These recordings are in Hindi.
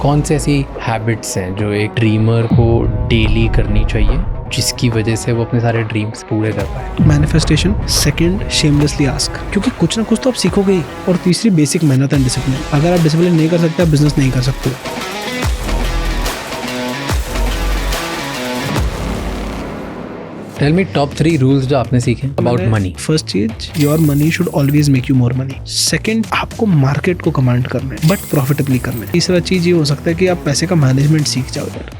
कौन सी ऐसी हैबिट्स हैं जो एक ड्रीमर को डेली करनी चाहिए जिसकी वजह से वो अपने सारे ड्रीम्स पूरे कर पाए? मैनिफेस्टेशन, सेकंड शेमलेसली आस्क, क्योंकि कुछ ना कुछ तो आप सीखोगे ही, और तीसरी बेसिक मेहनत एंड डिसिप्लिन। अगर आप डिसिप्लिन नहीं कर सकते आप बिजनेस नहीं कर सकते। टेल मी टॉप 3 रूल्स जो आपने सीखे अबाउट मनी। फर्स्ट चीज, your money should always make you more money. Second, आपको मार्केट को कमांड करना है बट प्रॉफिटेबली करना है। तीसरा चीज ये हो सकता है कि आप पैसे का मैनेजमेंट सीख जाओ यार।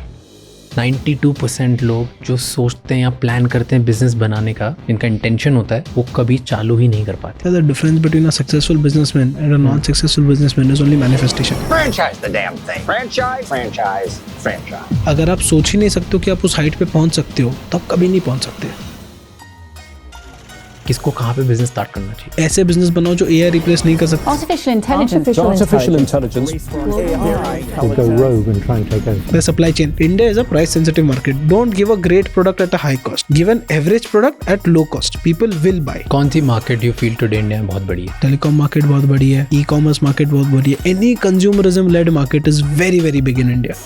92% लोग जो सोचते हैं या प्लान करते हैं बिजनेस बनाने का, इनका इंटेंशन होता है, वो कभी चालू ही नहीं कर पाते। The difference between a successful businessman and a non-successful businessman is only manifestation. Franchise the damn thing. Franchise, franchise, franchise. अगर आप सोच ही नहीं सकते हो कि आप उस हाइट पे पहुंच सकते हो तो आप कभी नहीं पहुंच सकते। किसको कहाँ पे बिजनेस स्टार्ट करना चाहिए? ऐसे बिजनेस बनाओ जो AI रिप्लेस नहीं कर सकता। Artificial intelligence. Artificial intelligence will go rogue and try and take over. The supply chain. India is a price sensitive market. Don't give a great product at a high cost. Give an average product at low cost. People will buy. कौन सी market you feel today India में बहुत बड़ी है? टेलीकॉम मार्केट बहुत बड़ी है, ई-कॉमर्स मार्केट बहुत बड़ी है। Any consumerism led market is very very big in India.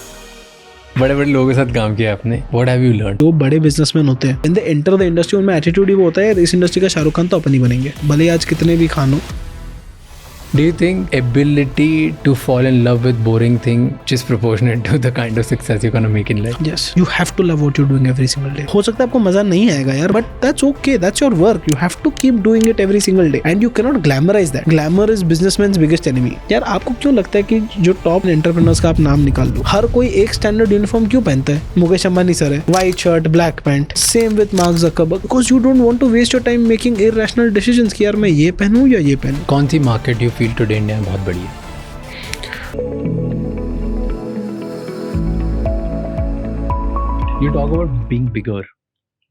बड़े बड़े लोगों के साथ काम किया आपने, व्हाट हैव यू लर्न? जो बड़े बिजनेसमैन होते हैं when they enter the industry, उनमें एटीट्यूड ही वो होता है इस इंडस्ट्री का शाहरुख खान तो अपन ही बनेंगे, भले ही आज कितने भी खान हो। Do you think ability to fall in love with boring thing is proportionate to the kind of success you're gonna make in life? Yes, you have to love what you're doing every single day. हो सकता है आपको मजा नहीं आएगा यार, but that's okay, that's your work. You have to keep doing it every single day, and you cannot glamorize that. Glamour is businessman's biggest enemy. यार आपको क्यों लगता है कि जो टॉप एंटरप्रेन्योर्स का आप नाम निकाल लो, हर कोई एक स्टैंडर्ड यूनिफॉर्म क्यों पहनता है? मुकेश अंबानी सर है, white shirt black pant, same with Mark Zuckerberg, because you don't want to waste your time making irrational decisions कि यार मैं ये पहनूं या ये पहनूं। कौन सी market you feel today India में बहुत बड़ी है? You talk about being bigger,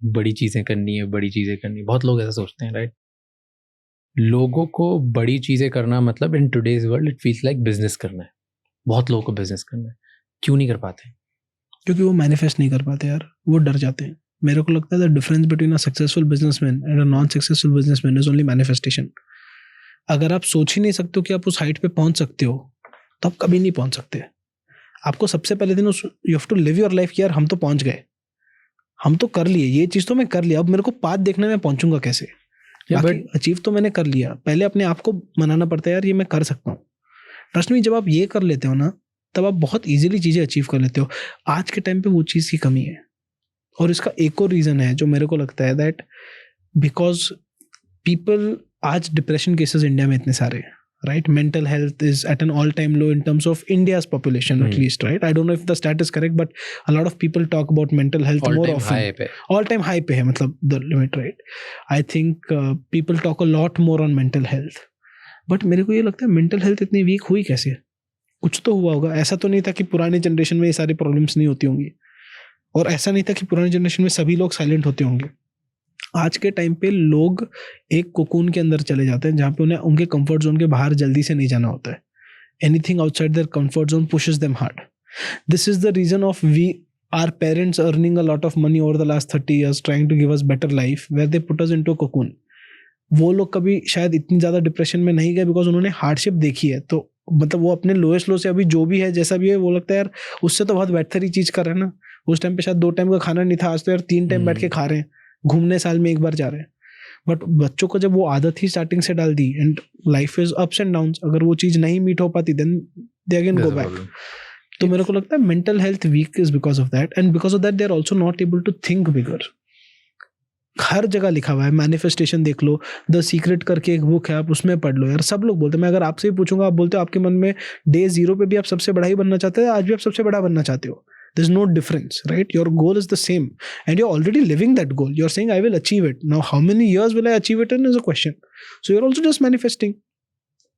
बड़ी चीजें करनी है, बड़ी चीजें करनी है, बहुत लोग ऐसा सोचते हैं, राइट? लोगों को बड़ी चीजें करना मतलब in today's world it feels like business करना है। बहुत लोगों को बिजनेस करना है, क्यों नहीं कर पाते? क्योंकि वो मैनिफेस्ट नहीं कर पाते यार, वो डर जाते हैं। मेरे को लगता है the difference between a successful businessman and a non successful businessman is only manifestation. अगर आप सोच ही नहीं सकते हो कि आप उस हाइट पे पहुंच सकते हो तो आप कभी नहीं पहुंच सकते। आपको सबसे पहले दिन उस you have to live your life कि यार हम तो पहुंच गए, हम तो कर लिए, ये चीज़ तो मैं कर लिया, अब मेरे को पाथ देखना है मैं पहुंचूंगा कैसे। बट अचीव तो मैंने कर लिया, पहले अपने आप को मनाना पड़ता है यार ये मैं कर सकता हूँ। ट्रस्ट मी, जब आप ये कर लेते हो ना तब आप बहुत ईजिली चीज़ें अचीव कर लेते हो। आज के टाइम पे वो चीज़ की कमी है, और इसका एक और रीज़न है जो मेरे को लगता है दैट बिकॉज पीपल, आज डिप्रेशन केसेस इंडिया में इतने सारे हैं, right? Mental health is at an all-time low in terms of India's population, at least, right? I don't know if the stat is correct, but a lot of people talk about mental health more often. All-time high पे है, मतलब the limit, right? I think people talk a lot more on mental health, but मेरे को ये लगता है mental health इतनी weak हुई कैसे? कुछ तो हुआ होगा। ऐसा तो नहीं था कि पुरानी जनरेशन में ये सारी प्रॉब्लम्स नहीं होती होंगी, और ऐसा नहीं था कि पुरानी जनरेशन में सभी लोग साइलेंट होते होंगे। आज के टाइम पे लोग एक कोकून के अंदर चले जाते हैं जहाँ पे उन्हें उनके कंफर्ट जोन के बाहर जल्दी से नहीं जाना होता है। Anything outside their comfort zone pushes them hard. This is the reason of we are parents earning a lot of money over the last 30 years trying to give us better life where they put us into cocoon. वो लोग कभी शायद इतनी ज़्यादा डिप्रेशन में नहीं गए बिकॉज उन्होंने हार्डशिप देखी है। तो मतलब वो अपने लोएस्ट लो से अभी जो भी है जैसा भी है वो लगता है यार उससे तो बहुत बेहतर ही चीज़ कर रहे हैं ना। उस टाइम पे शायद 2 टाइम का खाना नहीं था, आज तो यार 3 टाइम बैठ के खा रहे हैं, घूमने साल में 1 बार जा रहे हैं। बट बच्चों को जब वो आदत ही स्टार्टिंग से डाल दी, and life is ups and downs, अगर वो चीज़ नहीं मीट हो पाती then they again go back. तो मेरे को लगता है mental health weak is because of that, and because of that they are also not able to think bigger. हर जगह लिखा हुआ है, मैनिफेस्टेशन देख लो, द सीक्रेट करके एक बुक है, आप उसमें पढ़ लो यार। सब लोग बोलते हैं, मैं अगर आपसे ही पूछूंगा, आप बोलते हो आपके मन में डे 0 पे भी आप सबसे बड़ा ही बनना चाहते हैं, आज भी आप सबसे बड़ा बनना चाहते हो। There's no difference, right? Your goal is the same, and you're already living that goal. You're saying, I will achieve it. Now, how many years will I achieve it in is a question. So you're also just manifesting.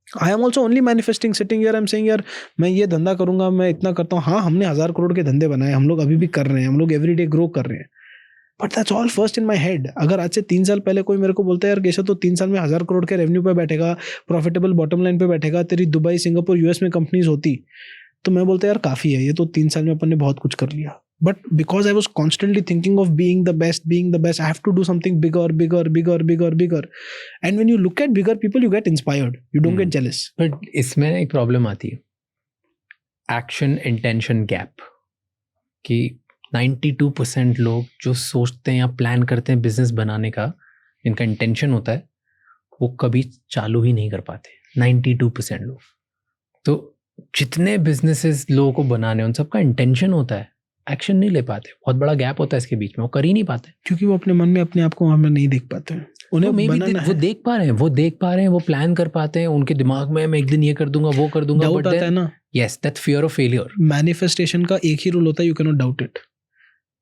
I am also only manifesting, sitting here, I'm saying, यार मैं ये धंधा करूंगा, मैं इतना करता हूँ। हाँ, हमने 1000 करोड़ के धंधे बनाए, हम लोग अभी भी कर रहे हैं, हम लोग एवरीडे ग्रो कर रहे हैं। But that's all first in my head. अगर आज से 3 साल पहले कोई मेरे को बोलता है यार कैसे तो 3 साल में 1000 करोड़ के रेवेन्यू पे बैठेगा, प्रॉफिटेबल बॉटम लाइन पे बैठेगा, तेरी दुबई, सिंगापुर, यूएस में कंपनीज होती, तो मैं बोलता यार काफ़ी है, ये तो 3 साल में अपन ने बहुत कुछ कर लिया। But because I was constantly thinking of being the best, I have to do something bigger. And when you look at bigger people, you get inspired. You don't get jealous. But इसमें एक प्रॉब्लम आती है। एक्शन इंटेंशन गैप, कि 92% लोग जो सोचते हैं या प्लान करते हैं बिजनेस बनाने का, जिनका इंटेंशन होता है, वो कभी चालू ही नहीं कर पाते। 92% लोग। तो जितने बिजनेसेस लोगों को बनाने, उन सबका इंटेंशन होता है, एक्शन नहीं ले पाते। बहुत बड़ा गैप होता है इसके बीच में, वो कर ही नहीं पाते क्योंकि वो अपने मन में अपने आप को वहां में नहीं देख पाते हैं। उन्हें बनाना वो देख पा रहे हैं, वो प्लान कर पाते हैं, उनके दिमाग में मैं एक दिन ये कर दूंगा, वो कर दूंगा, डाउट आता है ना। Yes, that fear of failure. Manifestation का एक ही रूल होता है, you can not doubt it.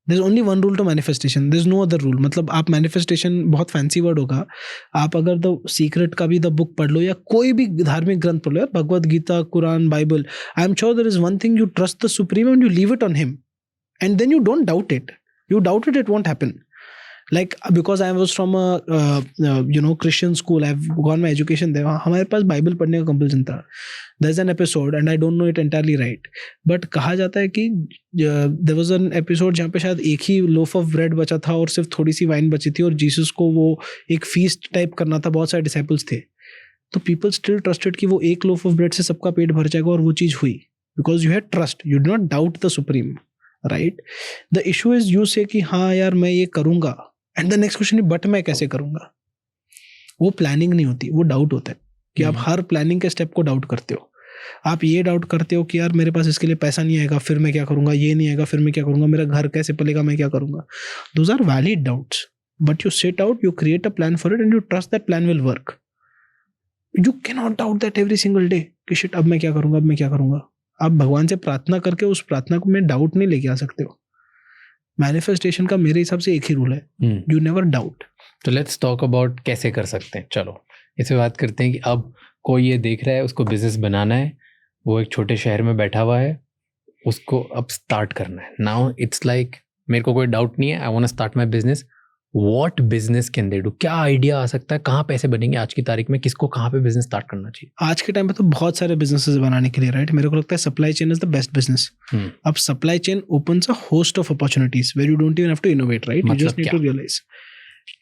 There is only one rule to manifestation, there is no other rule. मतलब आप मैनिफेस्टेशन बहुत फैंसी वर्ड होगा, आप अगर द सीक्रेट का भी द बुक पढ़ लो या कोई भी धार्मिक ग्रंथ पढ़ लो, यार Bhagavad Gita, Quran, Bible, I am sure there is one thing, you trust the supreme and you leave it on him and then you don't doubt it. You doubt it, it won't happen. Like, because I was from a Christian school, I've gone my education there. हमारे पास बाइबल पढ़ने का कंपल्सन था. There's an episode and I don't know it entirely right, but कहा जाता है कि there was an episode जहाँ पे शायद एक ही loaf of bread बचा था और सिर्फ थोड़ी सी वाइन बची थी, और जीसस को वो एक फीस्ट टाइप करना था, बहुत सारे डिसाइपल्स थे, तो people still trusted कि वो एक loaf of bread से सबका पेट भर जाएगा, और वो चीज़ हुई, because you had trust, you did not doubt the supreme. Right, the issue is you से कि हाँ यार मैं ये करूंगा, and the next question, but मैं कैसे करूंगा। वो प्लानिंग नहीं होती, वो डाउट होता है कि आप हर प्लानिंग के स्टेप को डाउट करते हो। आप ये डाउट करते हो कि यार मेरे पास इसके लिए पैसा नहीं आएगा, फिर मैं क्या करूंगा, ये नहीं आएगा, फिर मैं क्या करूंगा, मेरा घर कैसे पलेगा, मैं क्या करूंगा। Those are valid doubts, but you set out, you create a plan for it and you trust that plan will work. You can not doubt that every single day कि शिट अब मैं क्या करूंगा, अब मैं क्या करूंगा। आप भगवान से प्रार्थना करके उस प्रार्थना को में डाउट नहीं लेके आ सकते हो। मैनिफेस्टेशन का मेरे हिसाब से एक ही रूल है, यू नेवर डाउट। तो लेट्स टॉक अबाउट कैसे कर सकते हैं। चलो इसे बात करते हैं कि अब कोई ये देख रहा है, उसको बिजनेस बनाना है, वो एक छोटे शहर में बैठा हुआ है, उसको अब स्टार्ट करना है। नाउ इट्स लाइक मेरे को कोई डाउट नहीं है, I want to start my business, what business can they do, क्या आइडिया आ सकता है, कहाँ पैसे बनेंगे आज की तारीख में, किसको कहाँ पे बिजनेस स्टार्ट करना चाहिए। आज के टाइम पे तो बहुत सारे बिजनेसेस बनाने के लिए, राइट, मेरे को लगता है supply chain is the best business. अब supply chain opens a host of opportunities where you don't even have to innovate, right, you just need to realise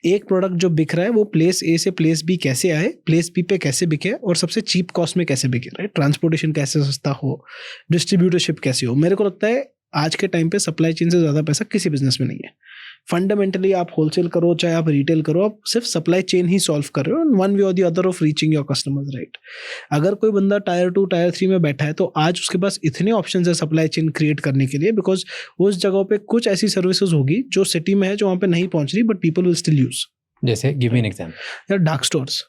एक प्रोडक्ट जो बिक रहा है वो प्लेस ए से प्लेस बी कैसे आए, प्लेस बी पे कैसे बिके, और सबसे चीप कॉस्ट में कैसे बिके, राइट, ट्रांसपोर्टेशन कैसे सस्ता हो, डिस्ट्रीब्यूटरशिप कैसे हो। मेरे को लगता है आज के टाइम पे सप्लाई चेन से ज़्यादा पैसा किसी बिजनेस में नहीं है। फंडामेंटली आप होलसेल करो चाहे आप रिटेल करो, आप सिर्फ सप्लाई चेन ही सॉल्व कर रहे हो, वन वे और the other of reaching your customers, right. अगर कोई बंदा टायर 2 टायर 3 में बैठा है तो आज उसके पास इतने ऑप्शंस है सप्लाई चेन क्रिएट करने के लिए, बिकॉज उस जगह पे कुछ ऐसी सर्विसेज होगी जो सिटी में है जो वहाँ पे नहीं पहुँच रही, but people will still use. जैसे गिव मी एन एग्जांपल। यार डार्क स्टोर्स,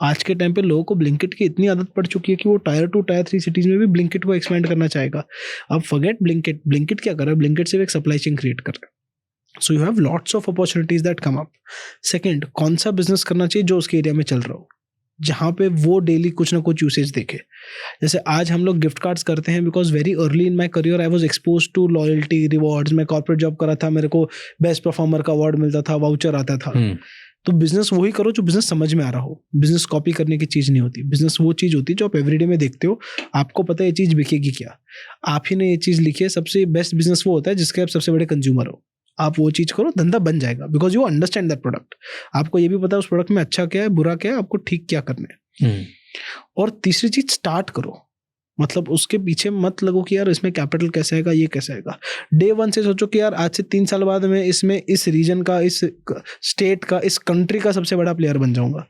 आज के टाइम पे लोगों को ब्लिंकिट की इतनी आदत पड़ चुकी है कि वो टायर 2 टायर 3 सिटीज में भी ब्लिंकिट को एक्सपेंड करना चाहेगा। अब फॉरगेट ब्लिंकिट, ब्लिंकिट क्या कर रहा है, ब्लिंकिट सिर्फ एक सप्लाई चेन क्रिएट कर रहा है। So you have lots of opportunities that come up. Second, कौन सा बिजनेस करना चाहिए जो उसके एरिया में चल रहा हो, जहाँ पे वो डेली कुछ ना कुछ यूसेज देखे। जैसे आज हम लोग गिफ्ट कार्ड्स करते हैं because very early in my career I was expose to loyalty, rewards. मैं कॉर्पोरेट जॉब करा था, मेरे को बेस्ट परफॉर्मर का अवार्ड मिलता था, वाउचर आता था। तो बिजनेस वही करो जो बिजनेस समझ में आ रहा हो। बिजनेस कॉपी करने की चीज़ नहीं होती, बिजनेस वो चीज़ होती है जो आप एवरीडे में देखते हो, आपको पता है ये चीज़ बिकेगी क्या, आप ही ने ये चीज़ लिखी है। सबसे बेस्ट बिजनेस वो होता है जिसके आप सबसे बड़े कंज्यूमर हो, आप वो चीज़ करो, धंधा बन जाएगा, because you understand that product. आपको ये भी पता है उस प्रोडक्ट में अच्छा क्या है, बुरा क्या है, आपको ठीक क्या करना है। और तीसरी चीज, स्टार्ट करो, मतलब उसके पीछे मत लगो कि यार इसमें कैपिटल कैसे आएगा, ये कैसे आएगा। डे 1 से सोचो कि यार आज से 3 साल बाद मैं इसमें इस रीजन का, इस स्टेट का, इस कंट्री का सबसे बड़ा प्लेयर बन जाऊंगा।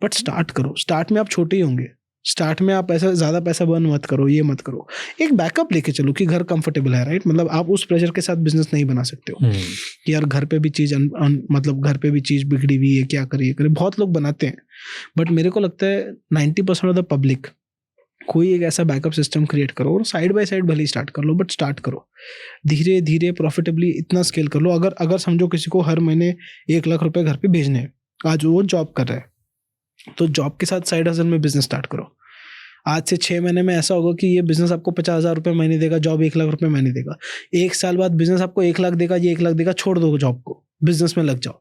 बट स्टार्ट करो। स्टार्ट में आप छोटे ही होंगे, स्टार्ट में आप ऐसा ज़्यादा पैसा बर्न मत करो, ये मत करो। एक बैकअप लेके चलो कि घर कंफर्टेबल है, राइट। मतलब आप उस प्रेशर के साथ बिजनेस नहीं बना सकते हो कि यार घर पे भी चीज़ मतलब घर पे भी चीज़ बिगड़ी हुई है, क्या करे, ये करे। बहुत लोग बनाते हैं, बट मेरे को लगता है 90% ऑफ द पब्लिक, कोई एक ऐसा बैकअप सिस्टम क्रिएट करो और साइड बाय साइड भले ही स्टार्ट कर लो, बट स्टार्ट करो धीरे धीरे, प्रॉफिटेबली इतना स्केल कर लो। अगर समझो किसी को हर महीने 1 लाख रुपए घर पे भेजने हैं, आज वो जॉब कर रहा है, तो जॉब के साथ साइड हसल में बिजनेस स्टार्ट करो। आज से 6 महीने में ऐसा होगा कि ये बिजनेस आपको 50,000 रुपये महीने देगा, जॉब 1 लाख रुपये महीने देगा। 1 साल बाद बिजनेस आपको 1 लाख देगा, ये 1 लाख देगा, छोड़ दो जॉब को, बिजनेस में लग जाओ।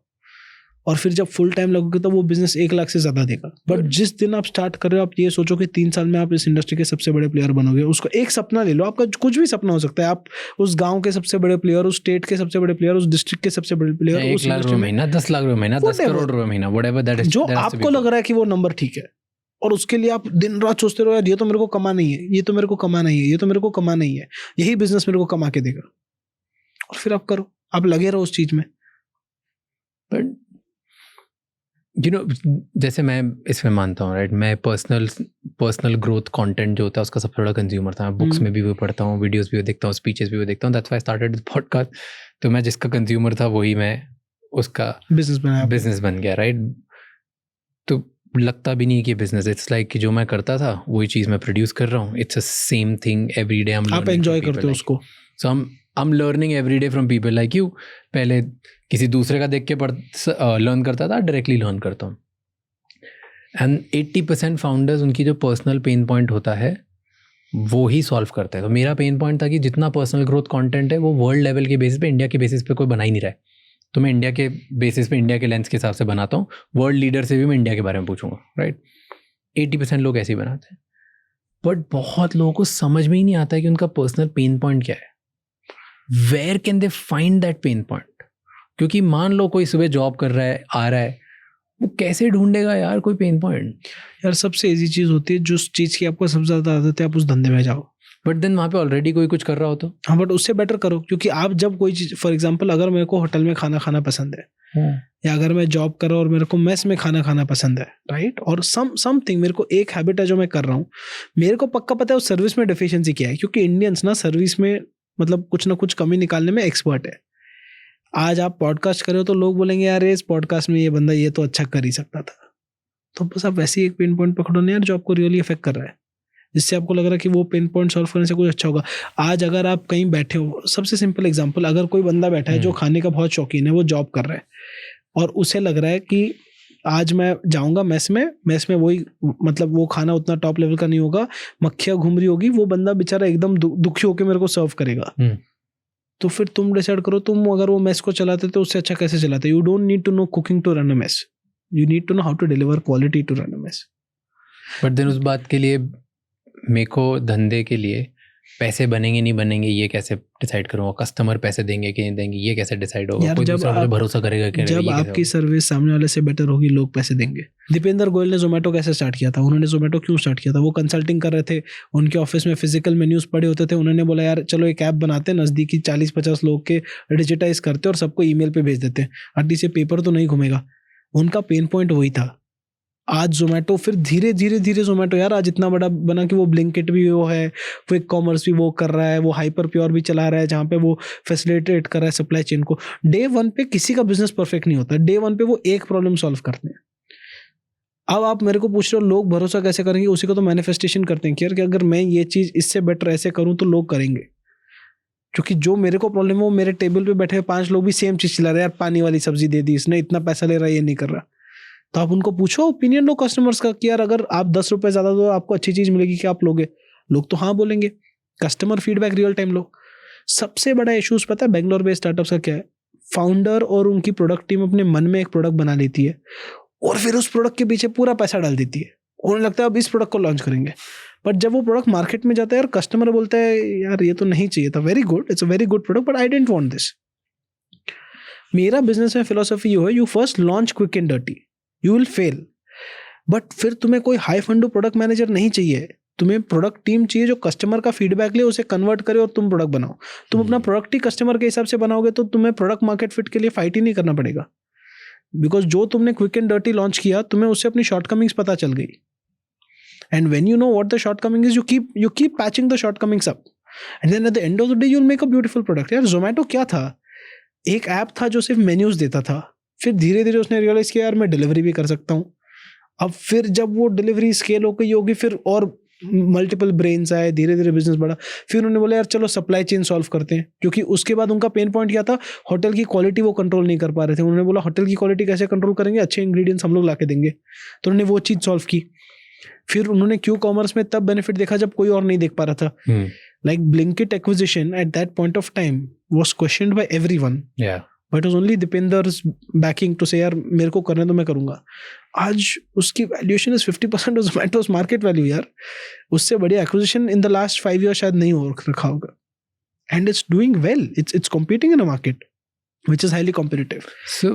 और फिर जब फुल टाइम लगोगे तो वो बिजनेस 1 लाख से ज़्यादा देगा। बट जिस दिन आप स्टार्ट कर रहे हो, आप ये सोचो कि 3 साल में आप इस इंडस्ट्री के सबसे बड़े प्लेयर बनोगे। उसको एक सपना ले लो, आपका कुछ भी सपना हो सकता है। आप उस गांव के सबसे बड़े प्लेयर, उस स्टेट के सबसे बड़े प्लेयर, उस डिस्ट्रिक्ट के सबसे बड़े प्लेयर, 1 लाख रुपये महीना, 10 लाख रुपये महीना, 10 करोड़ रुपये महीना, व्हाटएवर दैट इज, जो आपको लग रहा है कि वो नंबर ठीक है, और उसके लिए आप दिन रात सोचते रहो यार ये तो मेरे को कमाना ही है, ये तो मेरे को कमाना ही है, ये तो मेरे को कमाना ही है, यही बिजनेस मेरे को कमा के देगा, और फिर आप करो, आप लगे रहो उस चीज में। बट जैसे मैं इसमें मानता हूँ, राइट, मैं पर्सनल ग्रोथ कंटेंट जो होता है उसका सबसे बड़ा कंज्यूमर था। बुक्स में भी वो पढ़ता हूँ, वीडियोस भी वो देखता हूँ, स्पीचेस भी वो देखता हूँ, that's why I started this podcast. तो मैं जिसका कंज्यूमर था वही मैं उसका बिजनेस बन गया, राइट। तो लगता भी नहीं कि बिजनेस, इट्स लाइक कि जो मैं करता था वही चीज़ मैं प्रोड्यूस कर रहा हूँ। It's a same thing every day. आप एंजॉय करते हो उसको। So I am learning every day from people like you. पहले किसी दूसरे का देख के लर्न करता था, डायरेक्टली लर्न करता हूँ। एंड 80% फाउंडर्स उनकी जो पर्सनल पेन पॉइंट होता है वो ही सॉल्व करते हैं। तो मेरा पेन पॉइंट था कि जितना पर्सनल ग्रोथ कंटेंट है वो वर्ल्ड लेवल के बेसिस पे, इंडिया के बेसिस पे कोई बना ही नहीं रहा है। तो मैं इंडिया के बेसिस पे, इंडिया के लेंस के हिसाब से बनाता हूँ। वर्ल्ड लीडर से भी मैं इंडिया के बारे में पूछूंगा, राइट। 80% लोग ऐसे ही बनाते हैं। बट बहुत लोगों को समझ में ही नहीं आता है कि उनका पर्सनल पेन पॉइंट क्या है। Where can they find that pain point? क्योंकि मान लो कोई सुबह जॉब कर रहा है, आ रहा है, वो कैसे ढूंढेगा यार कोई पेन पॉइंट? यार सबसे इजी चीज़ होती है, जो चीज़ की आपको सबसे ज़्यादा आदत है आप उस धंधे में जाओ। बट देन वहाँ पे ऑलरेडी कोई कुछ कर रहा हो तो हाँ, बट उससे बेटर करो। क्योंकि आप जब कोई चीज़, फॉर एग्जांपल अगर मेरे को होटल में खाना खाना पसंद है, या अगर मैं जॉब कर रहा हूँ और मेरे को मेस में खाना खाना पसंद है, राइट, और समथिंग मेरे को एक हैबिट है जो मैं कर रहा हूँ, मेरे को पक्का पता है उस सर्विस में डेफिशिएंसी क्या है। क्योंकि इंडियंस ना सर्विस में मतलब कुछ ना कुछ कमी निकालने में एक्सपर्ट है। आज आप पॉडकास्ट कर रहे हो तो लोग बोलेंगे यार इस पॉडकास्ट में ये बंदा ये तो अच्छा कर ही सकता था। तो बस आप वैसे ही एक पेन पॉइंट पकड़ो ना यार जो आपको रियली इफेक्ट कर रहा है, जिससे आपको लग रहा है कि वो पेन पॉइंट सॉल्व करने से कुछ अच्छा होगा। आज अगर आप कहीं बैठे हो, सबसे सिंपल एग्जांपल, अगर कोई बंदा बैठा है जो खाने का बहुत शौकीन है, वो जॉब कर रहा है और उसे लग रहा है कि आज मैं जाऊंगा मेस में वही मतलब वो खाना उतना टॉप लेवल का नहीं होगा, मक्खियाँ घूम रही होगी, वो बंदा बेचारा एकदम दुखी होकर मेरे को सर्व करेगा। तो फिर तुम डिसाइड करो, तुम अगर वो मेस को चलाते तो उससे अच्छा कैसे चलाते। You don't need to know cooking to run a mess, you need to know how to deliver quality to run a mess. But then उस बात के लिए मेरे को धंधे के लिए पैसे बनेंगे नहीं बनेंगे ये कैसे डिसाइड करूँगा? कस्टमर पैसे देंगे कि नहीं देंगे ये कैसे डिसाइड होगा? कोई दूसरा मुझे भरोसा करेगा कि जब आपकी सर्विस सामने वाले से बेटर होगी लोग पैसे देंगे। दीपेंद्र गोयल ने जोमेटो कैसे स्टार्ट किया था? उन्होंने जोमेटो क्यों स्टार्ट किया था? वो कंसल्टिंग कर रहे थे, उनके ऑफिस में फिजिकल मेन्यूज पड़े होते थे, उन्होंने बोला यार चलो एक ऐप बनाते हैं, नज़दीकी 40-50 लोग के डिजिटाइज करते और सबको ईमेल पे भेज देते हैं, एटलीस्ट ये पेपर तो नहीं घूमेगा। उनका पेन पॉइंट वही था। आज जोमेटो फिर धीरे धीरे जोमेटो यार आज इतना बड़ा बना कि वो ब्लिंकिट भी वो है, वो एक कॉमर्स भी वो कर रहा है, वो हाइपर प्योर भी चला रहा है जहाँ पे वो फैसिलिटेट कर रहा है सप्लाई चेन को। डे वन पे किसी का बिजनेस परफेक्ट नहीं होता, डे वन पे वो एक प्रॉब्लम सॉल्व करते हैं। अब आप मेरे को पूछ रहे हो लोग भरोसा कैसे करेंगे? उसी को तो मैनिफेस्टेशन करते हैं कि अगर मैं ये चीज़ इससे बेटर ऐसे करूँ तो लोग करेंगे। क्योंकि जो मेरे को प्रॉब्लम है वो मेरे टेबल पे बैठे 5 लोग भी सेम चीज़ चला रहे हैं, यार पानी वाली सब्जी दे दी इसने, इतना पैसा ले रहा है, ये नहीं कर रहा। तो आप उनको पूछो, ओपिनियन लो कस्टमर्स का कि यार अगर आप 10 रुपए ज़्यादा दो आपको अच्छी चीज़ मिलेगी, क्या आप लोगे? लोग तो हाँ बोलेंगे। कस्टमर फीडबैक रियल टाइम लो। सबसे बड़ा इशूज़ पता है बेंगलोर बेस्ड स्टार्टअप्स का क्या है? फाउंडर और उनकी प्रोडक्ट टीम अपने मन में एक प्रोडक्ट बना लेती है और फिर उस प्रोडक्ट के पीछे पूरा पैसा डाल देती है। उन्हें लगता है अब इस प्रोडक्ट को लॉन्च करेंगे, बट जब वो प्रोडक्ट मार्केट में जाता है यार कस्टमर बोलता है यार ये तो नहीं चाहिए था, very good, it's a very good product but I didn't want this. मेरा बिजनेस में फिलोसफी ये है, you first launch quick and dirty, you will fail. But फिर तुम्हें कोई हाई फंडू प्रोडक्ट मैनेजर नहीं चाहिए, तुम्हें प्रोडक्ट टीम चाहिए जो कस्टमर का फीडबैक ले, उसे कन्वर्ट करे और तुम प्रोडक्ट बनाओ। तुम अपना प्रोडक्ट ही कस्टमर के हिसाब से बनाओगे तो तुम्हें प्रोडक्ट मार्केट फिट के लिए फाइट ही नहीं करना पड़ेगा। बिकॉज जो तुमने क्विक एंड डर्टी लॉन्च किया, तुम्हें उससे अपनी शॉर्टकमिंग्स पता चल गई। And when you know what the shortcoming is, you keep patching the shortcomings up and then at the end of the day you will make a beautiful product. यार जोमेटो क्या था? एक ऐप था जो सिर्फ मेन्यूज देता था, फिर धीरे धीरे उसने रियलाइज किया यार मैं डिलीवरी भी कर सकता हूँ। अब फिर जब वो डिलीवरी स्केल हो गई होगी, फिर और मल्टीपल ब्रेन्स आए, धीरे धीरे बिजनेस बढ़ा। फिर उन्होंने बोला यार चलो सप्लाई चेन सॉल्व करते हैं, क्योंकि उसके बाद उनका पेन पॉइंट क्या था? होटल की क्वालिटी वो कंट्रोल नहीं कर पा रहे थे। उन्होंने बोला होटल की क्वालिटी कैसे कंट्रोल करेंगे? अच्छे इंग्रेडिएंट्स हम लोग ला के देंगे। तो उन्होंने वो चीज़ सॉल्व की। फिर उन्होंने क्यू कॉमर्स में तब बेनिफिट देखा जब कोई और नहीं देख पा रहा था। Like Blinkit acquisition at that point of time was questioned by everyone, but was only Deepinder's backing to say यार मेरे को करने तो मैं करूंगा। आज उसकी valuation is 50% of Zomato's market value. यार उससे बढ़िया acquisition in the last 5 year शायद नहीं हो रखा होगा। And it's doing well, it's competing in a market which is highly competitive. So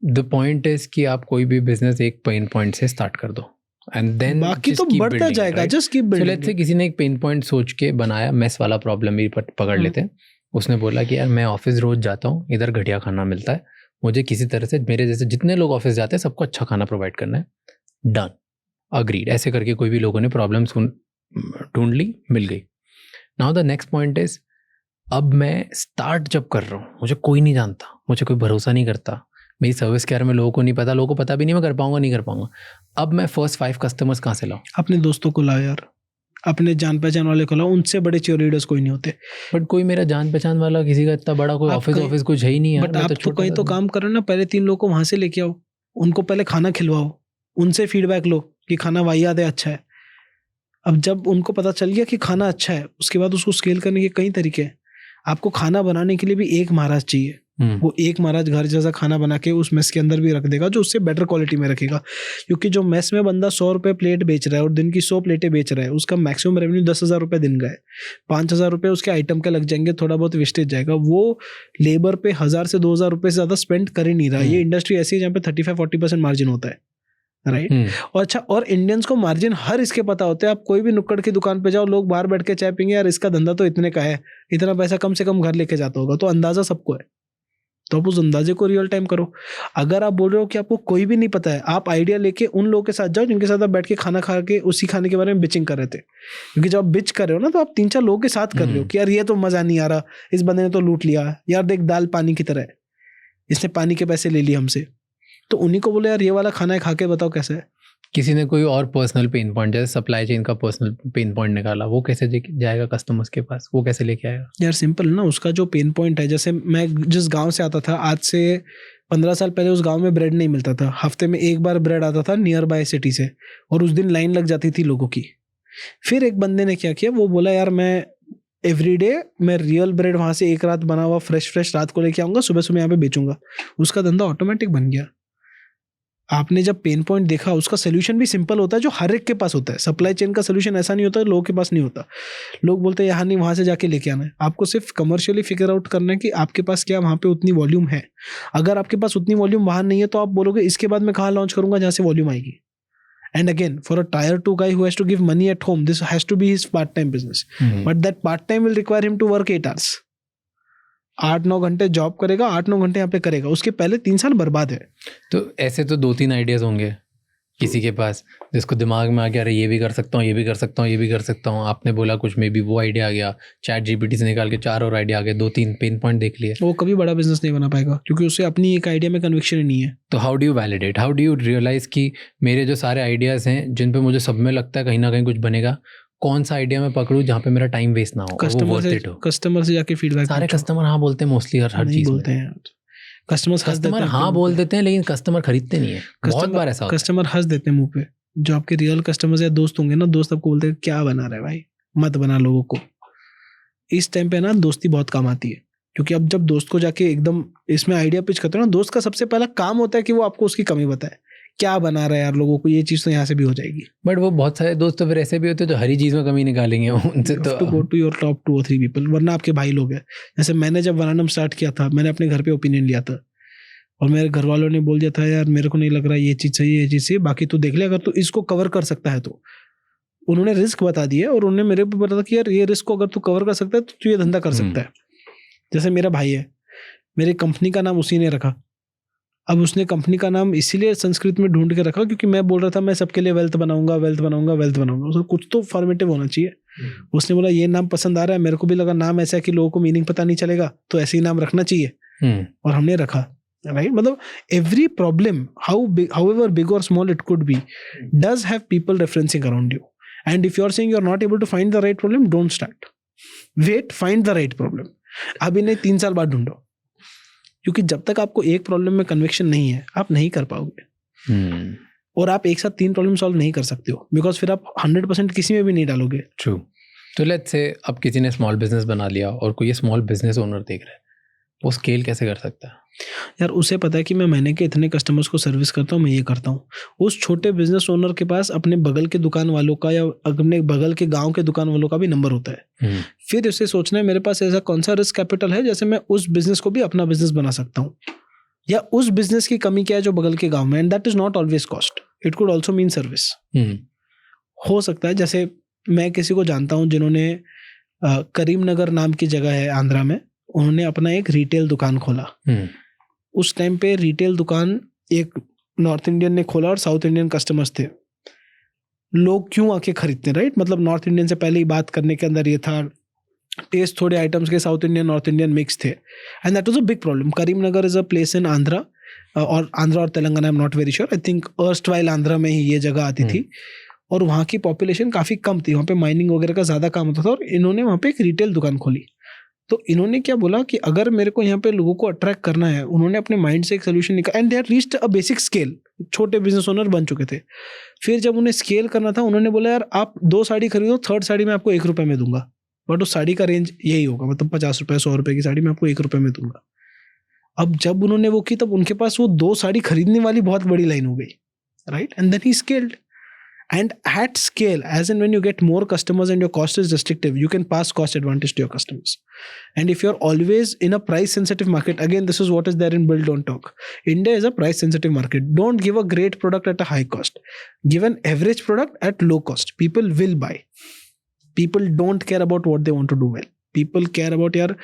the point is कि आप कोई भी बिजनेस एक पेन पॉइंट से स्टार्ट कर दो एंड देन बाकी तो बढ़ता जाएगा, just keep so building. Let's say किसी ने एक पेन पॉइंट सोच के बनाया, मेस वाला प्रॉब्लम भी पकड़ लेते हैं। उसने बोला कि यार मैं ऑफिस रोज जाता हूँ, इधर घटिया खाना मिलता है, मुझे किसी तरह से मेरे जैसे जितने लोग ऑफिस जाते हैं सबको अच्छा खाना प्रोवाइड करना है। Done, agreed. ऐसे करके कोई भी लोगों ने प्रॉब्लम ढूंढ ली, मिल गई। Now the next point is, अब मैं स्टार्ट जब कर रहा हूँ, मुझे कोई नहीं जानता, मुझे कोई भरोसा नहीं करता, मेरी सर्विस के बारे में लोगों को नहीं पता, लोगों को पता भी नहीं मैं कर पाऊंगा नहीं कर पाऊंगा। अब मैं फर्स्ट 5 कस्टमर्स कहाँ से लाऊं? अपने दोस्तों को लाओ यार, अपने जान पहचान वाले को लाओ, उनसे बड़े चीयरलीडर्स कोई नहीं होते। बट कोई मेरा जान पहचान वाला किसी का इतना बड़ा कोई ऑफिस कुछ है ही नहीं यार। बट आप तो कहीं तो काम कर रहे हो ना, पहले 3 लोगों को वहां से लेके आओ, उनको पहले खाना खिलवाओ, उनसे फीडबैक लो कि खाना वाहियात है, अच्छा है। अब जब उनको पता चल गया कि खाना अच्छा है, उसके बाद उसको स्केल करने के कई तरीके हैं। आपको खाना बनाने के लिए भी एक महाराज चाहिए, वो एक महाराज घर जैसा खाना बना के उस मेस के अंदर भी रख देगा, जो उससे बेटर क्वालिटी में रखेगा। क्योंकि जो मेस में बंदा 100 रुपये प्लेट बेच रहा है और दिन की 100 प्लेटें बेच रहा है, उसका मैक्सिमम रेवेन्यू 10,000 रुपये दिन का है। 5,000 रुपये उसके आइटम के लग जाएंगे, थोड़ा बहुत वेस्टेज जाएगा, वो लेबर पे 1,000 से 2,000 रुपये से ज़्यादा स्पेंड कर ही नहीं रहा। ये इंडस्ट्री ऐसी है जहाँ पे 35-40% मार्जिन होता है, राइट। और अच्छा, और इंडियंस को मार्जिन हर इसके पता होते हैं। आप कोई भी नुक्कड़ की दुकान पे जाओ, लोग बाहर बैठ के चाय पीएंगे, यार इसका धंधा तो इतने का है, इतना पैसा कम से कम घर लेके जाता होगा, तो अंदाजा सबको है। तो आप उस अंदाजे को रियल टाइम करो। अगर आप बोल रहे हो कि आपको कोई भी नहीं पता है, आप आइडिया लेके उन लोगों के साथ जाओ जिनके साथ आप बैठ के खाना खा के उसी खाने के बारे में बिचिंग कर रहे थे। क्योंकि जब आप बिच कर रहे हो ना, तो आप 3-4 लोगों के साथ कर रहे हो कि यार ये तो मजा नहीं आ रहा, इस बंदे ने तो लूट लिया, यार देख दाल पानी की तरह है, इसने पानी के पैसे ले लिए हमसे। तो उन्हीं को बोले यार ये वाला खाना है, खा के बताओ कैसा है। किसी ने कोई और पर्सनल पेन पॉइंट, जैसे सप्लाई चेन का पर्सनल पेन पॉइंट निकाला, वो कैसे जाएगा कस्टमर्स के पास, वो कैसे लेके आएगा? यार सिंपल ना, उसका जो पेन पॉइंट है, जैसे मैं जिस गांव से आता था, आज से 15 साल पहले उस गांव में ब्रेड नहीं मिलता था। हफ्ते में एक बार ब्रेड आता था नियर बाय सिटी से, और उस दिन लाइन लग जाती थी लोगों की। फिर एक बंदे ने क्या किया, वो बोला यार मैं एवरीडे मैं रियल ब्रेड वहाँ से एक रात बना हुआ फ्रेश रात को लेके आऊँगा, सुबह सुबह यहाँ पे बेचूंगा। उसका धंधा ऑटोमेटिक बन गया। आपने जब पेन पॉइंट देखा, उसका सोल्यूशन भी सिंपल होता है, जो हर एक के पास होता है। सप्लाई चेन का सोल्यूशन ऐसा नहीं होता, लोगों के पास नहीं होता। लोग बोलते हैं यहाँ नहीं, वहाँ से जाके लेके आना है। आपको सिर्फ कमर्शियली फिगर आउट करना है कि आपके पास क्या वहाँ पे उतनी वॉल्यूम है। अगर आपके पास उतनी वॉल्यूम वहाँ नहीं है, तो आप बोलोगे इसके बाद मैं कहाँ लॉन्च करूँगा जहाँ से वॉल्यूम आएगी। And again, for a tier 2 guy who has to give money at home, this has to be his part-time business. But that part-time will require him to work 8 hours. 8-9 घंटे जॉब करेगा, 8-9 घंटे यहाँ पे करेगा, उसके पहले 3 साल बर्बाद है। तो ऐसे तो 2-3 आइडियाज होंगे किसी के पास, जिसको दिमाग में आ गया, अरे ये भी कर सकता हूँ, ये भी कर सकता हूँ, ये भी कर सकता हूँ। आपने बोला कुछ में भी वो आइडिया आ गया, चैट जीपीटी से निकाल के 4 और आइडिया आ गए, 2-3 पेन पॉइंट देख लिए। वो कभी बड़ा बिजनेस नहीं बना पाएगा, क्योंकि उसे अपनी एक आइडिया में कन्विक्शन ही नहीं है। तो how do you validate, how do you realize कि मेरे जो सारे आइडियाज़ हैं, जिन पे मुझे सब में लगता है कहीं ना कहीं कुछ बनेगा, कौन सा आइडिया मैं पकड़ूं जहाँ पे मेरा टाइम वेस्ट ना हो, कस्टमर से जाके फीडबैक। सारे कस्टमर हाँ बोलते हैं मोस्टली, हर चीज बोलते हैं। कस्टमर हाँ बोल देते हैं, लेकिन कस्टमर खरीदते नहीं है। बहुत बार ऐसा होता है, कस्टमर हंस देते हैं मुंह पे। जो आपके रियल कस्टमर्स या दोस्त होंगे ना, दोस्त आपको बोलते हैं क्या बना रहे भाई, मत बना लोगों को। इस टाइम पे ना दोस्ती बहुत काम आती है, क्योंकि अब जब दोस्त को जाके एकदम इसमें आइडिया पिच करते हो ना, दोस्त का सबसे पहला काम होता है कि वो आपको उसकी कमी बताए, क्या बना रहा है यार लोगों को, ये चीज तो यहाँ से भी हो जाएगी। बट वो बहुत सारे दोस्त तो फिर ऐसे भी होते हैं जो हरी चीज में कमी निकालेंगे, उनसे तो go to your top 2 or 3 people, वरना आपके भाई लोग हैं। जैसे मैंने जब वनानम स्टार्ट किया था, मैंने अपने घर पे ओपिनियन लिया था, और मेरे घर वालों ने बोल दिया था यार मेरे को नहीं लग रहा ये चीज़ सही है, ये चीज़ सही, बाकी तू देख ले, अगर तू इसको कवर कर सकता है तो। उन्होंने रिस्क बता दिया, और उन्होंने मेरे को बताया कि यार ये रिस्क को अगर तू कवर कर सकता है तो तू ये धंधा कर सकता है। जैसे मेरा भाई है, मेरी कंपनी का नाम उसी ने रखा। अब उसने कंपनी का नाम इसीलिए संस्कृत में ढूंढ के रखा क्योंकि मैं बोल रहा था मैं सबके लिए वेल्थ बनाऊंगा, वेल्थ बनाऊंगा, वेल्थ बनाऊंगा। उसको कुछ तो फॉर्मेटिव होना चाहिए। उसने बोला ये नाम पसंद आ रहा है, मेरे को भी लगा नाम ऐसा है कि लोगों को मीनिंग पता नहीं चलेगा, तो ऐसे ही नाम रखना चाहिए, और हमने रखा। राइट, मतलब every problem, however big or small it could be, does have people referencing around you. And if you're saying you're not able to find the right problem, don't start. Wait, find the right problem. अभी नहीं, 3 साल बाद ढूंढो, क्योंकि जब तक आपको एक प्रॉब्लम में कन्विक्शन नहीं है, आप नहीं कर पाओगे। और आप एक साथ 3 प्रॉब्लम सॉल्व नहीं कर सकते हो, बिकॉज फिर आप 100% किसी में भी नहीं डालोगे। ट्रू। तो लेट्स से अब किसी ने स्मॉल बिजनेस बना लिया और कोई स्मॉल बिजनेस ओनर देख रहा है, वो स्केल कैसे कर सकता है? यार उसे पता है कि मैं महीने के इतने कस्टमर्स को सर्विस करता हूँ, मैं ये करता हूँ। उस छोटे बिजनेस ओनर के पास अपने बगल के दुकान वालों का या अपने बगल के गांव के दुकान वालों का भी नंबर होता है। फिर उसे सोचना है मेरे पास ऐसा कौन सा रिस्क कैपिटल है जैसे मैं उस बिजनेस को भी अपना बिजनेस बना सकता हूँ, या उस बिजनेस की कमी क्या है जो बगल के गाँव में, and that is not always cost. It could also mean service. हो सकता है, जैसे मैं किसी को जानता हूँ जिन्होंने करीमनगर नाम की जगह है आंध्रा में, उन्होंने अपना एक रिटेल दुकान खोला। उस टाइम पे रिटेल दुकान एक नॉर्थ इंडियन ने खोला और साउथ इंडियन कस्टमर्स थे। लोग क्यों आके खरीदते हैं, राइट? मतलब नॉर्थ इंडियन से पहले ही बात करने के अंदर ये था, टेस्ट थोड़े आइटम्स के South Indian North Indian mix थे, and that was a big problem. Karimnagar is a place in Andhra, और आंध्रा और Telangana, I am not very sure, I think erstwhile Andhra में ही ये जगह आती थी, और वहाँ की पॉपुलेशन काफ़ी कम थी, वहाँ पे माइनिंग वगैरह का ज़्यादा काम होता था, और इन्होंने वहाँ पे एक रिटेल दुकान खोली। तो इन्होंने क्या बोला कि अगर मेरे को यहाँ पे लोगों को अट्रैक्ट करना है, उन्होंने अपने माइंड से एक सोल्यूशन निकाला, and they had reached a basic scale, छोटे बिजनेस ओनर बन चुके थे। फिर जब उन्हें स्केल करना था, उन्होंने बोला यार आप 2 साड़ी खरीदो, 3rd साड़ी मैं आपको 1 रुपये में दूंगा, बट उस साड़ी का रेंज यही होगा, मतलब 50 रुपये 100 रुपये की साड़ी मैं आपको 1 रुपये में दूंगा। अब जब उन्होंने वो की, तब उनके पास वो 2 साड़ी खरीदने वाली बहुत बड़ी लाइन हो गई, right? And then he scaled. And at scale, as in when you get more customers and your cost is restrictive, you can pass cost advantage to your customers. And if you're always in a price sensitive market, again, this is what is there in Build Don't Talk. India is a price sensitive market. Don't give a great product at a high cost. Give an average product at low cost. People will buy. People don't care about what they want to do well. People care about यार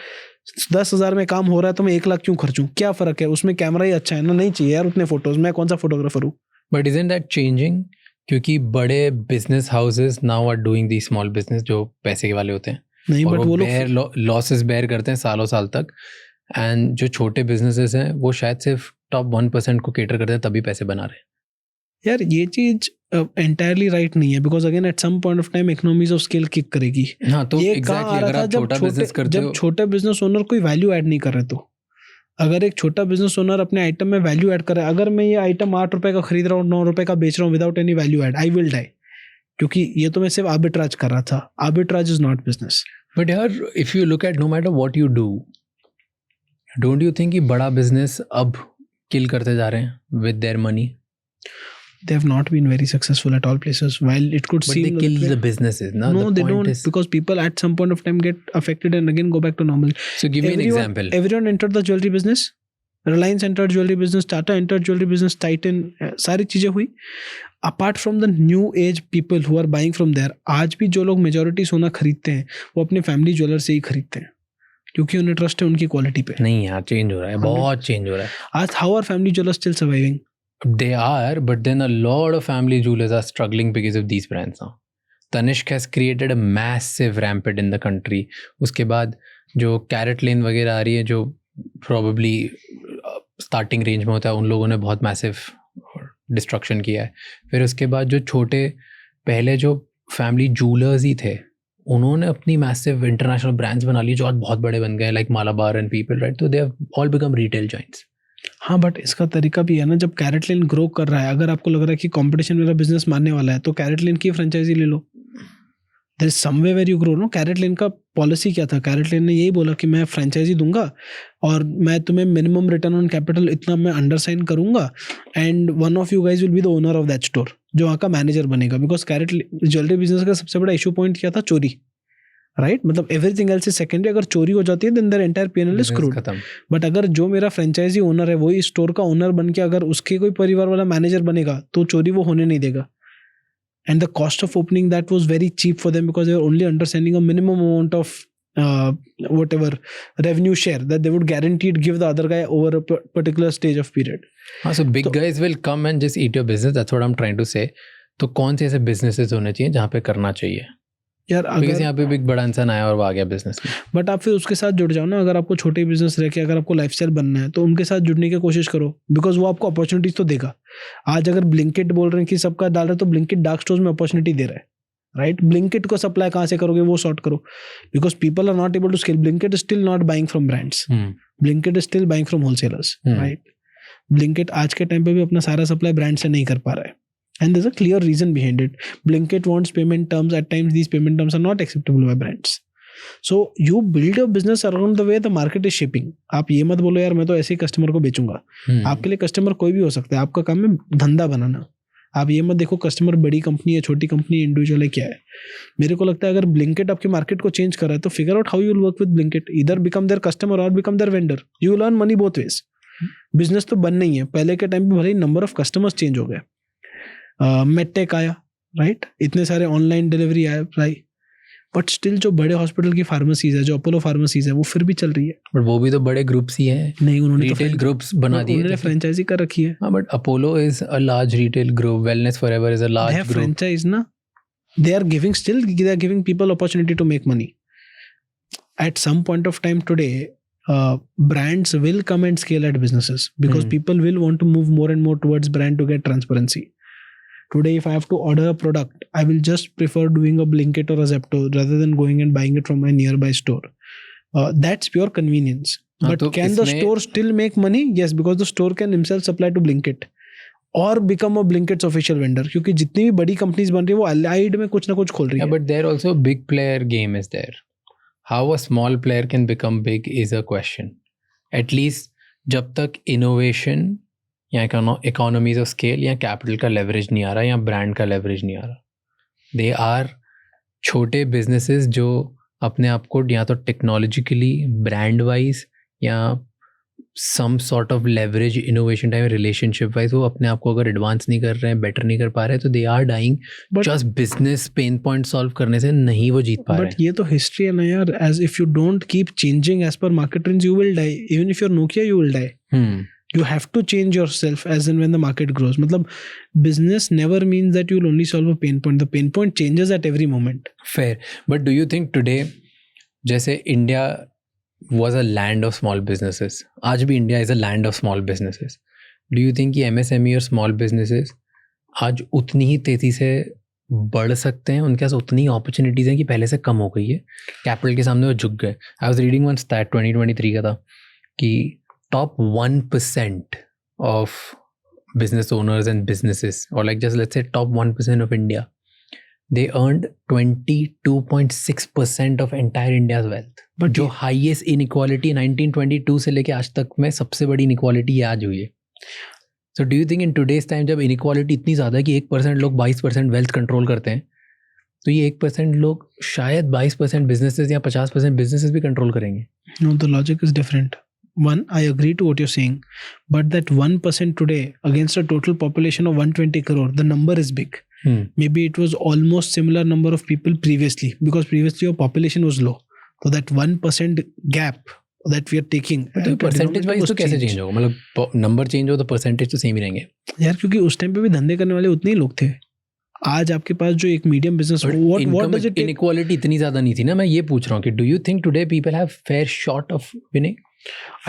10,000 में काम हो रहा है तो मैं 1 लाख क्यों खर्चूं? क्या फर्क है? उसमें कैमरा ही अच्छा है ना, नहीं चाहिए यार उतने फोटोज, मैं कौन सा फोटोग्राफर हूँ? But isn't that changing? क्योंकि बड़े business houses now are doing the small business जो पैसे के वाले होते हैं, नहीं, बट वो लोग लॉसेस बेयर करते हैं सालों साल तक, एंड जो छोटे बिजनेसेस हैं वो शायद सिर्फ टॉप 1% को केटर करते हैं, तभी पैसे बना रहे हैं। यार ये चीज एंटायरली राइट नहीं है, because again at some point of time economies of scale kick करेगी। हाँ, तो ये एग्जैक्टली अगर आप छोटा बिजनेस करते हो, जब छोटे बिजनेस ओनर कोई वैल्यू ऐड नहीं कर रहे, तो अगर एक छोटा बिजनेस ओनर अपने आइटम में वैल्यू ऐड कर रहा है, अगर मैं ये आइटम 8 रुपए का खरीद रहा हूँ, 9 रुपए का बेच रहा हूँ without any value add, I will die, क्योंकि ये तो मैं सिर्फ आर्बिट्राज कर रहा था। Arbitrage is not business. But यार if you look at no matter what you do, don't you think कि बड़ा बिजनेस अब किल करते जा रहे हैं with their money? They have not been very successful at all places. While it could But seem they kill the businesses, no? They don't, because people at some point of time get affected and again go back to normal. So give me an example. Everyone entered the jewelry business. Reliance entered jewelry business. Tata entered jewelry business. Titan, सारी चीजें हुई. Apart from the new age people who are buying from there, आज भी जो लोग मेजोरिटी सोना खरीदते हैं वो अपने फैमिली ज्वेलर से ही खरीदते हैं, क्योंकि उन्हें ट्रस्ट है उनकी क्वालिटी पे। नहीं यार, चेंज हो रहा है, बहुत चेंज हो रहा है। आज how are family jewelers still surviving? They are, but then a lot of family jewelers are struggling because of these brands now. Tanishq has created a massive rampant in the country. उसके बाद जो CaratLane वगैरह आ रही है, जो probably starting range में होता है, उन लोगों ने बहुत massive destruction किया है। फिर उसके बाद जो छोटे पहले जो family jewelers ही थे, उन्होंने अपनी massive international brands बना ली जो आज बहुत बड़े बन गए, like Malabar and people, right? So they have all become retail giants. हाँ, बट इसका तरीका भी है ना, जब CaratLane ग्रो कर रहा है, अगर आपको लग रहा है कि कंपटीशन मेरा बिजनेस मारने वाला है, तो CaratLane की फ्रेंचाइजी ले लो। There is some way where you grow, no? CaratLane का पॉलिसी क्या था? CaratLane ने यही बोला कि मैं फ्रेंचाइजी दूंगा और मैं तुम्हें मिनिमम रिटर्न ऑन कैपिटल इतना मैं अंडरसाइन करूंगा, and one of you guys will be the owner of that store, जो वहाँ का मैनेजर बनेगा। बिकॉज CaratLane ज्वेलरी बिजनेस का सबसे बड़ा इशू पॉइंट क्या था? चोरी, राइट? मतलब एवरीथिंग एल्स इज सेकेंडरी। अगर चोरी हो जाती है then their entire P&L is screwed. But अगर जो मेरा फ्रेंचाइजी ओनर है वही स्टोर का ओनर बन के अगर उसके कोई परिवार वाला मैनेजर बनेगा, तो चोरी वो होने नहीं देगा। And the cost of opening that was very cheap for them, because they were only understanding a minimum amount of whatever revenue share that they would guaranteed give the other guy over a particular stage of period. So big guys will come and just eat your business. That's what I'm trying to say. तो कौन से ऐसे businesses होने चाहिए जहाँ पे करना चाहिए यार? अगर यहाँ पे बिग बड़ा इंसान आया और वो आ गया बिजनेस में, बट आप फिर उसके साथ जुड़ जाओ ना। अगर आपको छोटे बिजनेस रह के अगर आपको लाइफस्टाइल बनना है, तो उनके साथ जुड़ने की कोशिश करो, बिकॉज वो आपको अपॉर्चुनिटीज तो देगा। आज अगर ब्लिंकिट बोल रहे हैं कि सबका डाल रहे हैं, तो ब्लिंकिट डार्क स्टोर्स में अपॉर्चुनिटी दे रहा है, राइट? ब्लिंकिट को सप्लाई कहाँ से करोगे? वो सॉर्ट करो, because people are not able to scale. Blinkit is still not buying from brands, Blinkit is still buying from wholesalers, right? Blinkit आज के टाइम पे भी अपना सारा सप्लाई ब्रांड से नहीं कर पा रहा है, and there's a clear reason behind it. Blinkit wants payment terms. At times these payment terms are not acceptable by brands. So you build your business around the way the market is shaping. आप ये मत बोलो यार मैं तो ऐसे ही कस्टमर को बेचूंगा। आपके लिए कस्टमर कोई भी हो सकता है, आपका काम है धंधा बनाना। आप ये मत देखो कस्टमर बड़ी कंपनी है, छोटी कंपनी, इंडिविजुअल है, क्या है। मेरे को लगता है अगर ब्लिंकिट आपके मार्केट को चेंज कर रहा है, तो figure out how you will work with Blinkit. Either become their customer और become their vendor. You will earn money both ways. Business तो बन नहीं है। पहले के टाइम पे भले ही नंबर ऑफ कस्टमर्स चेंज हो गए, मेडटेक आया, राइट, इतने सारे ऑनलाइन डिलीवरी आए, बट स्टिल जो बड़े हॉस्पिटल की फार्मेसीज है, जो अपोलो फार्मेसीज है, वो फिर भी चल रही है। बट वो भी तो बड़े ग्रुप्स ही हैं, नहीं, उन्होंने तो रिटेल ग्रुप्स बना दिए, उन्होंने फ्रेंचाइजी कर रखी है। हाँ, but Apollo is a large retail group, wellness forever is a large group. Franchise ना, they are giving people opportunity to make money. At some point of time today, brands will come and scale at businesses because people will want to move more and more towards brand to get transparency. Today, if I have to order a product, I will just prefer doing a Blinkit or a Zepto rather than going and buying it from my nearby store. That's pure convenience. But can the store still make money? Yes, because the store can himself supply to Blinkit और become a Blinkit's official vendor, क्योंकि जितनी भी बड़ी कंपनीज बन रही है वो allied में कुछ ना कुछ खोल रही है. But there also big player game is there. How a small player can become big is a question. At least जब तक innovation या economies of scale या capital का leverage नहीं आ रहा या brand का leverage नहीं आ रहा, they are छोटे businesses जो अपने आप को या तो technologically, brand wise या some sort of leverage innovation time relationship wise वो अपने आप को अगर advance नहीं कर रहे हैं, better नहीं कर पा रहे हैं, तो they are dying. But just business pain point solve करने से नहीं वो जीत पा रहे हैं. But ये तो history है ना यार. As if you don't keep changing as per market trends, you will die. Even if you're Nokia, you will die. You have to change yourself as and when the market grows. मतलब business never means that you'll only solve a pain point. The pain point changes at every moment. Fair. But do you think today, जैसे India was a land of small businesses, आज भी India is a land of small businesses. Do you think कि MSME और small businesses आज उतनी ही तेजी से बढ़ सकते हैं, उनके पास उतनी अपॉर्चुनिटीज़ हैं कि पहले से कम हो गई है, कैपिटल के सामने वो झुक गए? I was reading one stat 2023 का था कि top 1% of business owners and businesses, or like just let's say top 1% of India, they earned 22.6% of entire India's wealth. But जो highest inequality 1922 से लेके आज तक में सबसे बड़ी inequality आज हुई है. So do you think in today's time जब inequality इतनी ज़्यादा है कि 1% लोग 22% wealth control करते हैं, तो ये 1% लोग शायद 22% businesses या 50% businesses भी control करेंगे? No, the logic is different. One, I agree to what you're saying, but that 1% today against a total population of 120 crore, the number is big. Maybe it was almost similar number of people previously, because previously your population was low. So that 1% gap that we are taking, तो percentage wise तो कैसे change होगा? मतलब number change हो तो percentage तो same ही रहेंगे यार, क्योंकि उस टाइम पे भी धंधे करने वाले उतने ही लोग थे. आज आपके पास जो एक medium business, what does it take? Inequality इतनी ज़्यादा नहीं थी ना. मैं ये पूछ रहा हूँ कि do you think today people have fair shot of winning?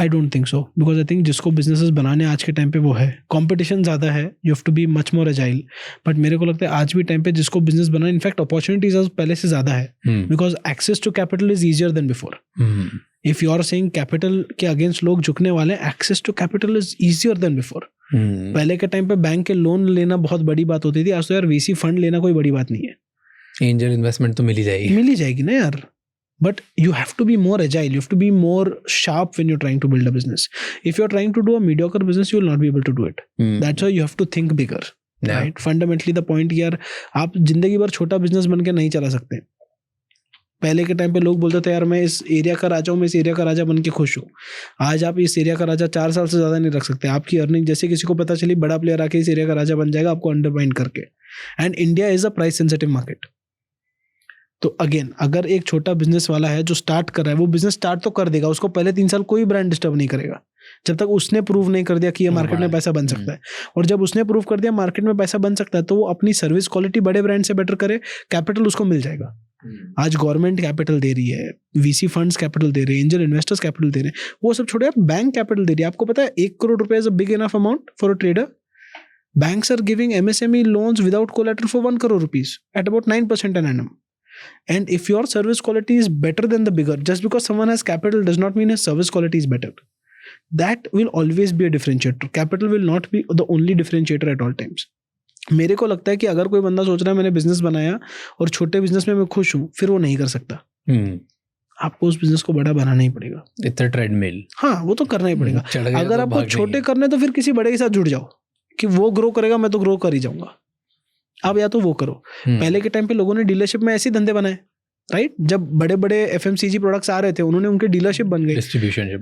I don't think so, because I think जिसको businesses बनाने आज के टाइम पे वो है, competition ज़्यादा है, you have to be much more agile. But मेरे को लगता है आज भी टाइम पे जिसको business बनाने, in fact opportunities पहले से ज़्यादा है, because access to capital is easier than before. If you are saying capital के against लोग झुकने वाले, access to capital is easier than before. पहले के टाइम पे बैंक के लोन लेना बहुत बड़ी बात होती थी, आज तो यार VC फंड लेना कोई बड़ी बात नहीं है. एंजल इन्वेस्टमेंट तो मिल ही जाएगी ना यार. But you have to be more agile. You have to be more sharp when you're trying to build a business. If you're trying to do a mediocre business, you will not be able to do it. That's why you have to think bigger. Yeah. Right? Fundamentally, the point यार, आप जिंदगी भर छोटा बिजनेस बन के नहीं चला सकते. पहले के टाइम पे लोग बोलते थे यार मैं इस एरिया का राजा हूँ, मैं इस एरिया का राजा बन के खुश हूँ. आज आप इस एरिया का राजा 4 साल से ज़्यादा नहीं रख सकते. आपकी अर्निंग, जैसे किसी को पता चली बड़ा प्लेयर आके इस एरिया का राजा बन जाएगा आपको अंडरमाइन करके. And India is a price sensitive market. तो अगेन, अगर एक छोटा बिजनेस वाला है जो स्टार्ट कर रहा है, वो बिजनेस स्टार्ट तो कर देगा, उसको पहले 3 साल कोई ब्रांड डिस्टर्ब नहीं करेगा जब तक उसने प्रूव नहीं कर दिया कि ये मार्केट में पैसा बन सकता है. और जब उसने प्रूव कर दिया मार्केट में पैसा बन सकता है, तो वो अपनी सर्विस क्वालिटी बड़े ब्रांड से बेटर करे, कैपिटल उसको मिल जाएगा. आज गवर्नमेंट कैपिटल दे रही है, VC फंड्स कैपिटल दे रहे हैं, एंजल इन्वेस्टर्स कैपिटल दे रहे हैं, वो सब छोड़े यार, बैंक कैपिटल दे रही है. आपको पता है 1 करोड़ रुपए is a big enough amount for a trader. Banks are giving MSME loans without collateral for 1 crore rupees at about 9% an annum. And if your service quality is better than the bigger, just because someone has capital does not mean his service quality is better. That will always be a differentiator. Capital will not be the only differentiator at all times. मेरे को लगता है कि अगर कोई बंदा सोच रहा है मैंने बिजनेस बनाया और छोटे बिजनेस में मैं खुश हूँ, फिर वो नहीं कर सकता. आपको उस बिजनेस को बड़ा बनाना ही पड़ेगा. It's a treadmill. हाँ, वो तो करना ही पड़ेगा. अगर आपको छोटे करने तो फिर किसी बड़े के साथ जुड़ जाओ कि वो ग्रो करेगा, मैं तो ग्रो कर ही जाऊंगा. आप या तो वो करो. पहले के टाइम पे लोगों ने डीलरशिप में ऐसे धंधे बनाए, राइट? जब बड़े बड़े FMCG प्रोडक्ट्स आ रहे थे, उन्होंने उनके डीलरशिप बन गए.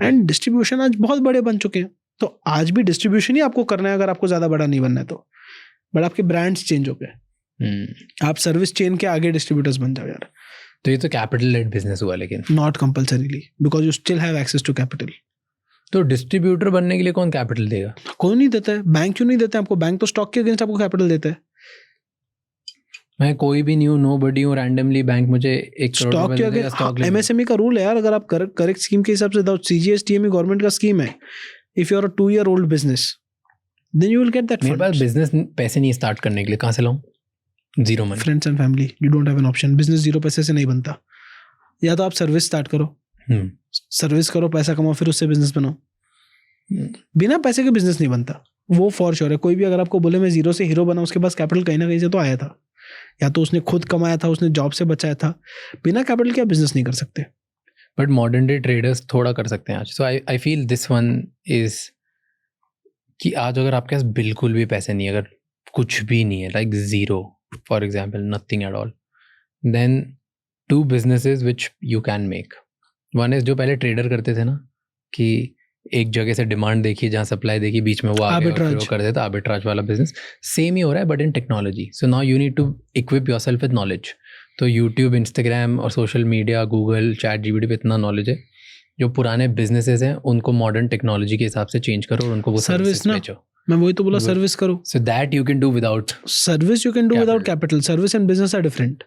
एंड डिस्ट्रीब्यूशन आज बहुत बड़े बन चुके हैं. तो आज भी डिस्ट्रीब्यूशन ही आपको करना है अगर आपको ज्यादा बड़ा नहीं बनना है तो. बट आपके ब्रांड्स चेंज हो गए, आप सर्विस चेन के आगे डिस्ट्रीब्यूटर्स बन जाओ यार. तो ये तो कैपिटल लेड बिजनेस हुआ, लेकिन not compulsorily, because you still have access to capital. तो डिस्ट्रीब्यूटर बनने के लिए कौन कैपिटल देगा? कोई नहीं देता है. बैंक क्यों नहीं देता है आपको? बैंक तो स्टॉक के अगेंस्ट आपको कैपिटल देता है. मैं कोई भी नहीं हूँ, नो बडी हूँ, रैंडमली बैंक मुझे 1 करोड़ स्टॉक के रुपए स्टॉक अगेंस्ट एमएसएमई का रूल है यार. अगर आप करेक्ट स्कीम के हिसाब से दाओ, सीजीएसटीएमई गवर्नमेंट का स्कीम है. If you are a 2-year-old business, then you will get that. मेरे पास बिजनेस पैसे नहीं स्टार्ट करने के लिए, कहाँ से लाऊं? Zero money. Friends and family, you don't have an option. Business 0 पैसे से नहीं बनता. या तो आप सर्विस स्टार्ट करो, सर्विस करो, पैसा कमाओ, फिर उससे बिजनेस बनाओ. बिना पैसे के बिजनेस नहीं बनता, वो फॉर श्योर है. कोई भी अगर आपको बोले मैं 0 से हीरो बना, उसके पास कैपिटल कहीं ना कहीं से तो आया था. या तो उसने खुद कमाया था, उसने जॉब से बचाया था. बिना कैपिटल के आप बिजनेस नहीं कर सकते. बट मॉडर्न डे ट्रेडर्स थोड़ा कर सकते हैं आज. So I feel this one is कि आज अगर आपके पास बिल्कुल भी पैसे नहीं, अगर कुछ भी नहीं है, like zero for example, nothing at all, then 2 businesses which you can make. One is जो पहले ट्रेडर करते थे ना, कि एक जगह से डिमांड देखी, जहाँ सप्लाई देखी, बीच में वो आ गया और फिर वो कर देता, आर्बिट्राज वाला बिजनेस. सेम ही हो रहा है but in technology. So now you need to equip yourself with knowledge. तो यूट्यूब, इंस्टाग्राम और सोशल मीडिया, गूगल, ChatGPT पे इतना नॉलेज है. जो पुराने बिजनेसेस हैं उनको मॉडर्न टेक्नोलॉजी के हिसाब से चेंज करो और उनको वो सर्विस बेचो. मैं वही तो बोला, सर्विस करो. So that you can do without service, you can do without capital. Service and business are different.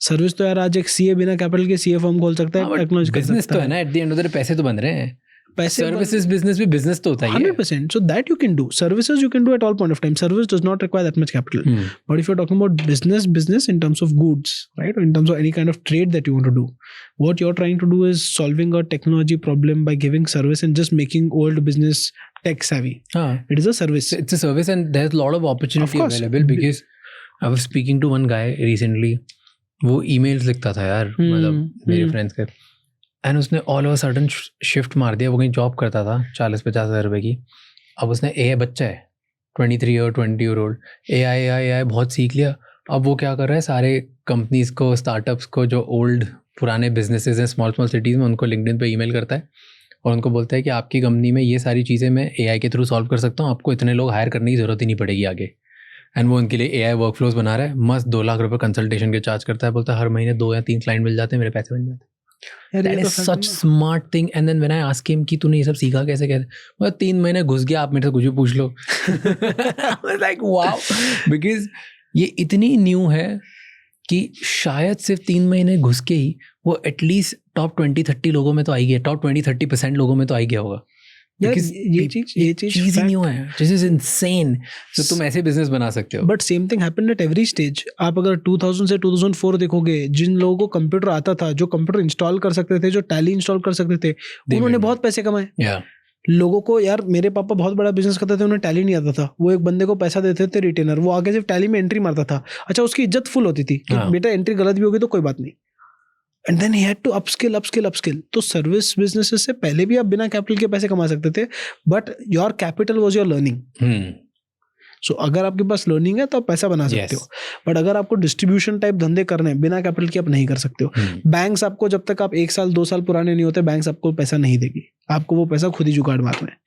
Service तो यार आज एक सीए बिना कैपिटल के सीए फर्म खोल सकता है, टेक्नोलॉजी कर सकता है. बिजनेस तो है ना, eight the end of the day पैसे तो बन रहे हैं. Services business भी business तो होता ही है. 100%. So that you can do. Services you can do at all point of time. Service does not require that much capital. But if you're talking about business in terms of goods, right? Or in terms of any kind of trade that you want to do, what you're trying to do is solving a technology problem by giving service and just making old business tech savvy. It is a service. It's a service and there's a lot of opportunity available because I was speaking to one guy recently. वो emails लिखता था यार, मतलब मेरे friends के. एंड उसने ऑल ओवर सडन शिफ्ट मार दिया. वो कहीं जॉब करता था 40-50 हज़ार रुपये की. अब उसने AI बच्चा है 23-20 AI बहुत सीख लिया. अब वो क्या कर रहा है, सारे कंपनीज को, स्टार्टअप्स को, जो ओल्ड पुराने बिजनेसेस हैं स्मॉल सिटीज़ में, उनको लिंक्डइन पे ईमेल करता है और उनको बोलता है कि आपकी कंपनी में ये सारी चीज़ें मैं AI के थ्रू सॉल्व कर सकता हूँ, आपको इतने लोग हायर करने की ज़रूरत ही नहीं पड़ेगी आगे. एंड वो उनके लिए AI वर्कफ्लोज बना रहा है. मस्त 2 लाख रुपये कंसल्टेशन के चार्ज करता है. बोलता है हर महीने 2 या 3 क्लाइंट मिल जाते हैं, मेरे पैसे बन जाते हैं. That is such smart thing. And then when I ask him कि तूने ये सब सीखा कैसे, मतलब 3 महीने घुस गया, आप मेरे से कुछ भी पूछ लो. I was like wow, because ये इतनी न्यू है कि शायद सिर्फ 3 महीने घुस के ही वो एटलीस्ट टॉप 20-30 लोगों में तो आई गया, टॉप 20-30% लोगों में तो आई गया होगा. ये चीज ही न्यू है. This is insane. तो तुम ऐसे बिजनेस बना सकते हो. But same thing happened at every stage. आप अगर 2000 से 2004 देखोगे, जिन लोगों को कंप्यूटर आता था, जो कंप्यूटर इंस्टॉल कर सकते थे, जो टैली इंस्टॉल कर सकते थे, उन्होंने बहुत पैसे कमाए. लोगों को यार, मेरे पापा बहुत बड़ा बिजनेस करते थे, उन्हें टैली नहीं आता था. वो एक बंदे को पैसा देते थे रिटेनर, वो आगे सिर्फ टैली में एंट्री मारता था. अच्छा, उसकी इज्जत फुल होती थी कि बेटा एंट्री गलत भी होगी तो कोई बात नहीं. And then he had to upskill. तो सर्विस बिजनेसेस से पहले भी आप बिना कैपिटल के पैसे कमा सकते थे, but your capital was your learning. So अगर आपके पास लर्निंग है तो आप पैसा बना सकते हो. बट अगर आपको डिस्ट्रीब्यूशन टाइप धंधे करने हैं, बिना कैपिटल के आप नहीं कर सकते हो. बैंक्स आपको, जब तक आप 1 साल 2 साल पुराने नहीं होते, बैंक्स आपको पैसा नहीं देगी. आपको वो पैसा खुद ही जुगाड़ मारना है.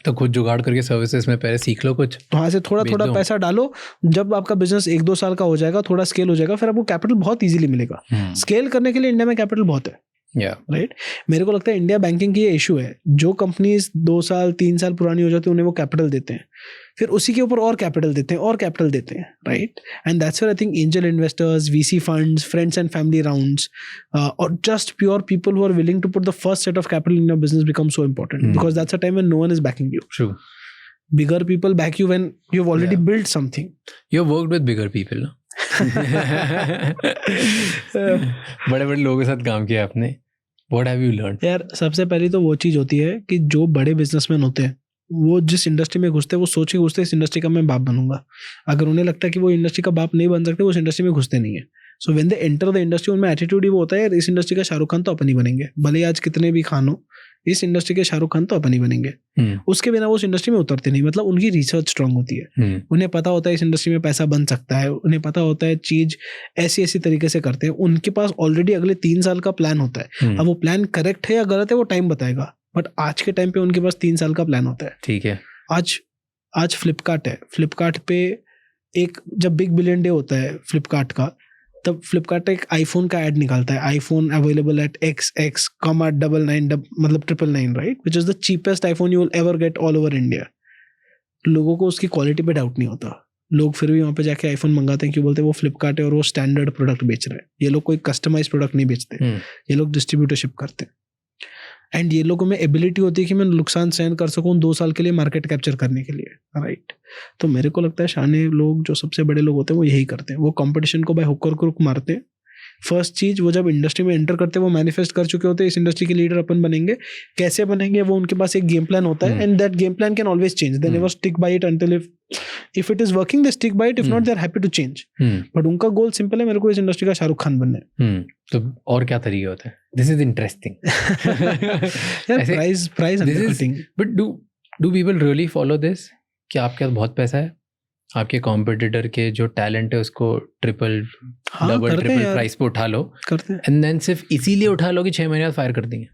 तो खुद जुगाड़ करके सर्विसेज में पहले सीख लो कुछ, वहाँ से थोड़ा पैसा डालो. जब आपका बिजनेस 1-2 साल का हो जाएगा, थोड़ा स्केल हो जाएगा, फिर आपको कैपिटल बहुत इजीली मिलेगा. स्केल करने के लिए इंडिया में कैपिटल बहुत है. राइट. मेरे को लगता है इंडिया बैंकिंग की ये इशू है. जो कंपनीज 2 साल 3 साल पुरानी हो जाती है, उन्हें वो कैपिटल देते हैं, फिर उसी के ऊपर और कैपिटल देते हैं. Right. And that's where I think angel investors, VC funds, friends and family rounds, और just pure people who are willing to put the first set of capital in your business become so important, because that's a time when no one is backing you. True. Bigger people back you when you've already built something. You've worked with bigger people, no? बड़े लोगों के साथ काम किया आपने. What have you learned? यार, सबसे पहली तो वो चीज़ होती है कि जो बड़े बिजनेसमैन होते हैं, वो जिस इंडस्ट्री में घुसते हैं, वो सोच के घुसते हैं इस इंडस्ट्री का मैं बाप बनूंगा. अगर उन्हें लगता है कि वो इंडस्ट्री का बाप नहीं बन सकते, वो उस इंडस्ट्री में घुसते नहीं है. So when they enter the industry, उनमें एटीट्यूड ही वो होता है, यार इस इंडस्ट्री का शाहरुख खान तो अपन ही बनेंगे, भले आज कितने भी खान हो, इस इंडस्ट्री के शाहरुख खान तो अपन ही बनेंगे. उसके बिना वो उस इंडस्ट्री में उतरते नहीं. मतलब उनकी रिसर्च स्ट्रांग होती है. उन्हें पता होता है इस इंडस्ट्री में पैसा बन सकता है, उन्हें पता होता है चीज ऐसी तरीके से करते हैं. उनके पास ऑलरेडी अगले 3 साल का प्लान होता है. अब वो प्लान करेक्ट है या गलत है वो टाइम बताएगा, बट आज के टाइम पे उनके पास 3 साल का प्लान होता है. ठीक है. आज फ्लिपकार्ट है. फ्लिपकार्ट पे एक जब बिग बिलियन डे होता है फ्लिपकार्ट का, तब फ्लिपकार्ट एक आईफोन का ऐड निकालता है, आईफोन अवेलेबल एट XX, 999, मतलब 999, right, which is the cheapest iPhone you will ever get all over India. लोगों को उसकी क्वालिटी पे डाउट नहीं होता, लोग फिर भी वहाँ पे जाके आईफोन मंगाते हैं, क्यों बोलते हैं वो फ्लिपकार्ट है और वो स्टैंडर्ड प्रोडक्ट बेच रहे हैं। ये लोग कोई कस्टमाइज प्रोडक्ट नहीं बेचते, ये लोग डिस्ट्रीब्यूटरशिप करते हैं। एंड ये लोगों में एबिलिटी होती है कि मैं नुकसान सहन कर सकूं 2 साल के लिए मार्केट कैप्चर करने के लिए, राइट। तो मेरे को लगता है शाने लोग जो सबसे बड़े लोग होते हैं वो यही करते हैं, वो कंपटीशन को बाय हुक और क्रुक मारते हैं। फर्स्ट चीज, वो जब इंडस्ट्री में एंटर करते हैं वो मैनिफेस्ट कर चुके होते हैं इस इंडस्ट्री के लीडर अपन बनेंगे। कैसे बनेंगे वो उनके पास एक गेम प्लान होता है, and that game plan can always change, they never stick by it until if it is working they stick by it, if not they are happy to change, but उनका गोल सिंपल है, मेरे को इस इंडस्ट्री का शाहरुख खान बनना है। तो और क्या तरीके होते हैं? This is interesting. Price undercutting. But do people really follow this कि आपके पास बहुत पैसा है, आपके कॉम्पिटिटर के जो टैलेंट है उसको ट्रिपल प्राइस पे उठा लो, करते हैं, एंड देन सिर्फ इसीलिए उठा लो कि 6 महीने बाद फायर कर देंगे?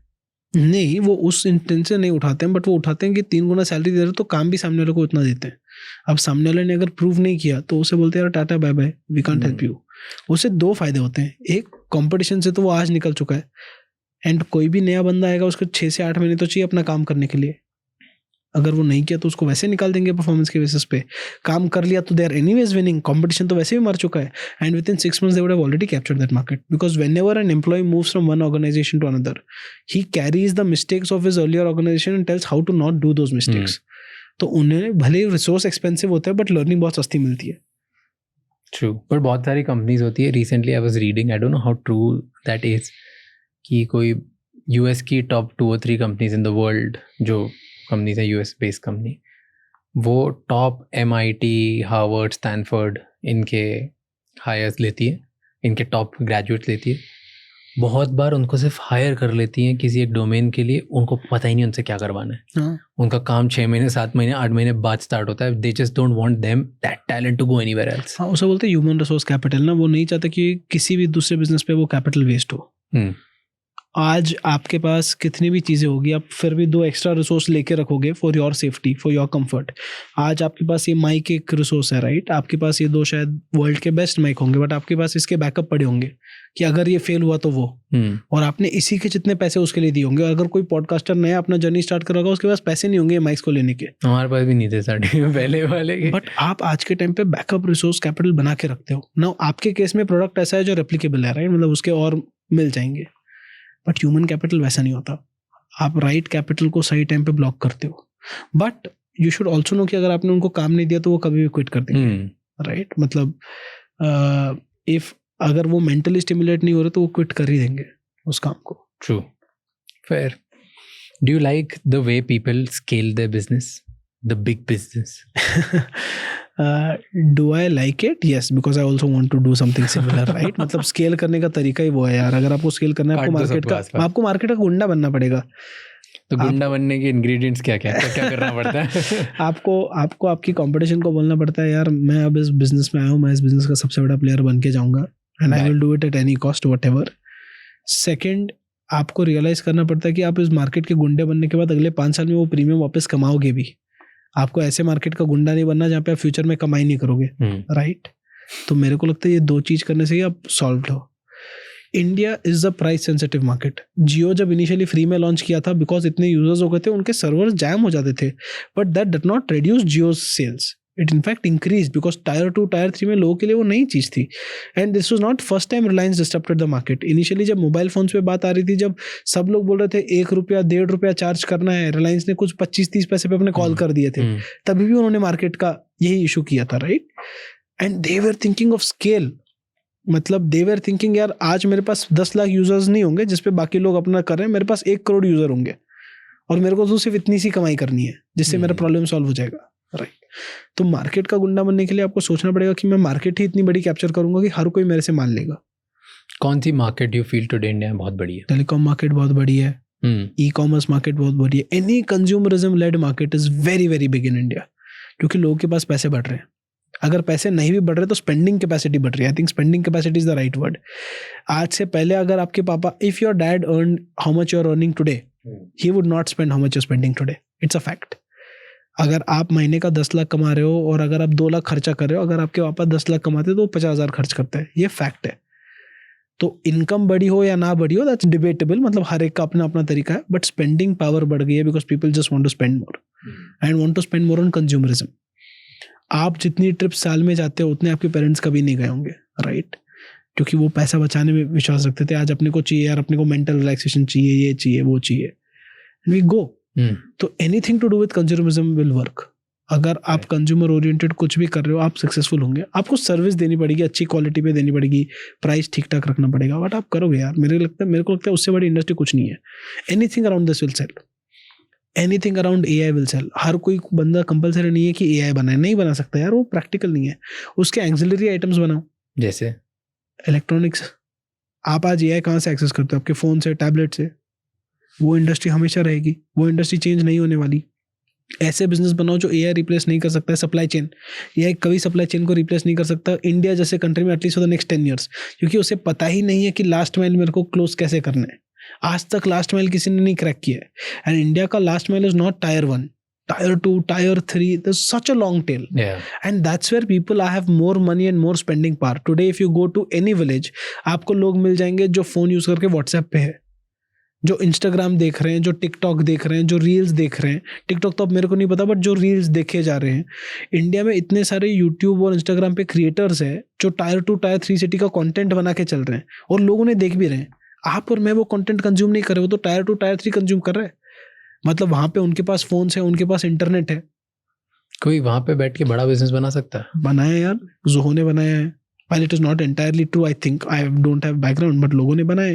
नहीं, वो उस इंटेंशन से नहीं उठाते हैं, बट वो उठाते हैं कि 3 गुना सैलरी दे रहे तो काम भी सामने वाले को उतना देते हैं। अब सामने वाले ने अगर प्रूव नहीं किया तो उसे बोलते हैं यार tata bye bye, we can't help you. उससे 2 फायदे होते हैं, एक कंपटीशन से तो वो आज निकल चुका है, एंड कोई भी नया बंदा आएगा उसको 6 से 8 महीने तो चाहिए अपना काम करने के लिए। अगर वो नहीं किया तो उसको वैसे निकाल देंगे परफॉर्मेंस के बेसिस पे। काम कर लिया तो they are anyways winning, competition तो वैसे भी मर चुका है, and within 6 months they would have already captured that market, because whenever an employee moves from one organization to another, he carries the mistakes of his earlier organization and tells how to not do those mistakes. तो उन्हें भले रिसोर्स एक्सपेंसिव होता है बट लर्निंग बहुत सस्ती मिलती है। ट्रू, पर बहुत सारी कंपनीज होती है। Recently I was reading, I don't know how true that is, कि कोई यूएस की top 2 or 3 companies in the world, जो कंपनीज है यूएस बेस्ड कंपनी, वो टॉप MIT, हार्वर्ड, स्टैनफोर्ड इनके हायर्स लेती है, इनके टॉप ग्रेजुएट्स लेती है। बहुत बार उनको सिर्फ हायर कर लेती हैं किसी एक डोमेन के लिए, उनको पता ही नहीं उनसे क्या करवाना है। उनका काम 6 महीने, 7 महीने, 8 महीने बाद स्टार्ट होता है। They just don't want them that talent to go anywhere else. हाँ, उसे बोलते हैं ह्यूमन रिसोर्स कैपिटल ना। वो नहीं चाहते कि किसी भी दूसरे बिजनेस पे वो कैपिटल वेस्ट हो। आज आपके पास कितनी भी चीज़ें होगी, आप फिर भी 2 एक्स्ट्रा रिसोर्स लेके रखोगे for your safety, for your comfort. आज आपके पास ये माइक एक रिसोर्स है, राइट, आपके पास ये 2 शायद वर्ल्ड के बेस्ट माइक होंगे, बट आपके पास इसके बैकअप पड़े होंगे कि अगर ये फेल हुआ तो वो, और आपने इसी के जितने पैसे उसके लिए दिए होंगे। अगर कोई पॉडकास्टर नया अपना जर्नी स्टार्ट करेगा, उसके पास पैसे नहीं होंगे माइक्स को लेने के। हमारे पास भी नहीं थे साढ़े पहले वाले के। बट आप आज के टाइम पे बैकअप रिसोर्स कैपिटल बना के रखते हो ना। आपके केस में प्रोडक्ट ऐसा है जो रेप्लिकेबल है, राइट, मतलब उसके और मिल जाएंगे। बट ह्यूमन कैपिटल वैसा नहीं होता। आप राइट कैपिटल को सही टाइम पे ब्लॉक करते हो, but you should also know कि अगर आपने उनको काम नहीं दिया तो वो कभी भी क्विट कर देंगे, राइट। मतलब इफ अगर वो मेंटली स्टिमुलेट नहीं हो रहे तो वो क्विट कर ही देंगे उस काम को। True, fair. Do you like the way people scale their business, the big business? Do I like it? Yes, because I also want to do something similar, right? मतलब स्केल करने का तरीका ही वो है यार। अगर आपको स्केल करना है, आपको मार्केट का गुंडा बनना पड़ेगा। तो गुंडा बनने के इंग्रेडिएंट्स क्या करना पड़ता है? आपको आपकी कंपटीशन को बोलना पड़ता है यार, मैं अब इस बिजनेस में आया हूँ, मैं इस बिजनेस का सबसे बड़ा प्लेयर बन के जाऊंगा, and I will do it at any cost, whatever. Second, आपको रियलाइज करना पड़ता है कि आप इस मार्केट के गुंडे बनने के बाद अगले 5 साल में वो प्रीमियम वापस कमाओगे भी। आपको ऐसे मार्केट का गुंडा नहीं बनना जहाँ पे आप फ्यूचर में कमाई नहीं करोगे, राइट। तो मेरे को लगता है ये 2 चीज करने से ही आप सॉल्व हो। India is a price sensitive market. Jio जब इनिशियली फ्री में लॉन्च किया था, बिकॉज इतने यूजर्स हो गए थे, उनके सर्वर्स जैम हो जाते थे, but that did not reduce Jio's sales, it in fact increase, because tier 2 tier 3 में लोगों के लिए वो नई चीज थी। And this was not first time Reliance disturbed the market. Initially जब मोबाइल फोन्स पे बात आ रही थी, जब सब लोग बोल रहे थे 1 रुपया 1.5 रुपया चार्ज करना है, रिलायंस ने कुछ 25-30 पैसे पे अपने कॉल कर दिए थे। तभी भी उन्होंने मार्केट का यही इशू किया था, right. And they were thinking of scale, मतलब दे वर थिंकिंग यार आज मेरे पास 10 लाख यूजर्स नहीं होंगे जिसपे बाकी लोग अपना कर रहे हैं, मेरे पास 1 करोड़ यूजर होंगे और मेरे को तो सिर्फ इतनी सी कमाई करनी है जिससे मेरा प्रॉब्लम सॉल्व हो जाएगा, राइट। तो मार्केट का गुंडा बनने के लिए आपको सोचना पड़ेगा कि मैं मार्केट ही इतनी बड़ी कैप्चर करूंगा कि हर कोई मेरे से मान लेगा। कौन सी market you feel today India में बहुत बड़ी है? टेलीकॉम मार्केट बहुत बड़ी है, ई कॉमर्स मार्केट बहुत बड़ी है, any consumerism led market is very very big in India, क्योंकि लोगों के पास पैसे बढ़ रहे हैं। अगर पैसे नहीं भी बढ़ रहे तो स्पेंडिंग कैपेसिटी बढ़ रही है। I think spending capacity is the right word. आज से पहले अगर आपके पापा, if your dad earn how much you are earning today, he would not spend how much you are spending today, it's a fact. अगर आप महीने का 10 लाख कमा रहे हो और अगर आप 2 लाख खर्चा कर रहे हो, अगर आपके पापा 10 लाख कमाते हैं तो 50,000 खर्च करते हैं, ये फैक्ट है। तो इनकम बढ़ी हो या ना बढ़ी हो, दैट्स डिबेटेबल, मतलब हर एक का अपना अपना तरीका है, बट स्पेंडिंग पावर बढ़ गई है because people just want to spend more and want to spend more on consumerism. आप जितनी ट्रिप्स साल में जाते हो उतने आपके पेरेंट्स कभी नहीं गए होंगे, राइट? क्योंकि वो पैसा बचाने में विश्वास रखते थे। आज अपने को चाहिए यार, अपने को मेंटल रिलैक्सेशन चाहिए, ये चाहिए, वो चाहिए, वी गो। तो anything to do with consumerism will work. अगर आप कंज्यूमर ओरिएंटेड कुछ भी कर रहे हो, आप सक्सेसफुल होंगे। आपको सर्विस देनी पड़ेगी, अच्छी क्वालिटी पे देनी पड़ेगी, प्राइस ठीक ठाक रखना पड़ेगा, बट आप करोगे यार। मेरे को लगता है उससे बड़ी इंडस्ट्री कुछ नहीं है। Anything around this will sell, anything around AI will sell. हर कोई बंदा कंपलसरी नहीं है कि एआई बनाए, नहीं बना सकता यार, वो प्रैक्टिकल नहीं है। उसके एक्सिलरी आइटम्स बनाओ, जैसे इलेक्ट्रॉनिक्स। आप आज एआई कहाँ से एक्सेस करते हो? आपके फोन से, टैबलेट से। वो इंडस्ट्री हमेशा रहेगी, वो इंडस्ट्री चेंज नहीं होने वाली। ऐसे बिजनेस बनाओ जो एआई रिप्लेस नहीं कर सकता है। सप्लाई चेन, एआई कभी सप्लाई चेन को रिप्लेस नहीं कर सकता इंडिया जैसे कंट्री में, at least for the next 10 years, क्योंकि उसे पता ही नहीं है कि लास्ट माइल मेरे को क्लोज कैसे करना है। आज तक लास्ट माइल किसी ने नहीं क्रैक किया है। एंड इंडिया का last mile is not tyre 1, tier 2, tier 3, there's such a long tail. And that's where people have more money and more spending power. Today if you go to any village, आपको लोग मिल जाएंगे जो फोन यूज करके व्हाट्सएप पे है, जो इंस्टाग्राम देख रहे हैं, जो टिकटॉक देख रहे हैं, जो रील्स देख रहे हैं। टिकटॉक तो अब मेरे को नहीं पता, बट जो रील्स देखे जा रहे हैं। इंडिया में इतने सारे यूट्यूब और इंस्टाग्राम पे क्रिएटर्स है जो टायर 2, टायर 3 सिटी का कंटेंट बना के चल रहे हैं और लोग उन्हें देख भी रहे हैं। आप और मैं वो कंटेंट कंज्यूम नहीं कर रहे, वो तो टायर 2, टायर 3 कंज्यूम कर रहे हैं। मतलब वहां पे उनके पास फोन्स है, उनके पास इंटरनेट है। कोई वहां पे बैठ के बड़ा बिजनेस बना सकता है। बनाया यार, ज़ोहो ने बनाया है। While it is not entirely true, I think I don't have background, but लोगों ने बनाए।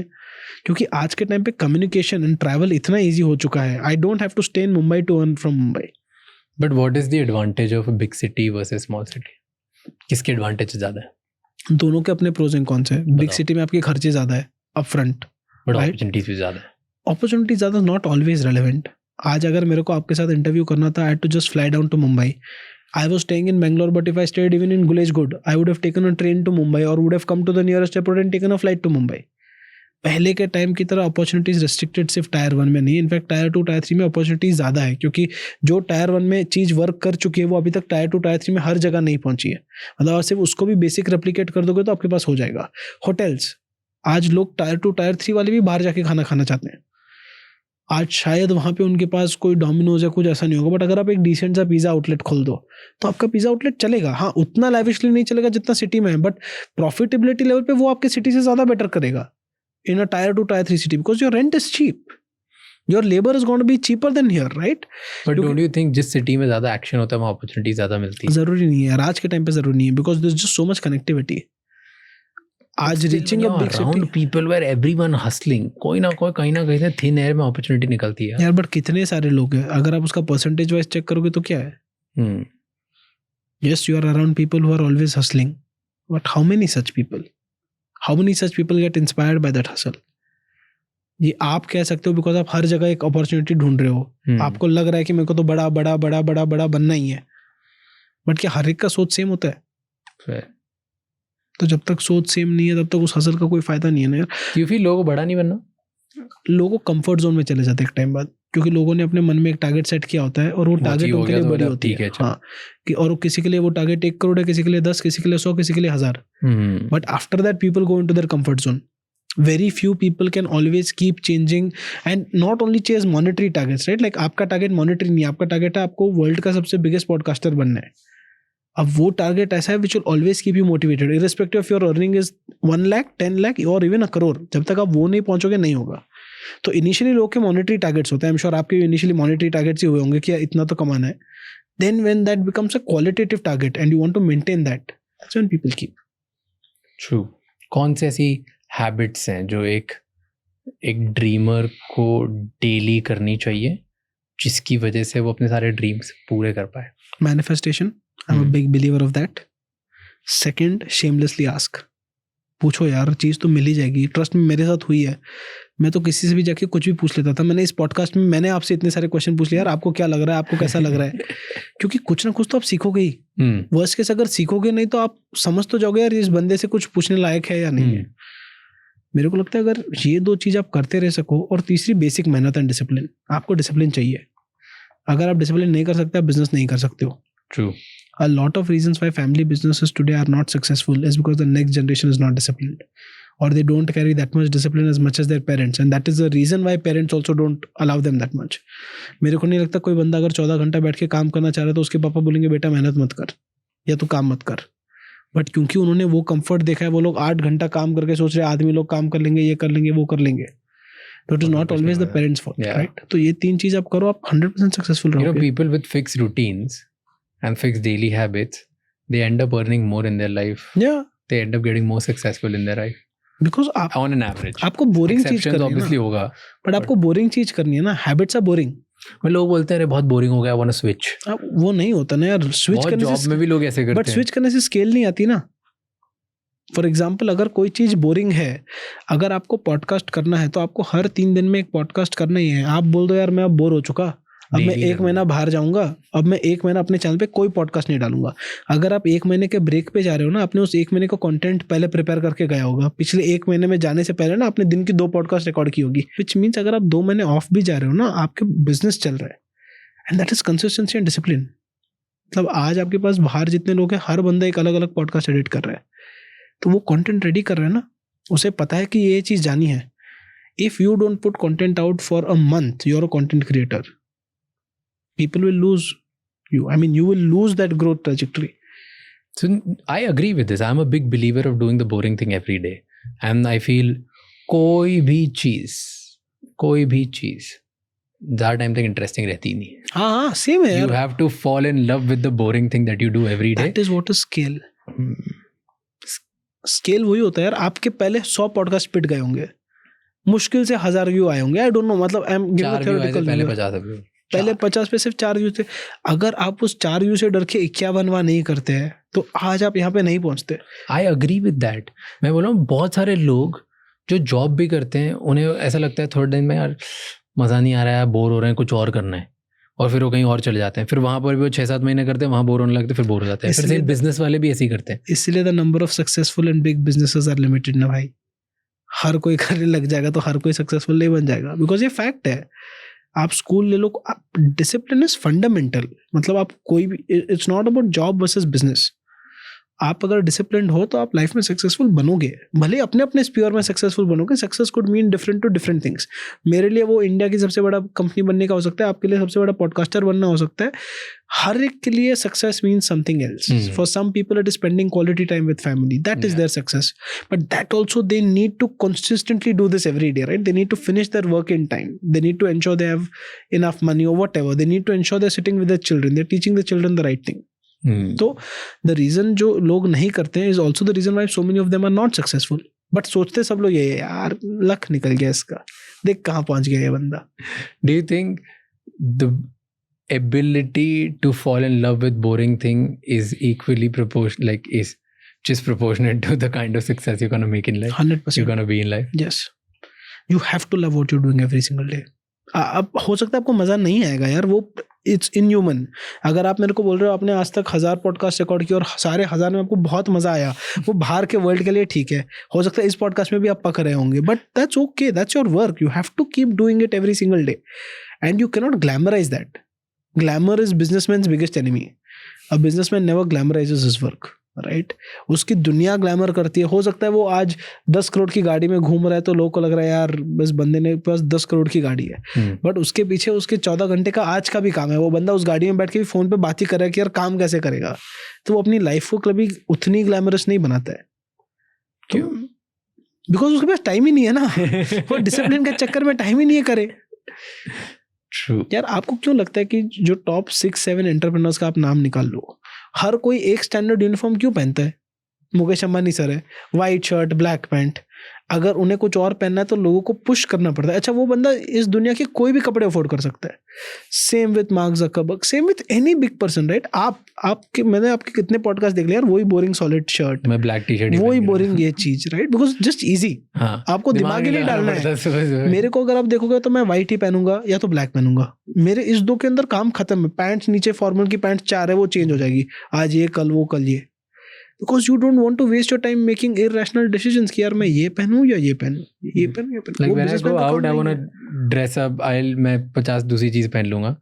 क्योंकि आज के टाइम पे कम्युनिकेशन एंड ट्रैवल इतना इजी हो चुका है। I don't have to stay in Mumbai to earn from Mumbai. But what is the advantage of a big city versus small city? किसके एडवांटेज ज्यादा है? दोनों के अपने प्रोज एंड कॉन्स है। बिग सिटी में आपके खर्चे ज्यादा है अपफ्रंट, बट अपॉर्चुनिटीज भी ज्यादा है। अपॉर्चुनिटी ज्यादा, नॉट ऑलवेज रेलेवेंट। आज अगर मेरे को आपके साथ इंटरव्यू करना था, I had to just fly down to Mumbai. I was staying in Bangalore, but if I stayed even in Guleshgud, I would have taken a train to Mumbai or would have come to the nearest airport and taken a flight to Mumbai. पहले के टाइम की तरह अपॉर्चुनिटीज रिस्ट्रिक्टेड सिर्फ टायर 1 में नहीं, इनफैक्ट टायर 2, टायर 3 में अपॉर्चुनिटीज ज़्यादा है, क्योंकि जो टायर 1 में चीज़ वर्क कर चुकी है वो अभी तक टायर 2, टायर 3 में हर जगह नहीं पहुंची है। मतलब आप सिर्फ उसको भी बेसिक रेप्लिकेट कर दोगे तो आपके पास हो जाएगा। होटल्स, आज लोग टायर 2, टायर 3 वाले भी बाहर जाके खाना खाना चाहते हैं। आज शायद वहाँ पे उनके पास कोई डोमिनोज या कुछ ऐसा नहीं होगा, बट अगर आप एक डिसेंट सा पिज़्ज़ा आउटलेट खोल दो तो आपका पिज़्ज़ा आउटलेट चलेगा। हाँ, उतना लैविशली नहीं चलेगा जितना सिटी में है, बट प्रॉफिटेबिलिटी लेवल पे वो आपके सिटी से ज़्यादा बेटर करेगा in a tier 2, tier 3 city, because your rent is cheap, your labour is going to be cheaper than here, right? But don't you think जिस सिटी में ज़्यादा एक्शन होता है वहाँ अपॉर्चुनिटी ज़्यादा मिलती है? ज़रूरी नहीं है यार, आज के टाइम पे ज़रूरी नहीं है, because there is just so much connectivity. आज reaching a big city, people where everyone hustling, कोई ना कोई कहीं ना कहीं से थिन एयर में अपॉर्चुनिटी निकलती है यार। बट कितने सारे लोग हैं, अगर आप उसका परसेंटेज वाइज चेक करोगे तो क्या है? Yes, you are around people who are always hustling, but how many such people get inspired by that hustle? ये आप कह सकते हो बिकॉज आप हर जगह एक अपॉर्चुनिटी ढूंढ रहे हो। आपको लग रहा है कि मेरे को तो बड़ा बड़ा बड़ा बड़ा बड़ा बनना ही है, बट क्या हर एक का सोच सेम होता है? तो जब तक सोच सेम नहीं है तब तक उस हसल का कोई फायदा नहीं है ना यार। क्योंकि लोगों को बड़ा नहीं बनना, लोगों कंफर्ट जोन में चले जाते हैं एक टाइम बाद, क्योंकि लोगों ने अपने मन में एक टारगेट सेट किया होता है और वो टारगेट उनके लिए बड़ी होती है। हाँ, कि और किसी के लिए वो टारगेट 1 करोड़ है, किसी के लिए 10, किसी के लिए 100, किसी के लिए 1000। But after that people go into their comfort zone. Very few people can always keep changing and not only chase monetary targets, right? Like आपका टारगेट मॉनेटरी नहीं है, आपका टारगेट है आपको वर्ल्ड का सबसे बिगेस्ट पॉडकास्टर बनना है। अब वो टारगेट ऐसा है which will always keep you motivated irrespective of your earning is 1 lakh, 10 lakh or even a crore। जब तक आप वो नहीं पहुंचोगे नहीं होगा। तो इनिशियली लोग के मॉनेटरी टारगेट्स होते हैं, आई एम श्योर आपके इनिशियली मॉनेटरी टारगेट्स ही हुए होंगे कि इतना तो कमाना है। Then when that becomes a qualitative target and you want to maintain that, that's when people keep. True. कौन सी ऐसी हैबिट्स हैं जो एक ड्रीमर को डेली करनी चाहिए जिसकी वजह से वो अपने सारे ड्रीम्स पूरे कर पाए? Manifestation, I am a big believer of that. Second, shamelessly ask. पूछो यार, चीज़ तो मिल ही जाएगी। ट्रस्ट में मेरे साथ हुई है, मैं तो किसी से भी जाके कुछ भी पूछ लेता था। मैंने इस पॉडकास्ट में मैंने आपसे इतने सारे क्वेश्चन पूछ लिया, यार आपको क्या लग रहा है, आपको कैसा लग रहा है, क्योंकि कुछ ना कुछ तो आप सीखोगे ही। वर्स्ट केस अगर सीखोगे नहीं तो आप समझ तो जाओगे यार इस बंदे से कुछ पूछने लायक है या नहीं है। मेरे को लगता है अगर ये 2 चीज़ आप करते रह सको, और तीसरी बेसिक मेहनत एंड डिसिप्लिन। आपको डिसिप्लिन चाहिए। अगर आप डिसिप्लिन नहीं कर सकते, आप बिजनेस नहीं कर सकते हो. True. A lot of reasons why family businesses today are not successful is because the next generation is not disciplined, or they don't carry that much discipline as much as their parents, and that is the reason why parents also don't allow them that much. मेरे को नहीं लगता कोई बंदा अगर 14 घंटा बैठ के काम करना चाह रहा है तो उसके पापा बोलेंगे बेटा मेहनत मत कर या तू काम मत कर. बट क्योंकि उन्होंने वो कंफर्ट देखा है, वो लोग 8 घंटा काम करके सोच रहे आदमी लोग काम कर लेंगे, ये कर लेंगे, वो कर लेंगे. तो it is not always the parents fault, right? तो ये 3 चीज आप करो, आप 100% सक्सेसफुल You know, रहोगे. people with fixed routines and fixed daily habits, they end up earning more in their life. Yeah, They end up getting more successful in their life because आप on an average. आपको बोरिंग चीज Exceptions करनी है obviously ना, होगा. बट आपको बोरिंग चीज करनी है ना. Habits are boring. मैं लोग बोलते हैं अरे बहुत बोरिंग हो गया, I want to switch. वो नहीं होता ना यार. स्विच बहुत करने जॉब से, में भी लोग ऐसे बट करते हैं. स्विच करने से स्केल नहीं आती ना. फॉर एग्जाम्पल, अगर कोई चीज बोरिंग है, अगर आपको पॉडकास्ट करना है तो आपको हर 3 दिन में एक पॉडकास्ट करना ही है. आप बोल दो यार मैं अब बोर हो चुका, अब मैं Daily 1 करना महीना बाहर जाऊंगा, अब मैं 1 महीना अपने चैनल पे कोई पॉडकास्ट नहीं डालूंगा. अगर आप 1 महीने के ब्रेक पे जा रहे हो ना, आपने उस 1 महीने का कंटेंट पहले प्रिपेयर करके गया होगा. पिछले 1 महीने में जाने से पहले ना आपने दिन की 2 पॉडकास्ट रिकॉर्ड की होगी. विच मीन्स अगर आप 2 महीने ऑफ भी जा रहे हो ना, आपके बिजनेस चल रहा है. And that is consistency and discipline. मतलब आज आपके पास बाहर जितने लोग हैं, हर बंदा एक अलग अलग पॉडकास्ट एडिट कर रहा है. तो वो कंटेंट रेडी कर रहा है ना, उसे पता है कि ये चीज जानी है. If you don't put content out for a month, you are a content creator. People will lose you. I mean, you will lose that growth trajectory. So I agree with this. I'm a big believer of doing the boring thing every day. And I feel कोई भी चीज ज़्यादा टाइम तक इंटरेस्टिंग रहती नहीं. हाँ, सेम है You यार. have to fall in love with the boring thing that you do every day. That is what is scale. Scale वही होता है यार. आपके पहले 100 पॉडकास्ट पिट गए होंगे, मुश्किल से 1000 व्यू आए होंगे. आई डोंट नो, मतलब आई एम गिविंग 4 view आए थे, थ्योरेटिकल. पहले 50 view. पहले 50 पे सिर्फ 4 व्यू थे. अगर आप उस 4 व्यू से डर के 51वां नहीं करते हैं तो आज आप यहाँ पे नहीं पहुंचते. I agree with that. मैं बोल रहा हूँ बहुत सारे लोग जो जॉब भी करते हैं, उन्हें ऐसा लगता है थोड़े दिन में यार मज़ा नहीं आ रहा है, बोर हो रहे हैं, कुछ और करना है, और फिर वो कहीं और चले जाते हैं. फिर वहाँ पर भी वो 6-7 महीने करते हैं, वहाँ बोर होने लगते हैं, फिर बोर हो जाते हैं. फिर बिजनेस वाले भी ऐसे ही करते हैं. इसलिए the number of successful and big businesses are limited ना भाई. हर कोई करने लग जाएगा तो हर कोई सक्सेसफुल नहीं बन जाएगा. बिकॉज ये फैक्ट है. आप स्कूल ले लो, डिसिप्लिन इज फंडामेंटल. मतलब आप कोई भी, it's not about job versus business. आप अगर डिसिप्लिन्ड हो तो आप लाइफ में सक्सेसफुल बनोगे. भले अपने अपने स्पीयर में सक्सेसफुल बनोगे. Success could mean different to different things. मेरे लिए वो इंडिया की सबसे बड़ा कंपनी बनने का हो सकता है, आपके लिए सबसे बड़ा पॉडकास्टर बनना हो सकता है. हर एक के लिए success means something else. For some people it is spending quality time with family. That is their success. But that also they need to consistently do this every day, right? They need to finish their work in time. They need to ensure they have enough money और whatever. They need to ensure they are sitting with their children, they are teaching the children the right thing. तो द रीजन जो लोग नहीं करते हैं is also the reason why so many of them are not successful. But सोचते सब लोग ये है यार लक निकल गया इसका, देख कहाँ पहुंच गया ये बंदा. Do you think the ability to fall in love with boring thing is equally is just proportionate to the kind of success you're gonna make in life? 100%. You're gonna be in life. Yes. You have to love what you're doing every single day. अब हो सकता है आपको मजा नहीं आएगा यार, वो इट्स इनह्यूमन. अगर आप मेरे को बोल रहे हो आपने आज तक 1000 पॉडकास्ट रिकॉर्ड किए और सारे 1000 में आपको बहुत मजा आया, वो बाहर के वर्ल्ड के लिए ठीक है. हो सकता है इस पॉडकास्ट में भी आप पक रहे होंगे, but that's okay. That's your work. You have to keep doing it every single day and you can not glamorise that. Glamour is businessman's biggest enemy. A businessman never glamorises his work, right? उसकी दुनिया ग्लैमर करती है. हो सकता है वो आज 10 करोड़ की गाड़ी में घूम रहा है तो लोगों को लग रहा है यार बस बंदे ने पास 10 करोड़ की गाड़ी है, बट उसके पीछे उसके 14 घंटे का आज का भी काम है. वो बंदा उस गाड़ी में बैठ के भी फोन पे बात ही कर रहा है कि यार काम कैसे करेगा. तो वो अपनी लाइफ को कभी उतनी ग्लैमरस नहीं बनाता है. क्यों? बिकॉज उसके पास टाइम ही नहीं है ना. वो डिसिप्लिन के चक्कर में टाइम ही नहीं है करे. True. यार आपको क्यों लगता है कि जो टॉप 6-7 एंटरप्रेन्योर्स का आप नाम निकाल लो, हर कोई एक स्टैंडर्ड यूनिफॉर्म क्यों पहनता है? मुकेश अंबानी सर है, वाइट शर्ट ब्लैक पैंट. अगर उन्हें कुछ और पहनना है तो लोगों को पुश करना पड़ता है. अच्छा वो बंदा इस दुनिया के कोई भी कपड़े अफोर्ड कर सकता है. Same with mark Zuckerberg, same with any big person, right? मैंने आपके कितने पॉडकास्ट देख लिया यार, वही बोरिंग सॉलिड शर्ट, मैं ब्लैक टी-शर्ट, वही बोरिंग ये चीज, राइट? Because just easy. आपको दिमाग ही नहीं डालना है. मेरे को अगर आप देखोगे तो मैं व्हाइट ही पहनूंगा या तो ब्लैक पहनूंगा. मेरे इस 2 के अंदर काम खत्म है. पैंट्स नीचे फॉर्मल की पैंट 4 है, वो चेंज हो जाएगी, आज ये कल वो कल ये. Because you don't want to waste your time making irrational decisions कि यार मैं ये पहनूं या ये पहनूं, ये पहनूं या पहनूं. Like when I go out I want to dress up, मैं 50 दूसरी चीज पहन लूंगा.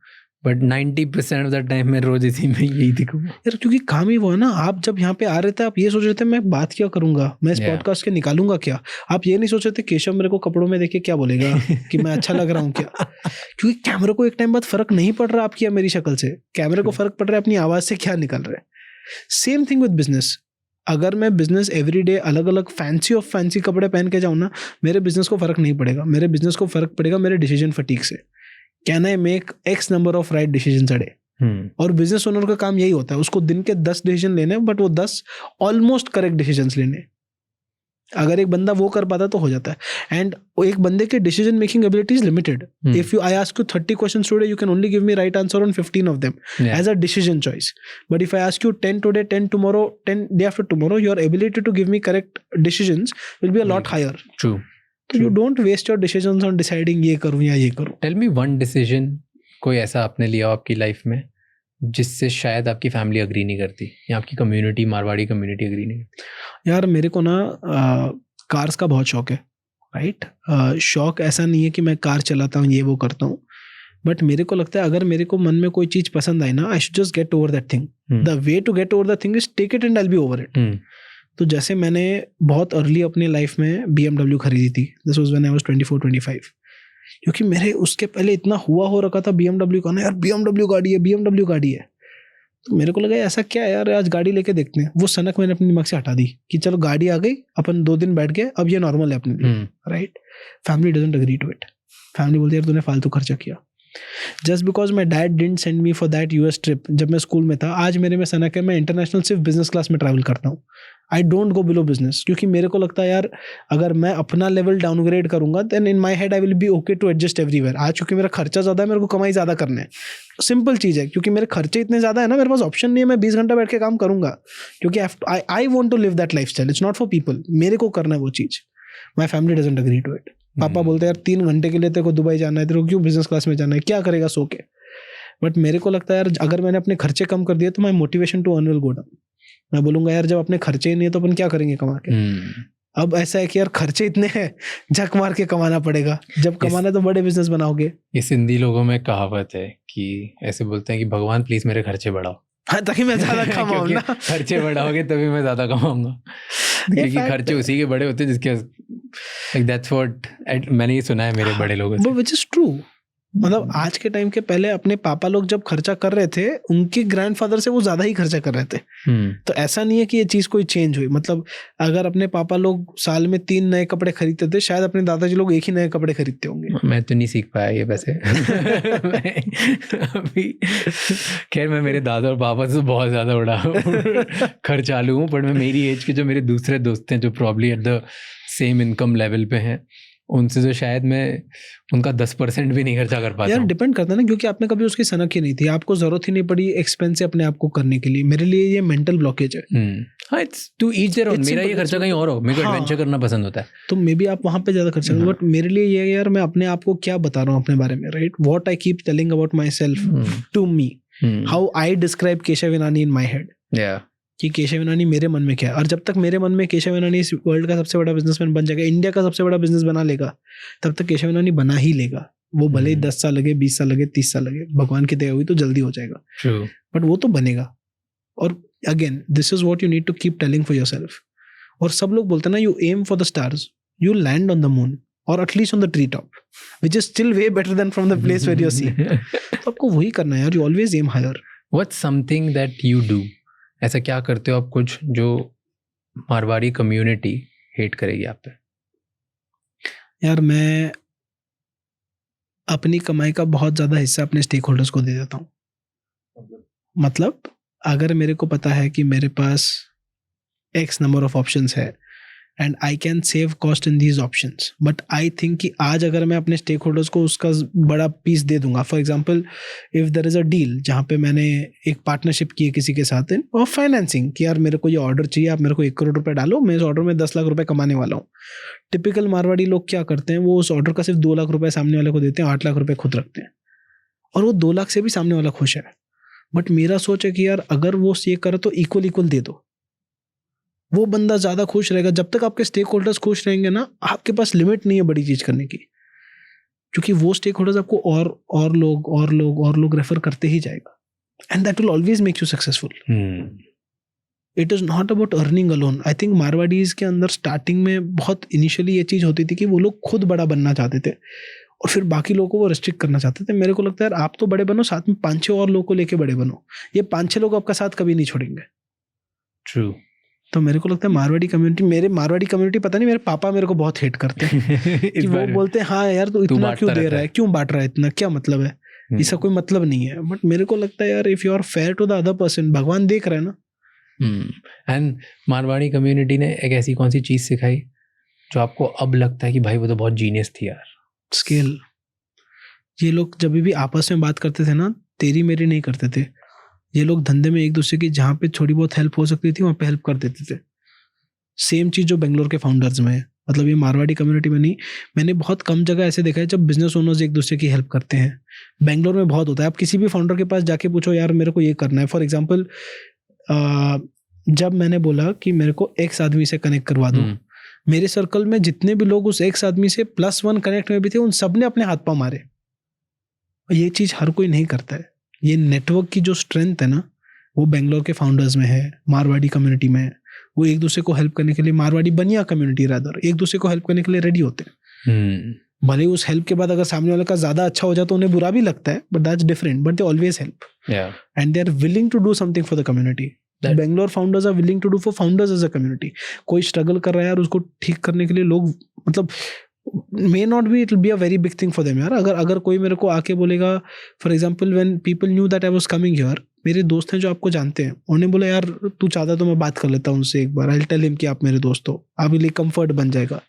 बट 90% ऑफ द टाइम मैं रोज इसी में यही दिखूंगा यार, क्योंकि काम ही वो है ना। आप जब यहाँ पे आ रहे थे आप ये सोच रहे थे मैं बात क्या करूंगा, मैं इस Yeah. पॉडकास्ट के निकालूंगा क्या। आप ये नहीं सोच रहे थे केशव मेरे को कपड़ों में देखे क्या बोलेगा कि मैं अच्छा लग रहा हूँ क्या। क्योंकि कैमरे को एक टाइम बाद फर्क नहीं पड़ रहा आपकी या मेरी शक्ल से, कैमरे को फर्क पड़ रहा है अपनी आवाज से क्या निकल रहा है। Same thing with business. अगर मैं बिजनेस एवरी डे अलग अलग फैंसी कपड़े पहन के जाऊँ ना, मेरे बिजनेस को फर्क नहीं पड़ेगा। मेरे बिजनेस को फर्क पड़ेगा मेरे डिसीजन फटीक से। Can I make x number of right decision a day. और बिजनेस ओनर का काम यही होता है, उसको दिन के 10 डिसीजन लेने, बट वो 10 ऑलमोस्ट करेक्ट डिसीजंस लेने। अगर एक बंदा वो कर पाता तो हो जाता है। एंड एक बंदे के decision making ability is limited. If you I ask you 30 questions today, you can only give me right answer on 15 of them as a decision choice. But if I ask you 10 today, 10 tomorrow, 10 day after tomorrow, your ability to give me correct decisions will be a lot higher. True. तो you don't waste your decisions on deciding ये करूं या ये करूं। टेल मी वन डिसीजन कोई ऐसा आपने लिया हो आपकी लाइफ में जिससे शायद आपकी फैमिली अग्री नहीं करती या आपकी कम्युनिटी, मारवाड़ी कम्युनिटी अग्री नहीं करती। यार मेरे को ना कार्स का बहुत शौक है, राइट। शौक ऐसा नहीं है कि मैं कार चलाता हूँ ये वो करता हूँ, बट मेरे को लगता है अगर मेरे को मन में कोई चीज़ पसंद आई ना, I should just get over that thing. The way to get over the thing is take it and I will be over it. तो जैसे मैंने बहुत अर्ली अपने लाइफ में BMW खरीदी थी, this was when I was 24-25, क्योंकि मेरे उसके पहले इतना हुआ हो रखा था BMW का ना, यार BMW गाड़ी है। तो मेरे को लगा ऐसा क्या है यार, आज गाड़ी लेके देखते हैं। वो सनक मैंने अपने दिमाग से हटा दी कि चलो गाड़ी आ गई, अपन 2 दिन बैठ गए, अब ये नॉर्मल है अपने लिए, right. Family doesn't agree to it. Family बोलती है यार तूने फालतू खर्चा किया। Just because my dad didn't send me for that US trip जब मैं स्कूल में था, आज मेरे में सनक है, मैं इंटरनेशनल सिर्फ बिजनेस क्लास में ट्रैवल करता हूँ। I don't go below business, क्योंकि मेरे को लगता है यार अगर मैं अपना लेवल डाउनग्रेड करूंगा then in my head I will be okay to adjust everywhere. आज क्योंकि मेरा खर्चा ज़्यादा है, मेरे को कमाई ज़्यादा करना है, सिंपल चीज़ है। क्योंकि मेरे खर्चे इतने ज़्यादा है ना, मेरे पास ऑप्शन नहीं है, मैं 20 घंटा बैठ के काम करूंगा, क्योंकि I want to live that life style. It's not for people, मेरे को करना है वो चीज़। My family doesn't agree to it. पापा बोलते हैं यार 3 घंटे के लिए तेरे को दुबई जाना है, तेरे को क्यों बिजनेस क्लास में जाना है, क्या करेगा सो के। बट मेरे को लगता है यार अगर मैंने अपने खर्चे कम कर दिए तो my motivation to earn will go down. मैं बोलूंगा यार जब अपने खर्चे ही नहीं है तो अपन क्या करेंगे कमा के। अब ऐसा है कि यार खर्चे इतने हैं, झक मार के कमाना पड़ेगा। जब कमाना तो बड़े बिजनेस बनाओगे। ये सिंधी लोगों में कहावत है कि ऐसे बोलते हैं कि भगवान प्लीज मेरे खर्चे बढ़ाओ। हाँ, ताकि मैं ज्यादा कमाऊं ना। खर्चे बढ़ाओगे तभी मैं ज्यादा कमाऊंगा, क्योंकि खर्चे उसी के बड़े होते हैं जिसके like that's what मैंने ये सुना है मेरे बड़े लोगों से। which is true। मतलब आज के टाइम के पहले अपने पापा लोग जब खर्चा कर रहे थे, उनके ग्रैंडफादर से वो ज्यादा ही खर्चा कर रहे थे। तो ऐसा नहीं है कि ये चीज कोई चेंज हुई। मतलब अगर अपने पापा लोग साल में 3 नए कपड़े खरीदते थे, शायद अपने दादाजी लोग 1 ही नए कपड़े खरीदते होंगे। मैं तो नहीं सीख पाया ये वैसे। अभी खैर मैं मेरे दादा और पापा से बहुत ज्यादा उड़ा खर्चालू हूँ, पर मैं मेरी एज के जो मेरे दूसरे दोस्त हैं जो probably eight the same income level पे हैं, उनसे जो शायद मैं उनका 10% भी नहीं खर्चा कर पाता। यार डिपेंड करता है ना, क्योंकि आपने कभी उसकी सनक ही नहीं थी, आपको जरूरत ही नहीं पड़ी एक्सपेंस अपने आप को करने के लिए। मेरे लिए ये मेंटल ब्लॉकेज है। हाँ, it's to each their own. मेरा ये खर्चा कहीं और हो, मेरे को एडवेंचर करना पसंद होता है, तो मे बी आप वहां पे ज्यादा खर्चा करो। बट मेरे लिए ये यार मैं अपने आप को क्या बता रहा हूँ अपने बारे में, right. What I keep telling about myself to me, how I describe Keshav Inani in my head, कि केशव इनानी मेरे मन में क्या है। और जब तक मेरे मन में केशव इनानी इस वर्ल्ड का सबसे बड़ा बिजनेसमैन बन जाएगा, इंडिया का सबसे बड़ा बिजनेस बना लेगा, तब तक केशव इनानी बना ही लेगा। वो भले ही 10 साल लगे, 20 साल लगे, 30 साल लगे, भगवान की दया हुई तो जल्दी हो जाएगा, बट वो तो बनेगा। और again this is what you need to keep telling for yourself. और सब लोग बोलते हैं ना, you aim for the stars, you land on the moon और at least on the tree top, which is still way better than from the place where you are seeing. तो आपको वही करना है यार, you always aim higher. What's something that you do, ऐसा क्या करते हो आप कुछ जो मारवाड़ी कम्युनिटी हेट करेगी आप पे? यार मैं अपनी कमाई का बहुत ज़्यादा हिस्सा अपने स्टेक होल्डर्स को दे देता हूँ। मतलब अगर मेरे को पता है कि मेरे पास X नंबर ऑफ ऑप्शंस है and I can save cost in these options, but I think कि आज अगर मैं अपने स्टेक होल्डर्स को उसका बड़ा पीस दे दूंगा, for example if there is a deal जहाँ पे मैंने एक पार्टनरशिप की है किसी के साथ और फाइनेंसिंग कि यार मेरे को ये ऑर्डर चाहिए, आप मेरे को 1 करोड़ रुपए डालो, मैं इस ऑर्डर में 10 लाख रुपए कमाने वाला हूँ। टिपिकल मारवाड़ी लोग क्या करते हैं, वो उस ऑर्डर का सिर्फ 2 लाख रुपए सामने वाले को देते हैं, 8 लाख रुपए खुद रखते हैं, और वो 2 लाख से भी सामने वाला खुश है। बट मेरा सोच है कि यार अगर वो ये करे तो इक्वल दे दो, वो बंदा ज्यादा खुश रहेगा। जब तक आपके स्टेक होल्डर्स खुश रहेंगे ना, आपके पास लिमिट नहीं है बड़ी चीज करने की। क्योंकि वो स्टेक होल्डर्स आपको और लोग रेफर करते ही जाएगा, and that will always make you successful. It is not about earning alone. I think Marwaris के अंदर स्टार्टिंग में बहुत इनिशियली ये चीज़ होती थी कि वो लोग खुद बड़ा बनना चाहते थे और फिर बाकी लोगों को वो रिस्ट्रिक्ट करना चाहते थे. मेरे को लगता है यार आप तो बड़े बनो, साथ में 5-6 और लोगों को लेके बड़े बनो. ये 5-6 लोग आपका साथ कभी नहीं छोड़ेंगे. ट्रू. तो मेरे को लगता है मारवाड़ी कम्युनिटी पता नहीं, मेरे पापा मेरे को बहुत हेट करते हैं कि वो बोलते हैं हाँ यार तू इतना क्यों दे रहा है, क्यों बांट रहा है इतना, क्या मतलब है, इसका कोई मतलब नहीं है. बट मेरे को लगता है यार if you are fair to the other person, भगवान देख रहा है ना. एंड मारवाड़ी कम्युनिटी ने एक ऐसी कौन सी चीज़ सिखाई जो आपको अब लगता है कि भाई वो तो बहुत जीनियस थी यार? स्केल. ये लोग जब भी आपस में बात करते थे ना, तेरी मेरी नहीं करते थे. ये लोग धंधे में एक दूसरे की जहाँ पे थोड़ी बहुत हेल्प हो सकती थी वहाँ पे हेल्प कर देते थे. सेम चीज़ जो बेंगलोर के फाउंडर्स में है, मतलब ये मारवाड़ी कम्युनिटी में नहीं, मैंने बहुत कम जगह ऐसे देखा है जब बिजनेस ओनर्स एक दूसरे की हेल्प करते हैं. बेंगलोर में बहुत होता है. आप किसी भी फाउंडर के पास जाके पूछो यार मेरे को ये करना है. फॉर एग्जाम्पल जब मैंने बोला कि मेरे को एक्स आदमी से कनेक्ट करवा दो, मेरे सर्कल में जितने भी लोग उस एक्स आदमी से +1 कनेक्ट में भी थे, उन सब ने अपने हाथ पाँव मारे. ये चीज़ हर कोई नहीं करता है. ये नेटवर्क की जो स्ट्रेंथ है ना, वो बेंगलोर के फाउंडर्स में है, मारवाड़ी कम्युनिटी में है. वो एक दूसरे को हेल्प करने के लिए, मारवाड़ी बनिया कम्युनिटी रादर, एक दूसरे को हेल्प करने के लिए रेडी होते हैं. भले उस हेल्प के बाद अगर सामने वाले का ज़्यादा अच्छा हो जाए तो उन्हें बुरा भी लगता है, but that's different. But they always help and they are willing to do something for the community. Bangalore founders are willing to do for founders as a community. कोई स्ट्रगल कर रहा है यार, उसको ठीक करने के लिए लोग, मतलब may not be, it will be a very big thing for them यार. अगर कोई मेरे को आके बोलेगा, for example when people knew that I was coming here, मेरे दोस्त हैं जो आपको जानते हैं, उन्होंने बोला यार तू चाहता तो मैं बात कर लेता हूँ उनसे एक बार, आई विल टेल हिम कि आप मेरे दोस्त हो, आपके लिए कंफर्ट बन जाएगा.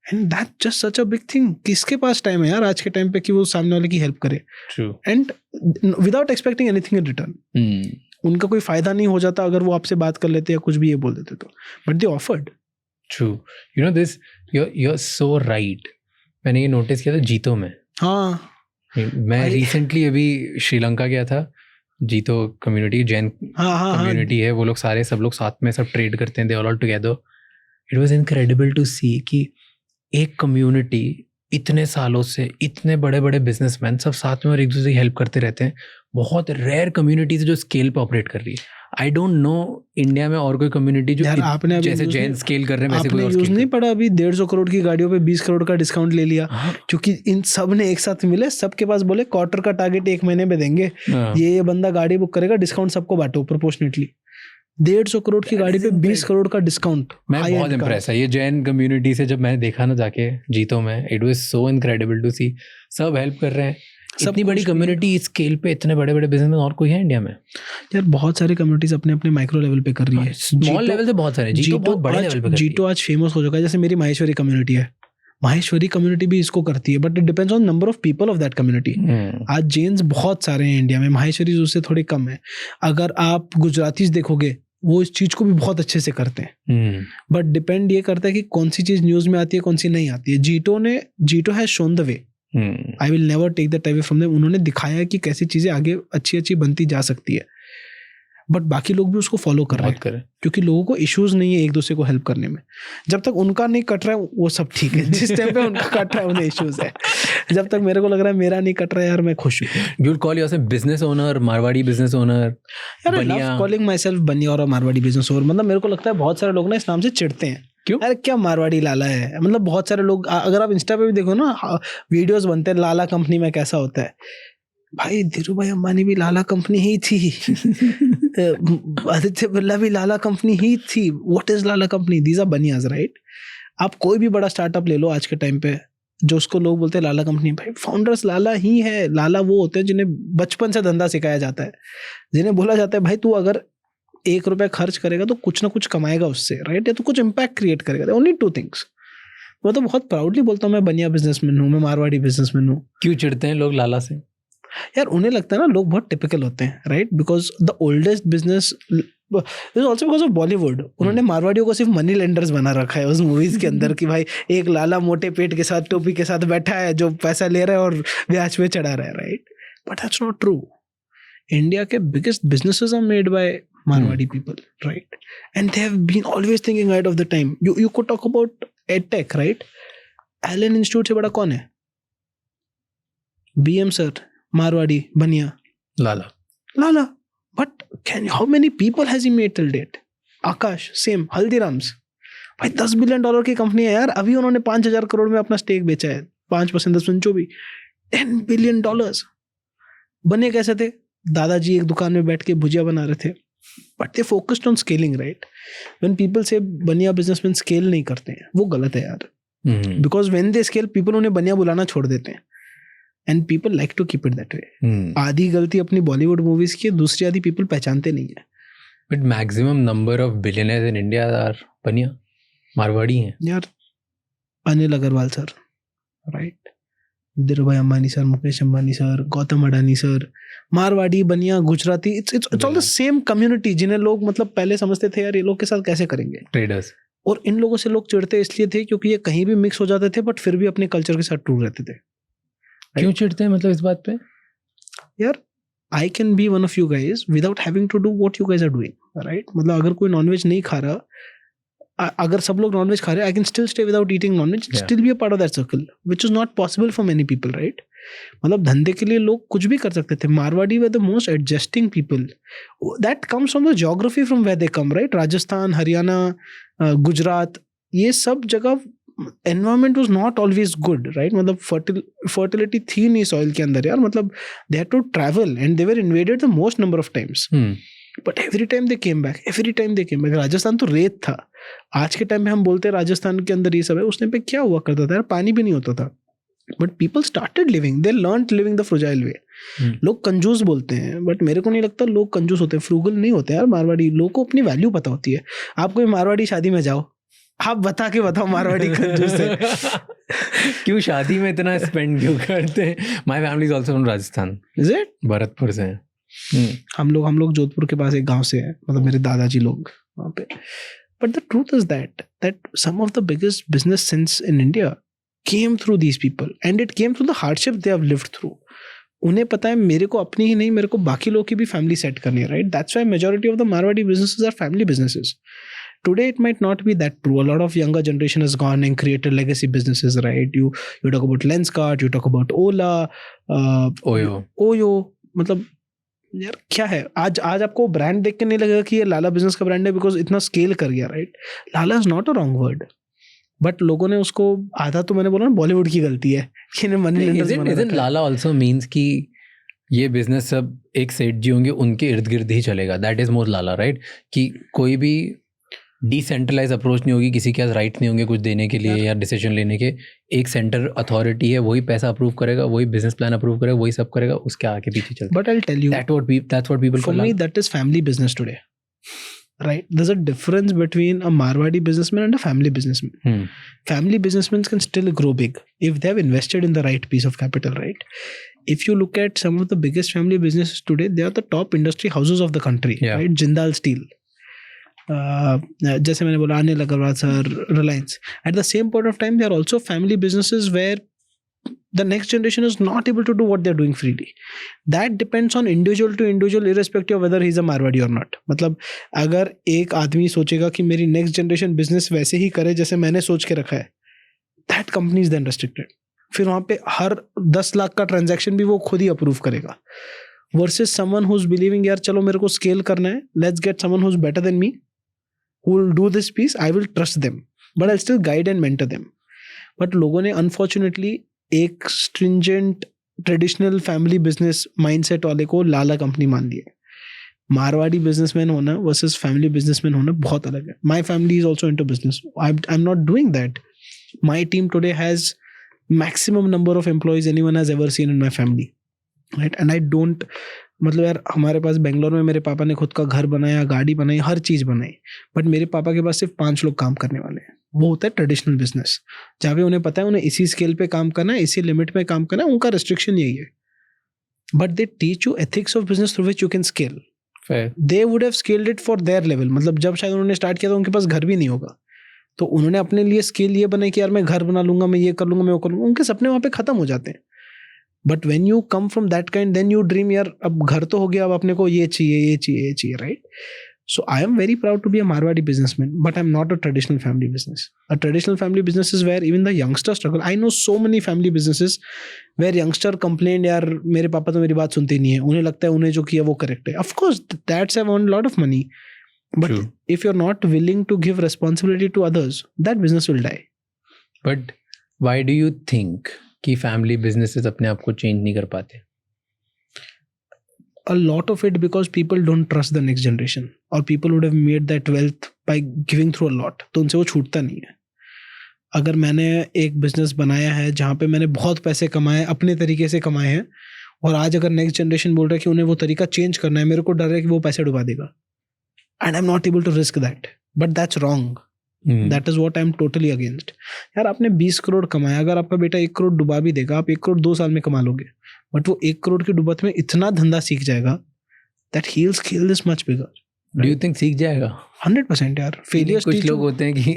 And that just such a big thing. किसके पास टाइम है यार आज के टाइम पे कि वो सामने वाले की हेल्प करे, and without expecting anything in return. उनका कोई फायदा नहीं हो जाता अगर वो आपसे बात कर लेते या कुछ भी ये बोल देते तो, but they offered. True. You know this, you're so right. मैंने ये नोटिस किया था जीतो में. हाँ, मैं रिसेंटली अभी श्रीलंका गया था. जीतो कम्युनिटी, जैन कम्युनिटी है, वो लोग सारे सब लोग साथ में सब ट्रेड करते हैं, they all together. It was incredible to see कि एक कम्युनिटी इतने सालों से, इतने बड़े बड़े बिजनेसमैन सब साथ में और एक दूसरे की हेल्प करते रहते हैं. बहुत रेयर कम्युनिटीज जो स्केल पे ऑपरेट कर रही है. आई डोंट नो इंडिया में और कोई कम्युनिटी जो आपने जैसे जैन स्केल कर रहे हैं वैसे कोई और यूज नहीं पड़ा. अभी 150 करोड़ की गाड़ियों पे 20 करोड़ का डिस्काउंट ले लिया, क्योंकि इन सब ने एक साथ मिले, सबके पास बोले क्वार्टर का टारगेट 1 महीने में देंगे, ये बंदा गाड़ी बुक करेगा, डिस्काउंट सबको बांटो प्रोपोर्शनेटली. 150 करोड़ की गाड़ी पे 20 करोड़ का डिस्काउंट. मैं बहुत इम्प्रेस है ये जैन कम्युनिटी से. जब मैंने देखा ना जाके जीतो में, it was so incredible to see. सब हेल्प कर रहे हैं. इतनी बड़ी कम्युनिटी स्केल पे, इतने बड़े बड़े बिजनेस में और कोई है इंडिया में? यार बहुत सारी कम्युनिटीज अपने अपने माइक्रो लेवल पे कर रही है. स्मॉल लेवल से बहुत सारे. जीतो बहुत बड़े लेवल पे कर रही है. जीतो आज फेमस हो चुका है. जैसे मेरी माहेश्वरी कम्युनिटी है, माहेश्वरी कम्युनिटी भी इसको करती है, but it depends on number of people of that community. आज जैन्स बहुत सारे हैं इंडिया में, माहेश्वरीज उससे थोड़े कम है. अगर आप गुजरातीज देखोगे, वो इस चीज को भी बहुत अच्छे से करते हैं. बट डिपेंड ये करता है कि कौन सी चीज न्यूज में आती है, कौन सी नहीं आती है. JITO has shown the way. I will never take that away from them. उन्होंने दिखाया है कि कैसी चीजें आगे अच्छी अच्छी बनती जा सकती है, बट बाकी लोग भी उसको फॉलो कर रहे हैं, क्योंकि लोगों को इश्यूज नहीं है एक दूसरे को हेल्प करने में. जब तक उनका नहीं कट रहा है वो सब ठीक है. जिस टाइम पे उनका कट रहा है उन्हें इश्यूज है. जब तक मेरे को लग रहा है मेरा नहीं कट रहा है यार, मैं खुश हूँ. You will call yourself business owner, Marwari business owner? यार I love calling my self Bania और मारवाड़ी बिजनेस ओनर. मतलब मेरे को लगता है बहुत सारे लोग ना इस नाम से चिढ़ते हैं. क्यों? अरे क्या मारवाड़ी लाला है. मतलब बहुत सारे लोग, अगर आप इंस्टा पे भी देखो ना, वीडियोस बनते हैं लाला कंपनी में कैसा होता है. भाई धीरू भाई अंबानी भी लाला कंपनी ही थी. आदित्य बिरला भी लाला कंपनी ही थी. What is lala company? These are banias, right? आप कोई भी बड़ा स्टार्टअप ले लो आज के टाइम पे, जो उसको लोग बोलते हैं लाला कंपनी, भाई फाउंडर्स लाला ही है. लाला वो होते हैं जिन्हें बचपन से धंधा सिखाया जाता है, जिन्हें बोला जाता है भाई तू अगर 1 रुपया खर्च करेगा तो कुछ ना कुछ कमाएगा उससे, राइट? या तो कुछ इम्पैक्ट क्रिएट करेगा. Only 2 things. मैं तो बहुत प्राउडली बोलता हूँ मैं बनिया बिजनेसमैन हूँ, मैं मारवाड़ी बिजनेसमैन हूँ. क्यों चिढ़ते हैं लोग लाला से? यार उन्हें लगता है ना लोग बहुत टिपिकल होते हैं, right? Because the oldest business is also because of Bollywood. उन्होंने मारवाड़ियों को सिर्फ मनी लेंडर्स बना रखा है उस मूवीज के अंदर कि भाई एक लाला मोटे पेट के साथ टोपी के साथ बैठा है जो पैसा ले रहा है और ब्याज पे चढ़ा रहा है, right? But that's not true. India के biggest businesses are made by Marwadi people, right? And they have been always thinking ahead of the time. You could talk about EdTech, right? Allen Institute से बड़ा कौन है? BM sir, Marwadi, Bania, Lala. But how many people has he made till date? Akash, same, Haldirams. भाई $10 बिलियन की कंपनी है यार, अभी उन्होंने 5,000 करोड़ में अपना स्टेक बेचा है, 5%, 10% जो भी, $10 बिलियन. बने कैसे थे? दादाजी एक दुकान में बैठ के भुजिया बना रहे थे. But they focused on scaling, right? When people से बनिया बिजनेसमैन स्केल नहीं करते हैं, वो गलत है यार. Because when they scale, people उन्हें बनिया बुलाना छोड़ देते हैं. And people like to keep it that way. आधी गलती अपनी बॉलीवुड मूवीज की, दूसरी आधी पीपल पहचानते नहीं है. But maximum number of billionaires in India are Bania, Marwari हैं यार. Anil Agarwal sir, right? Dhirubhai Ambani sir, Mukesh Ambani sir, Gautam Adani sir, Marwari, Bania, Gujarati, it's all the same community, जिन्हें लोग मतलब पहले समझते थे यार ये लोग के साथ कैसे करेंगे, ट्रेडर्स. और इन लोगों से लोग चिढ़ते इसलिए थे क्योंकि ये कहीं भी मिक्स हो जाते थे, बट फिर भी अपने कल्चर के साथ ट्रू रहते थे. क्यों चिढ़ते हैं मतलब इस बात पे? यार I can be one of you guys without having to do what you guys are doing, right? मतलब अगर कोई नॉनवेज नहीं खा रहा, अगर सब लोग नॉनवेज खा रहे हैं, I can still stay without eating nonveg, still be a part of that circle, which is not possible for many people, right? मतलब धंधे के लिए लोग कुछ भी कर सकते थे. Marwari were the most adjusting people. That comes from the geography from where they come, right? Rajasthan, Haryana, Gujarat, ये सब जगह environment was not always good, right? मतलब फर्टिलिटी थी नहीं सॉइल के अंदर यार. मतलब they had to travel and they were invaded the most number of times, but every time they came back. Rajasthan तो रेत था. आज के टाइम में हम बोलते हैं राजस्थान के अंदर ये सब है, उसने पे क्या हुआ करता था यार? पानी भी नहीं होता था. But people started living, they learned living the fragile way. लोग कंजूस बोलते हैं, बट मेरे को नहीं लगता लोग कंजूस होते हैं, फ्रूगल नहीं होते यार. मारवाड़ी लोगों को अपनी वैल्यू पता होती है. आप कोई मारवाड़ी शादी में जाओ, आप बता के बताओ मारवाड़ी कंजूस है. क्यों शादी में इतना स्पेंड क्यों करते हैं? My family is also from Rajasthan. Is it? Bharatpur से हैं. हम लोग जोधपुर के पास एक गांव से हैं, मतलब मेरे दादाजी लोग वहाँ पे. But the truth is that some of the biggest businesses in India came through these people and it came through the hardship they have lived through. उन्हें पता है मेरे को अपनी ही नहीं, मेरे को बाकी लोगों की भी फैमिली सेट करनी है, right? That's why majority of the Marwadi businesses are family businesses. Today it might not be that true. A lot of younger generation has gone and created legacy businesses, right? You talk about Lenskart, you talk about Ola, Oyo. मतलब यार क्या है, आज आपको ब्रांड देख के नहीं लगेगा कि ये लाला बिजनेस का ब्रांड है बिकॉज इतना स्केल कर गया, right? Lala is not a wrong word, but लोगों ने उसको, आधा तो मैंने बोला ना बॉलीवुड की गलती है कि मनी लेंडर्स. लाला आल्सो मींस कि ये बिजनेस सब एक सेठ जी होंगे उनके इर्द गिर्द ही चलेगा. That is more Lala, right? कि कोई भी डिसेंट्रलाइज अप्रोच नहीं होगी, किसी के पास राइट नहीं होंगे कुछ देने के लिए या डिसीजन लेने के. एक सेंटर अथॉरिटी है, वही पैसा अप्रूव करेगा, वही बिजनेस प्लान अप्रूव करेगा, वही सब करेगा, उसके आगे पीछे चलता. But I will tell you that's what people for me that is family business today, right? There's a difference between a Marwadi businessman and a family businessman. Family businessmen can still grow big if they have invested in the right piece of capital, right? If you look at some of the biggest family businesses today, they are the top industry houses of the country, right? Jindal Steel, जैसे मैंने बोला Anil Agarwal sir, Reliance. At the same point of time, they are also family businesses where the next generation is not able to do what they're doing freely. That depends on individual to individual, irrespective of whether he's a Marwadi or not. मतलब अगर एक आदमी सोचेगा कि मेरी नेक्स्ट जनरेशन बिजनेस वैसे ही करे जैसे मैंने सोच के रखा है, that company is then restricted. फिर वहाँ पे हर 10 लाख का ट्रांजैक्शन भी वो खुद ही अप्रूव करेगा. Versus someone who's believing यार चलो मेरे को स्केल करना है, let's get someone who's better than me, who will do this piece, I will trust them, but I'll still guide and mentor them. But लोगों ने unfortunately एक stringent traditional family business mindset वाले को लाला कंपनी मान लिया. मारवाड़ी बिजनेसमैन होना वर्सेस फैमिली बिजनेसमैन होना बहुत अलग है. My family is also into business. I'm not doing that. My team today has maximum number of employees anyone has ever seen in my family, right? And I don't, मतलब यार हमारे पास बेंगलोर में मेरे पापा ने खुद का घर बनाया, गाड़ी बनाई, हर चीज़ बनाई, बट मेरे पापा के पास सिर्फ 5 लोग काम करने वाले हैं. वो होता है ट्रेडिशनल बिजनेस, जहाँ पे उन्हें पता है उन्हें इसी स्केल पे काम करना है, इसी लिमिट में काम करना है, उनका रिस्ट्रिक्शन यही है. But they teach you ethics of business through which you can scale. They would have scaled it for their level. मतलब जब शायद उन्होंने स्टार्ट किया था उनके पास घर भी नहीं होगा, तो उन्होंने अपने लिए स्केल ये बनाई कि यार मैं घर बना लूंगा, मैं ये कर लूंगा, मैं वो कर लूंगा. उनके सपने वहाँ पे खत्म हो जाते हैं. But when you come from that kind then you dream यार अब घर तो हो गया, अब अपने को ये चाहिए, ये चाहिए, ये चाहिए, right? So I am very proud to be a Marwadi businessman, but I'm not a traditional family business. A traditional family business is where even the youngsters struggle. I know so many family businesses where youngster complain, यार मेरे पापा तो मेरी बात सुनते नहीं है, उन्हें लगता है उन्हें जो किया वो correct है. Of course, that's have earned a lot of money. But True. if you're not willing to give responsibility to others, that business will die. But why do you think कि family businesses अपने आप को change नहीं कर पाते? A lot of it because people don't trust the next generation, or people would have made that wealth by giving through a lot. तो उनसे वो छूटता नहीं है. अगर मैंने एक बिजनेस बनाया है जहाँ पे मैंने बहुत पैसे कमाए, अपने तरीके से कमाए हैं, और आज अगर नेक्स्ट जनरेशन बोल रहा है कि उन्हें वो तरीका चेंज करना है, मेरे को डर है कि वो पैसे डुबा देगा. And I am not able to risk that. But that's wrong. That is what I am totally against. यार आपने 20 करोड़ कमाया, अगर आपका बेटा 1 करोड़ डुबा भी देगा, आप 1 करोड़ 2 साल में कमा लोगे. बट वो 1 करोड़ की डुबत में इतना धंधा सीख जाएगा that he will scale this much bigger. Do you think सीख जाएगा? 100% यार. फेलियर्स कुछ लोग होते हैं कि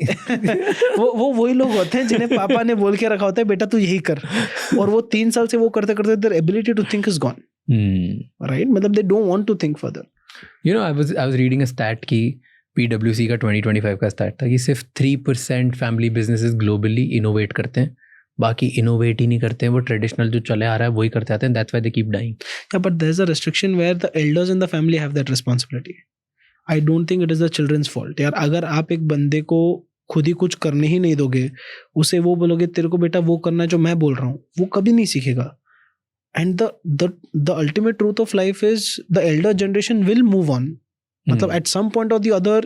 वो वही लोग होते हैं जिन्हें पापा ने बोल के रखा होता है बेटा तू यही कर, और वो 3 साल से वो करते करते their ability to think is gone. Right, मतलब they don't want to think further. You know, I was reading a stat की PwC का 2025 का स्टैट था कि सिर्फ 3% फैमिली बिजनेसेस ग्लोबली इनोवेट करते हैं, बाकी इनोवेट ही नहीं करते हैं. वो ट्रेडिशनल जो चले आ रहा है वही करते आते हैं. That's why they keep dying. Yeah, but there's a restriction where the elders in the family have that responsibility. I don't think it is the children's fault. यार अगर आप एक बंदे को खुद ही कुछ करने ही नहीं दोगे, उसे वो बोलोगे तेरे को बेटा वो करना है जो मैं बोल रहा हूँ, वो कभी नहीं सीखेगा. And the ultimate truth of life is the elder generation will move on. मतलब at some point or the other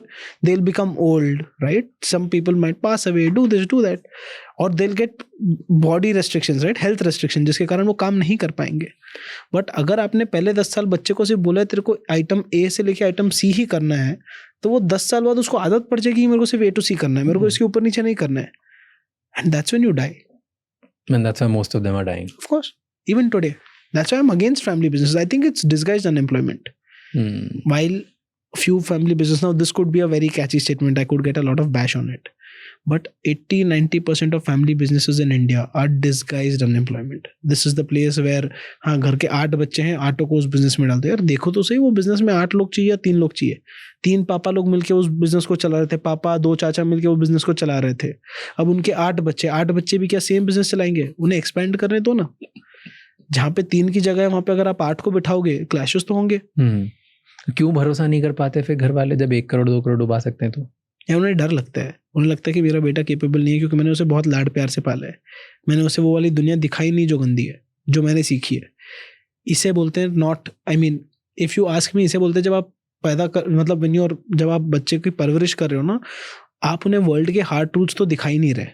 they'll become old, right? Some people might pass away, do this, do that, or they'll get body restrictions, right? Health restrictions, जिसके कारण वो काम नहीं कर पाएंगे. बट अगर आपने पहले 10 साल बच्चे को सिर्फ बोला है तेरे को आइटम A से लेके आइटम C ही करना है, तो वो 10 साल बाद उसको आदत पड़ जाएगी मेरे को सिर्फ A to C करना है, मेरे को इसके ऊपर नीचे नहीं करना है. And that's when you die. And that's why most of them are dying. Of course, even today. That's why I'm against family businesses. I think it's disguised unemployment. While few family business, now this could be a very catchy statement, I could get a lot of bash on it, but 80-90% of family businesses in India are disguised unemployment. This is the place where हाँ घर के 8 बच्चे हैं, 8 को उस बिजनेस में डालते हैं. यार देखो तो सही, वो बिजनेस में 8 लोग चाहिए या 3 लोग चाहिए? 3 पापा लोग मिलके उस बिजनेस को चला रहे थे, पापा 2 चाचा मिलके वो बिजनेस को चला रहे थे. अब उनके 8 बच्चे भी क्या सेम बिजनेस चलाएंगे? उन्हें एक्सपेंड करने दो ना. जहाँ पे 3 की जगह है वहां पे अगर आप 8 को बिठाओगे, क्लैशेस तो होंगे. क्यों भरोसा नहीं कर पाते फिर घर वाले, जब 1 करोड़ 2 करोड़ डुबा सकते हैं तो? या उन्हें डर लगता है. उन्हें लगता है कि मेरा बेटा केपेबल नहीं है, क्योंकि मैंने उसे बहुत लाड प्यार से पाला है. मैंने उसे वो वाली दुनिया दिखाई नहीं जो गंदी है, जो मैंने सीखी है. इसे बोलते हैं not, I mean if you ask me, इसे बोलते हैं जब आप पैदा कर, मतलब जब आप बच्चे की परवरिश कर रहे हो ना, आप उन्हें वर्ल्ड के हार्ड ट्रूथ्स तो दिखाई नहीं रहे,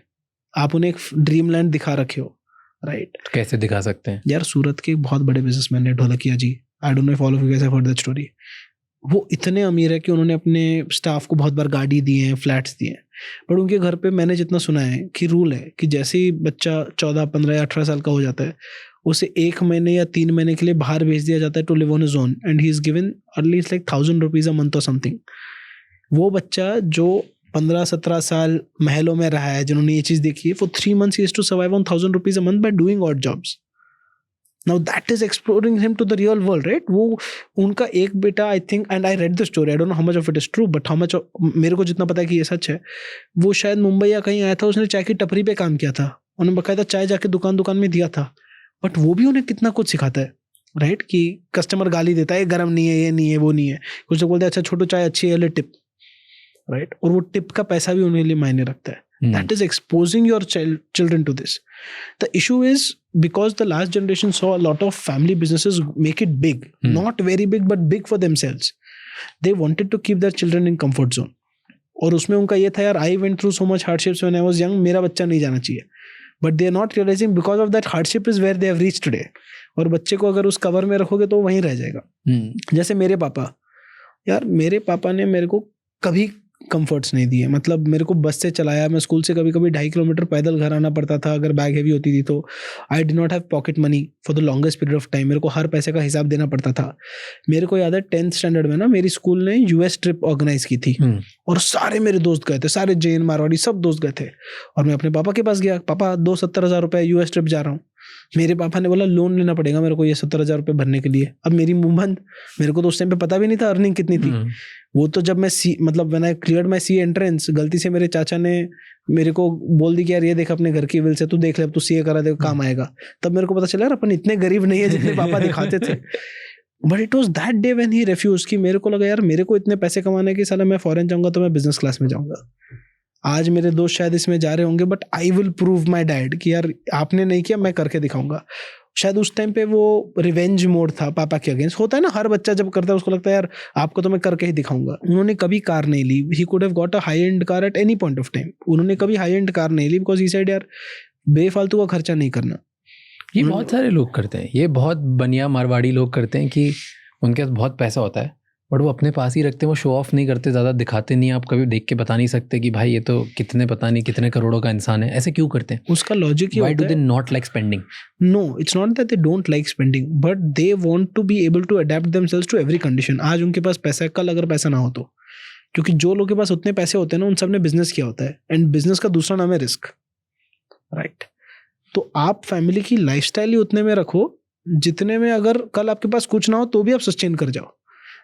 आप उन्हें एक ड्रीम लैंड दिखा रखे हो. राइट, कैसे दिखा सकते हैं? यार सूरत के बहुत बड़े बिजनेसमैन है, Dholakia ji. I don't know if all of you guys have heard that story. वो इतने अमीर है कि उन्होंने अपने स्टाफ को बहुत बार गाड़ी दी है, फ्लैट्स दिए हैं. बट उनके घर पे मैंने जितना सुना है कि रूल है कि जैसे ही बच्चा 14, 15 या 18 साल का हो जाता है, उसे 1 महीने या 3 महीने के लिए बाहर भेज दिया जाता है to live on his own, and he is given at least like 1000 rupees a month और समथिंग. वो बच्चा जो 15-17 साल महलों में रहा है, जिन्होंने ये चीज़ देखी है, for 3 months he is to survive on 1000 rupees a month by doing odd jobs. Now that is exploring him to the real world, right? वो उनका एक बेटा, I think, and I read the story, I don't know how much of it is true, but how much मेरे को जितना पता है कि ये सच है, वो शायद मुंबई या कहीं आया था, उसने चाय की टपरी पे काम किया था, उन्होंने बकायदा चाय जाके दुकान में दिया था. बट वो भी उन्हें कितना कुछ सिखाता है, राइट? कि कस्टमर गाली देता है, गर्म नहीं है, ये नहीं है, वो नहीं है, कुछ लोग बोलते हैं अच्छा छोटो चाय अच्छी है, ले टिप, राइट? और वो टिप का पैसा भी उन्हें लिए मायने रखता है. That is exposing your children to this. The issue is because the last generation saw a lot of family businesses make it big, not very big, but big for themselves. They wanted to keep their children in comfort zone. और उसमें उनका ये था, यार I went through so much hardships when I was young, मेरा बच्चा नहीं जाना चाहिए. But they are not realizing because of that hardship is where they have reached today. और बच्चे को अगर उस कवर में रखोगे तो वहीं रह जाएगा. जैसे मेरे पापा, यार मेरे पापा ने मेरे को कभी कंफर्ट्स नहीं दिए. मतलब मेरे को बस से चलाया, मैं स्कूल से कभी कभी 2.5 किलोमीटर पैदल घर आना पड़ता था अगर बैग हैवी होती थी तो. I did not have pocket money for the longest period of time. मेरे को हर पैसे का हिसाब देना पड़ता था. मेरे को याद है 10th स्टैंडर्ड में ना मेरी स्कूल ने US ट्रिप ऑर्गेनाइज की थी, और सारे मेरे दोस्त गए थे, सारे जैन मारवाड़ी सब दोस्त गए थे. और मैं अपने पापा के पास गया, पापा 70,000 रुपये US ट्रिप जा रहा हूँ. मेरे पापा ने बोला लोन लेना पड़ेगा मेरे को ये 70,000 रुपये भरने के लिए। अब मेरी मुंह बंद, मेरे को तो उस टाइम पे पता भी नहीं था अर्निंग कितनी थी। वो तो जब मैं मतलब when I cleared my C entrance, गलती से मेरे चाचा ने मेरे को बोल दी कि यार ये देख अपने घर की विल से तू देख ले, अब तू सीए करा दे, काम आएगा। तब मेरे को पता चला यार अपन इतने गरीब नहीं है जितने पापा दिखाते थे। But it was that day when he refuse, कि मेरे को लगा यार मेरे को इतने पैसे कमाने की, साला मैं फॉरेन जाऊंगा तो मैं बिजनेस क्लास में जाऊंगा। आज मेरे दोस्त शायद इसमें जा रहे होंगे, but I will prove my dad कि यार आपने नहीं किया, मैं करके दिखाऊंगा। शायद उस टाइम पे वो रिवेंज मोड था पापा के अगेंस्ट। होता है ना, हर बच्चा जब करता है उसको लगता है यार आपको तो मैं करके ही दिखाऊंगा। उन्होंने कभी कार नहीं ली। He could have got a high end car at any point of time. उन्होंने कभी हाई एंड कार नहीं ली बिकॉज ही सेड यार बेफालतू का खर्चा नहीं करना। ये बहुत सारे लोग करते हैं, ये बहुत बनिया मारवाड़ी लोग करते हैं कि उनके पास बहुत पैसा होता है बट वो अपने पास ही रखते हैं, वो शो ऑफ नहीं करते, ज़्यादा दिखाते नहीं। आप कभी देख के बता नहीं सकते कि भाई ये तो कितने पता नहीं कितने करोड़ों का इंसान है। ऐसे क्यों करते हैं? उसका लॉजिक ये why do they not like spending? No, it's not that they don't like spending, but they want to be able to adapt themselves to every condition. आज उनके पास पैसा है, कल अगर पैसा ना हो तो, क्योंकि जो लोगों के पास उतने पैसे होते हैं ना उन सब ने बिजनेस किया होता है, एंड बिजनेस का दूसरा नाम है रिस्क, राइट? तो आप फैमिली की लाइफस्टाइल ही उतने में रखो जितने में अगर कल आपके पास कुछ ना हो तो भी आप सस्टेन कर जाओ।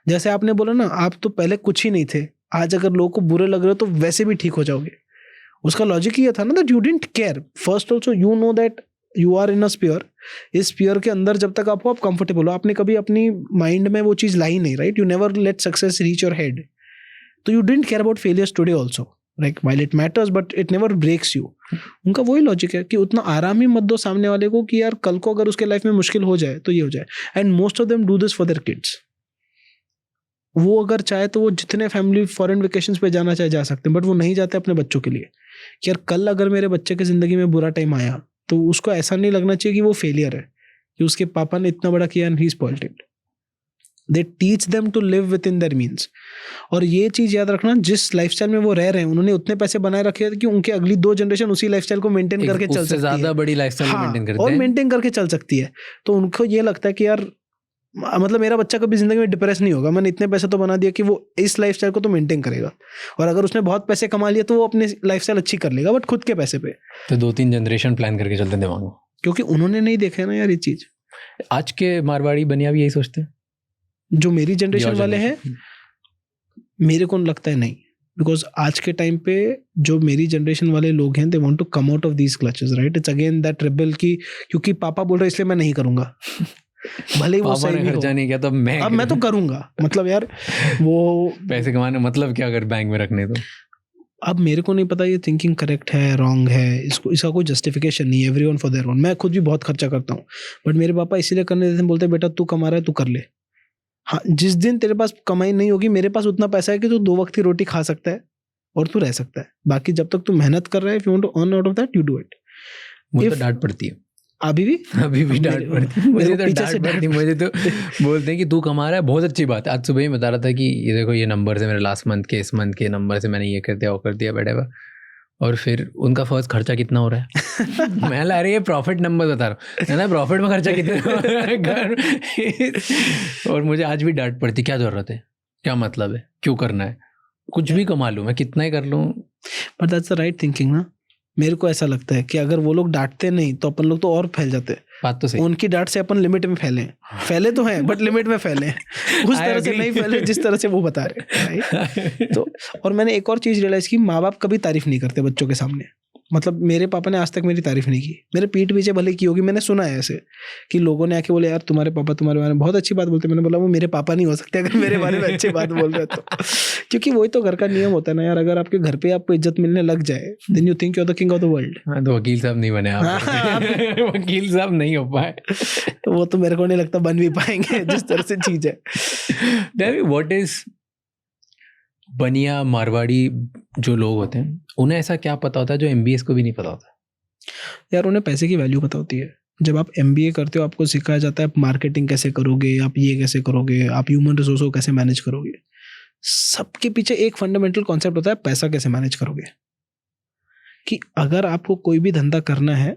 जैसे आपने बोला ना, आप तो पहले कुछ ही नहीं थे, आज अगर लोगों को बुरे लग रहे हो तो वैसे भी ठीक हो जाओगे। उसका लॉजिक ये था ना that you didn't care. First also you know that you are in a sphere. इस स्फीयर के अंदर जब तक आप कंफर्टेबल हो, आपने कभी अपनी माइंड में वो चीज़ लाई नहीं, right? You never let success reach your head. तो you didn't care about failures today also, like while it matters but it never breaks you. उनका वही लॉजिक है कि उतना आराम ही मत दो सामने वाले को कि यार कल को अगर उसके लाइफ में मुश्किल हो जाए तो ये हो जाए। And most of them do this for their kids. वो अगर चाहे तो वो जितने फैमिली फॉरेन वेकेशंस पे जाना चाहे जा सकते हैं, बट वो नहीं जाते अपने बच्चों के लिए कि यार कल अगर मेरे बच्चे की जिंदगी में बुरा टाइम आया तो उसको ऐसा नहीं लगना चाहिए कि वो फेलियर है, कि उसके पापा ने इतना बड़ा किया and he spoiled it. They teach them to live within their means. और ये चीज़ याद रखना, जिस लाइफस्टाइल में वो रह रहे हैं उन्होंने उतने पैसे बनाए रखे हैं कि उनके अगली 2 जनरेशन उसी लाइफस्टाइल को मेंटेन करके चल सकती है, ज़्यादा बड़ी लाइफस्टाइल मेंटेन करते हैं और मेंटेन करके चल सकती है। तो उनको ये लगता है कि यार मतलब मेरा बच्चा कभी जिंदगी में डिप्रेस नहीं होगा, मैंने इतने पैसे तो बना दिया कि वो इस लाइफस्टाइल को तो मेंटेन करेगा, और अगर उसने बहुत पैसे कमा लिए तो वो अपनी लाइफस्टाइल अच्छी कर लेगा, बट खुद के पैसे पे। तो 2-3 जनरेशन प्लान करके चलते हैं दिमाग में, क्योंकि उन्होंने नहीं देखा है ना यार ये चीज। आज के मारवाड़ी बनिया भी यही सोचते हैं जो मेरी जनरेशन वाले हैं, मेरे को लगता है नहीं, बिकॉज आज के टाइम पे जो मेरी जनरेशन वाले लोग हैं they want to come out of these clutches, right? It's again that rebel की क्योंकि पापा बोल रहे इसलिए मैं नहीं करूंगा। भले ही वो सही भी खर्चा नहीं किया तो मैं तो करूंगा। मतलब यार वो पैसे कमाने मतलब क्या अगर बैंक में रखने तो। अब मेरे को नहीं पता ये थिंकिंग करेक्ट है रॉन्ग है, इसका कोई जस्टिफिकेशन नहीं है। Everyone for their own. मैं खुद भी बहुत खर्चा करता हूँ, बट मेरे पापा इसीलिए करने देते हैं, बोलते बेटा तू कमा रहा है तू कर ले। हाँ, जिस दिन तेरे पास कमाई नहीं होगी मेरे पास उतना पैसा है कि तू 2 वक्त की रोटी खा सकता है और तू रह सकता है। बाकी जब तक तू मेहनत कर रहा है, if you want to earn out of that you do it. मुझे तो डांट पड़ती है अभी भी डांट पड़ती है मुझे, तो डांट पड़ती है मुझे। तो बोलते हैं कि तू कमा रहा है, बहुत अच्छी बात है। आज सुबह ही बता रहा था कि ये देखो ये नंबर से मेरे लास्ट मंथ के, इस मंथ के नंबर से मैंने ये कर दिया वो कर दिया बैठे। और फिर उनका फर्स्ट खर्चा कितना हो रहा है मैं ला रही है प्रॉफिट नंबर बता रहा हूँ ना, प्रॉफिट में खर्चा कितना हो रहा है। और मुझे आज भी डांट पड़ती, क्या जरूरत है, क्या मतलब है, क्यों करना है, कुछ भी कमा लूँ मैं, कितना ही कर लूँ। But that's the right thinking ना। मेरे को ऐसा लगता है कि अगर वो लोग डांटते नहीं तो अपन लोग तो और फैल जाते। बात तो सही। उनकी डांट से अपन लिमिट में फैले तो हैं बट लिमिट में फैले उस तरह से नहीं फैले जिस तरह से वो बता रहे, राइट? तो और मैंने एक और चीज रियलाइज की, माँ बाप कभी तारीफ नहीं करते बच्चों के सामने। मतलब मेरे पापा ने आज तक मेरी तारीफ नहीं की। मेरे पीठ पीछे भले की होगी, मैंने सुना है ऐसे कि लोगों ने आके बोले यार तुम्हारे पापा तुम्हारे बारे में बहुत अच्छी बात बोलते। मैंने बोला वो मेरे पापा नहीं हो सकते अगर मेरे बारे में अच्छी बात बोल रहे तो। क्योंकि वही तो घर का नियम होता है ना यार, अगर आपके घर पे आपको इज्जत मिलने लग जाए then you think you are the king of the world. हाँ, तो वकील साहब नहीं बने आप। वकील साहब नहीं हो पाए तो वो तो मेरे को नहीं लगता बन भी पाएंगे जिस तरह से चीज है। व्हाट इज बनिया मारवाड़ी जो लोग होते हैं उन्हें ऐसा क्या पता होता है जो MBA को भी नहीं पता होता? यार उन्हें पैसे की वैल्यू पता होती है। जब आप MBA करते हो आपको सिखाया जाता है आप मार्केटिंग कैसे करोगे, आप ये कैसे करोगे, आप ह्यूमन रिसोर्स को कैसे मैनेज करोगे। सबके पीछे एक फंडामेंटल कॉन्सेप्ट होता है पैसा कैसे मैनेज करोगे। कि अगर आपको कोई भी धंधा करना है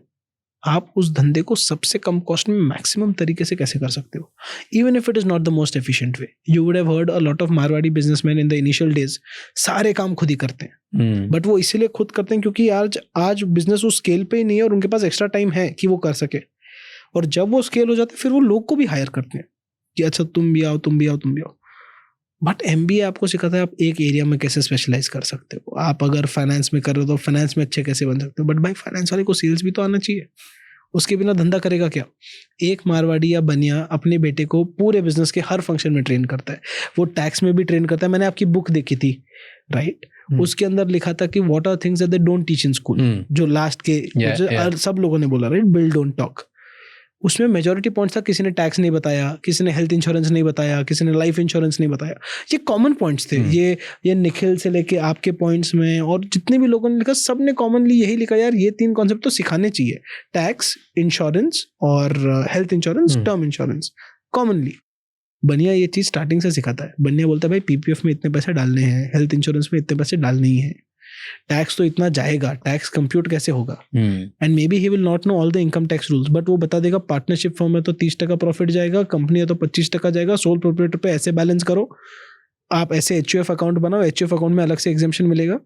आप उस धंधे को सबसे कम कॉस्ट में मैक्सिमम तरीके से कैसे कर सकते हो, even if it is not the most efficient way. You would have heard a lot of Marwari businessman in the initial days सारे काम खुद ही करते हैं, बट वो इसीलिए खुद करते हैं क्योंकि आज बिजनेस उस स्केल पे ही नहीं है और उनके पास एक्स्ट्रा टाइम है कि वो कर सके। और जब वो स्केल हो जाते हैं फिर वो लोग को भी हायर करते हैं कि अच्छा तुम भी आओ। बट MBA आपको सिखाता है आप एक एरिया में कैसे स्पेशलाइज कर सकते हो। आप अगर फाइनेंस में कर रहे हो तो फाइनेंस में अच्छे कैसे बन सकते हो। बट भाई फाइनेंस वाले को सेल्स भी तो आना चाहिए, उसके बिना धंधा करेगा क्या। एक मारवाड़ी या बनिया अपने बेटे को पूरे बिजनेस के हर फंक्शन में ट्रेन करता है, वो टैक्स में भी ट्रेन करता है। मैंने आपकी बुक देखी थी राइट, उसके अंदर लिखा था कि what are things that they don't teach in school, जो लास्ट के सब लोगों ने बोला राइट, बिल्ड डोंट टॉक। उसमें मेजॉरिटी पॉइंट्स था, किसी ने टैक्स नहीं बताया, किसी ने हेल्थ इंश्योरेंस नहीं बताया, किसी ने लाइफ इंश्योरेंस नहीं बताया। ये कॉमन पॉइंट्स थे। ये निखिल से लेके आपके पॉइंट्स में और जितने भी लोगों ने लिखा सब ने कॉमनली यही लिखा, यार ये 3 कॉन्सेप्ट तो सिखाने चाहिए, टैक्स, इंश्योरेंस और health insurance, term insurance commonly. बनिया ये चीज स्टार्टिंग से सिखाता है। बनिया बोलता है भाई PPF में इतने पैसे डालने हैं, हेल्थ इंश्योरेंस में इतने पैसे डालने ही हैं, टैक्स तो इतना जाएगा, टैक्स कंप्यूट कैसे होगा। And may be he will not know all the income tax rules, but वो बता देगा पार्टनरशिप फर्म में तो 30% प्रॉफिट जाएगा, कंपनी है तो 25% जाएगा, सोल प्रोप्राइटर पे ऐसे बैलेंस करो, आप ऐसे HUF अकाउंट बनाओ, HUF अकाउंट में अलग से एग्जेम्पशन मिलेगा।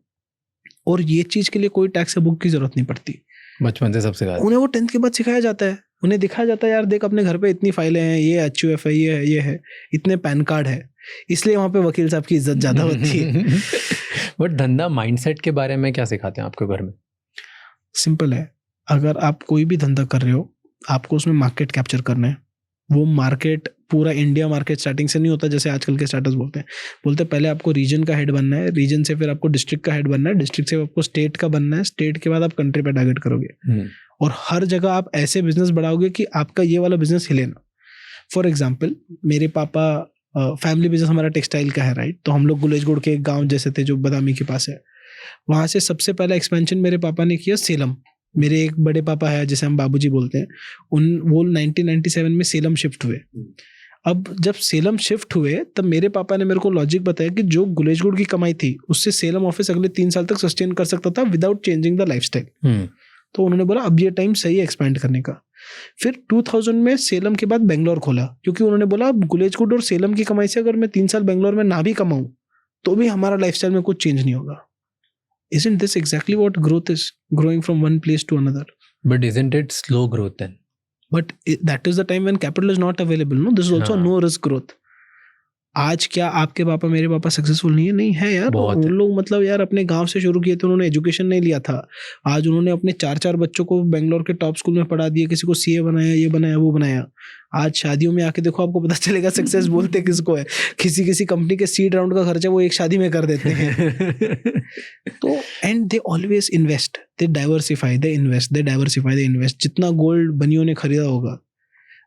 और ये चीज के लिए कोई टैक्स बुक की जरूरत नहीं पड़ती, बचपन से सब सिखाया, उन्हें वो 10th के बाद सिखाया जाता है। उन्हें दिखाया जाता है यार देख अपने घर पे इतनी फाइलें हैं, ये HUF है, ये है, इतने पैन कार्ड है, इसलिए वहां पे वकील साहब की इज्जत ज्यादा होती है। बट धंधा माइंडसेट के बारे में क्या सिखाते हैं आपके घर में? सिंपल है, अगर आप कोई भी धंधा कर रहे हो आपको उसमें मार्केट कैप्चर करना है। वो मार्केट पूरा इंडिया मार्केट स्टार्टिंग से नहीं होता जैसे आजकल के स्टार्टअप्स बोलते हैं पहले आपको रीजन का हेड बनना है, रीजन से फिर आपको डिस्ट्रिक्ट का हेड बनना है, डिस्ट्रिक्ट से आपको स्टेट का बनना है, स्टेट के बाद आप कंट्री पे टारगेट करोगे। और हर जगह आप ऐसे बिजनेस बढ़ाओगे कि आपका ये वाला बिजनेस हिले ना। फॉर एग्जाम्पल मेरे पापा फैमिली बिजनेस हमारा टेक्सटाइल का है राइट, तो हम लोग गुलेजगुड़ के एक गाँव जैसे थे जो बदामी के पास है, वहाँ से सबसे पहला एक्सपेंशन मेरे पापा ने किया सेलम। मेरे एक बड़े पापा है जिसे हम बाबूजी बोलते हैं, वो 1997 में सेलम शिफ्ट हुए। अब जब सेलम शिफ्ट हुए तब मेरे पापा ने मेरे को लॉजिक बताया कि जो गुलेजगुड़ की कमाई थी उससे सेलम ऑफिस अगले 3 साल तक सस्टेन कर सकता था विदाउट चेंजिंग द लाइफस्टाइल। तो उन्होंने बोला अब ये टाइम सही है एक्सपेंड करने का। फिर 2000 में सेलम के बाद बेंगलोर खोला, क्योंकि उन्होंने बोला अब गुलेजगुड़ और सेलम की कमाई से अगर मैं 3 साल बेंगलोर में ना भी कमाऊं तो भी हमारा लाइफस्टाइल में कुछ चेंज नहीं होगा। Isn't this exactly what growth is? Growing from one place to another. But isn't it slow growth then? But that is the time when capital is not available. No, this is also no risk growth. आज क्या आपके पापा मेरे पापा सक्सेसफुल नहीं है? नहीं है यार। उन लोग मतलब यार अपने गांव से शुरू किए थे, उन्होंने एजुकेशन नहीं लिया था। आज उन्होंने अपने 4 बच्चों को बेंगलोर के टॉप स्कूल में पढ़ा दिया, किसी को CA बनाया, ये बनाया, वो बनाया। आज शादियों में आके देखो आपको पता चलेगा सक्सेस बोलते किसको है। किसी कंपनी के सीड राउंड का खर्चा वो एक शादी में कर देते हैं। तो and they always invest, they diversify, they invest. जितना गोल्ड बनियों ने खरीदा होगा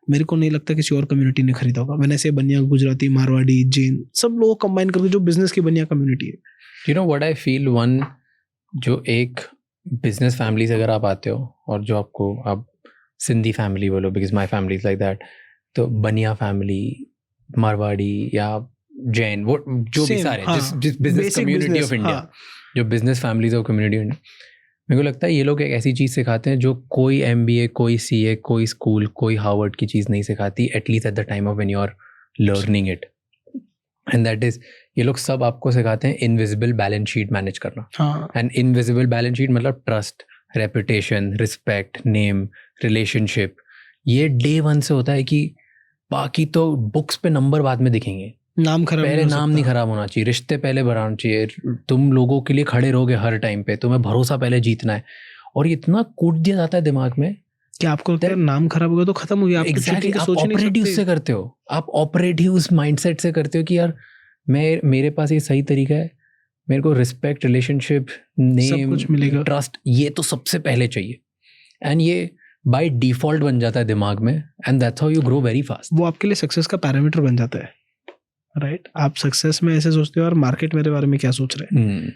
मेरे को नहीं लगता किसी और कम्युनिटी ने खरीदा होगा। मैंने से बनिया, गुजराती, मारवाड़ी, जैन, सब लोग कंबाइन करके जो बिजनेस की बनिया कम्युनिटी है। You know what I feel, one जो एक बिजनेस फैमिली से अगर आप आते हो और जो आपको आप सिंधी फैमिली बोलो, because my family is like that, तो बनिया फैमिली, मारवाड़ी या जैन, वो जो भी सारे जिस बिजनेस कम्युनिटी ऑफ इंडिया, जो business families of community India, मेरे को लगता है ये लोग एक ऐसी चीज़ सिखाते हैं जो कोई MBA, कोई CA, कोई स्कूल, कोई हार्वर्ड की चीज़ नहीं सिखाती, at least at the time of when you are learning it. And that is, ये लोग सब आपको सिखाते हैं इनविजिबल बैलेंस शीट मैनेज करना। एंड इनविजिबल बैलेंस शीट मतलब trust, reputation, respect, name, relationship. ये Day 1 से होता है कि बाकी तो बुक्स पे नंबर बाद में दिखेंगे, नाम खराब पहले नाम नहीं खराब होना चाहिए, रिश्ते पहले बढ़ाना चाहिए, तुम लोगों के लिए खड़े रहोगे हर टाइम पे, तुम्हें भरोसा पहले जीतना है। और इतना कूट दिया जाता है दिमाग में कि आपको लगता है नाम खराब होगा तो खत्म हो गया। एग्जैक्टली, आप ऑपरेट उससे करते हो, आप ऑपरेट ही उस माइंडसेट से करते हो कि यार मेरे पास ये सही तरीका है, मेरे को रिस्पेक्ट, रिलेशनशिप, नेम, ट्रस्ट, ये तो सबसे पहले चाहिए। एंड ये बाय डिफॉल्ट बन जाता है दिमाग में, and that's how you grow very fast. वो आपके लिए सक्सेस का पैरामीटर बन जाता है राइट। आप सक्सेस में ऐसे सोचते हो और मार्केट मेरे बारे में क्या सोच रहे हैं।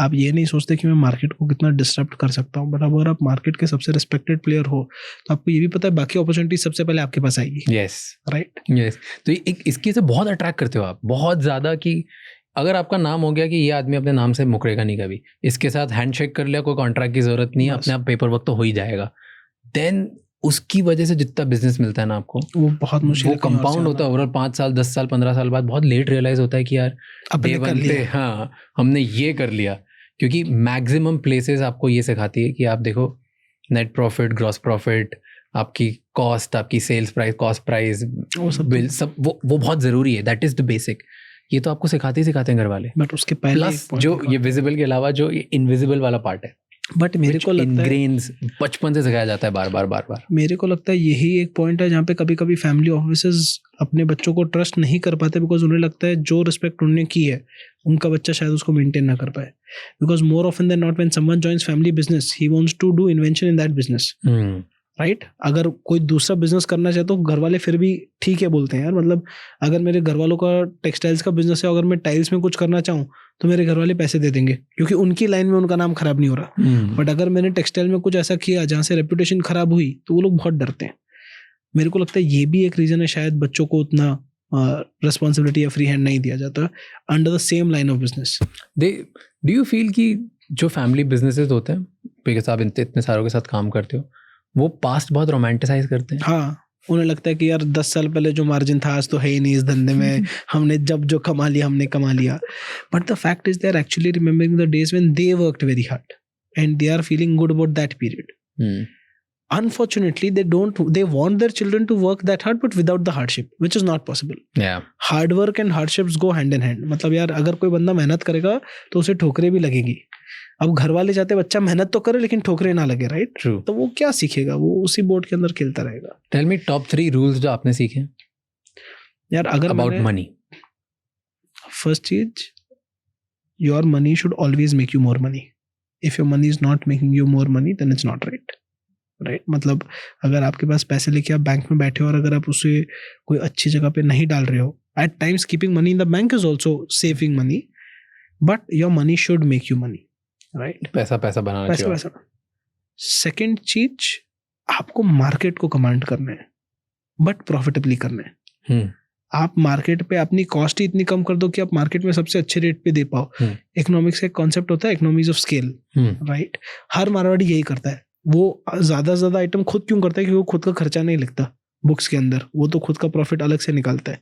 आप ये नहीं सोचते कि मैं मार्केट को कितना डिस्टर्ब कर सकता हूँ। बट अगर आप मार्केट के सबसे रिस्पेक्टेड प्लेयर हो तो आपको ये भी पता है बाकी अपॉर्चुनिटी सबसे पहले आपके पास आएगी। Yes right, yes. तो इसकी से बहुत अट्रैक्ट करते हो आप, बहुत ज़्यादा, कि अगर आपका नाम हो गया कि ये आदमी अपने नाम से मुकरेगा नहीं कभी, इसके साथ हैंडशेक कर लिया, कोई कॉन्ट्रैक्ट की जरूरत नहीं है, अपने आप पेपर वर्क तो हो ही जाएगा, देन उसकी वजह से जितना बिजनेस मिलता है ना आपको, वो बहुत मुश्किल, वो कंपाउंड होता है ओवरऑल 5 साल, 10 साल, 15 साल बाद बहुत लेट रियलाइज होता है कि यार Day 1 पे हाँ हमने ये कर लिया। क्योंकि मैक्सिमम प्लेसेस आपको ये सिखाती है कि आप देखो नेट प्रॉफिट, ग्रॉस प्रॉफिट, आपकी कॉस्ट, आपकी सेल्स प्राइस, कॉस्ट प्राइस, वो सब बिल, सब वो बहुत ज़रूरी है. That is the basic. ये तो आपको सिखाते ही सिखाते हैं घर वाले. बट उसके पहले प्लस जो ये विजिबल के अलावा जो इनविजिबल वाला पार्ट है, बट मेरे को लगता है इनग्रेन्स बचपन से सिखाया जाता है बार बार. मेरे को लगता है यही एक पॉइंट है जहाँ पे कभी कभी फैमिली ऑफिसेज अपने बच्चों को ट्रस्ट नहीं कर पाते, बिकॉज उन्हें लगता है जो रिस्पेक्ट उन्होंने की है उनका बच्चा शायद उसको मेंटेन ना कर पाए. Because more often than not when someone joins family business he wants to do invention in that business, right. अगर कोई दूसरा बिजनेस करना चाहे तो घर वाले फिर भी ठीक है बोलते हैं यार. मतलब अगर मेरे घर वालों का टेक्सटाइल्स का बिजनेस है, अगर मैं टाइल्स में कुछ करना चाहूँ तो मेरे घर वाले पैसे दे देंगे क्योंकि उनकी लाइन में उनका नाम खराब नहीं हो रहा. बट अगर मैंने टेक्सटाइल में कुछ ऐसा किया जहाँ से रेपुटेशन खराब हुई तो वो लोग बहुत डरते हैं. मेरे को लगता है ये भी एक रीजन है शायद बच्चों को उतना रिस्पॉन्सिबिलिटी या फ्री हैंड नहीं दिया जाता under the same line of business. Do you feel कि जो फैमिली बिजनेसेस होते हैं, बिकॉज आप इतने सारों के साथ काम करते हो, वो पास्ट बहुत रोमांटिसाइज करते हैं? हाँ, उन्हें लगता है कि यार 10 साल पहले जो मार्जिन था आज तो है ही नहीं इस धंधे में, हमने जब जो कमा लिया हमने कमा लिया. But the fact is they are actually remembering the days when they worked very hard and they are feeling good about that period. Unfortunately, they want their children to work that hard, but without the hardship, which is not possible. Yeah. Hard work and hardships go hand in hand. मतलब यार अगर कोई बंदा मेहनत करेगा तो उसे ठोकरें भी लगेगी. अब घर वाले चाहते बच्चा मेहनत तो करे लेकिन ठोकरें ना लगे, राइट? True. तो वो क्या सीखेगा? वो उसी बोर्ड के अंदर खेलता रहेगा. Tell me top 3 rules जो आपने सीखे यार अगर about money. First चीज, your money should always make you more money. If your money is not making you more money, then it's not right. Right. मतलब अगर आपके पास पैसे लेके आप बैंक में बैठे हो और अगर आप उसे कोई अच्छी जगह पे नहीं डाल रहे हो, at times keeping money in the bank is also saving money, but your money should make you money, right. पैसा बनाना चाहिए. सेकेंड चीज, आपको मार्केट को कमांड करना है बट प्रॉफिटेबली करना है. आप मार्केट पे अपनी कॉस्ट ही इतनी कम कर दो कि आप मार्केट में सबसे अच्छे रेट पे दे पाओ. इकोनॉमिक्स का एक कॉन्सेप्ट होता है इकोनॉमीज ऑफ स्केल, राइट. हर मारवाड़ी यही करता है. वो ज्यादा से ज्यादा आइटम खुद क्यों करता है? क्योंकि वो खुद का खर्चा नहीं लिखता बुक्स के अंदर, वो तो खुद का प्रॉफिट अलग से निकालता है.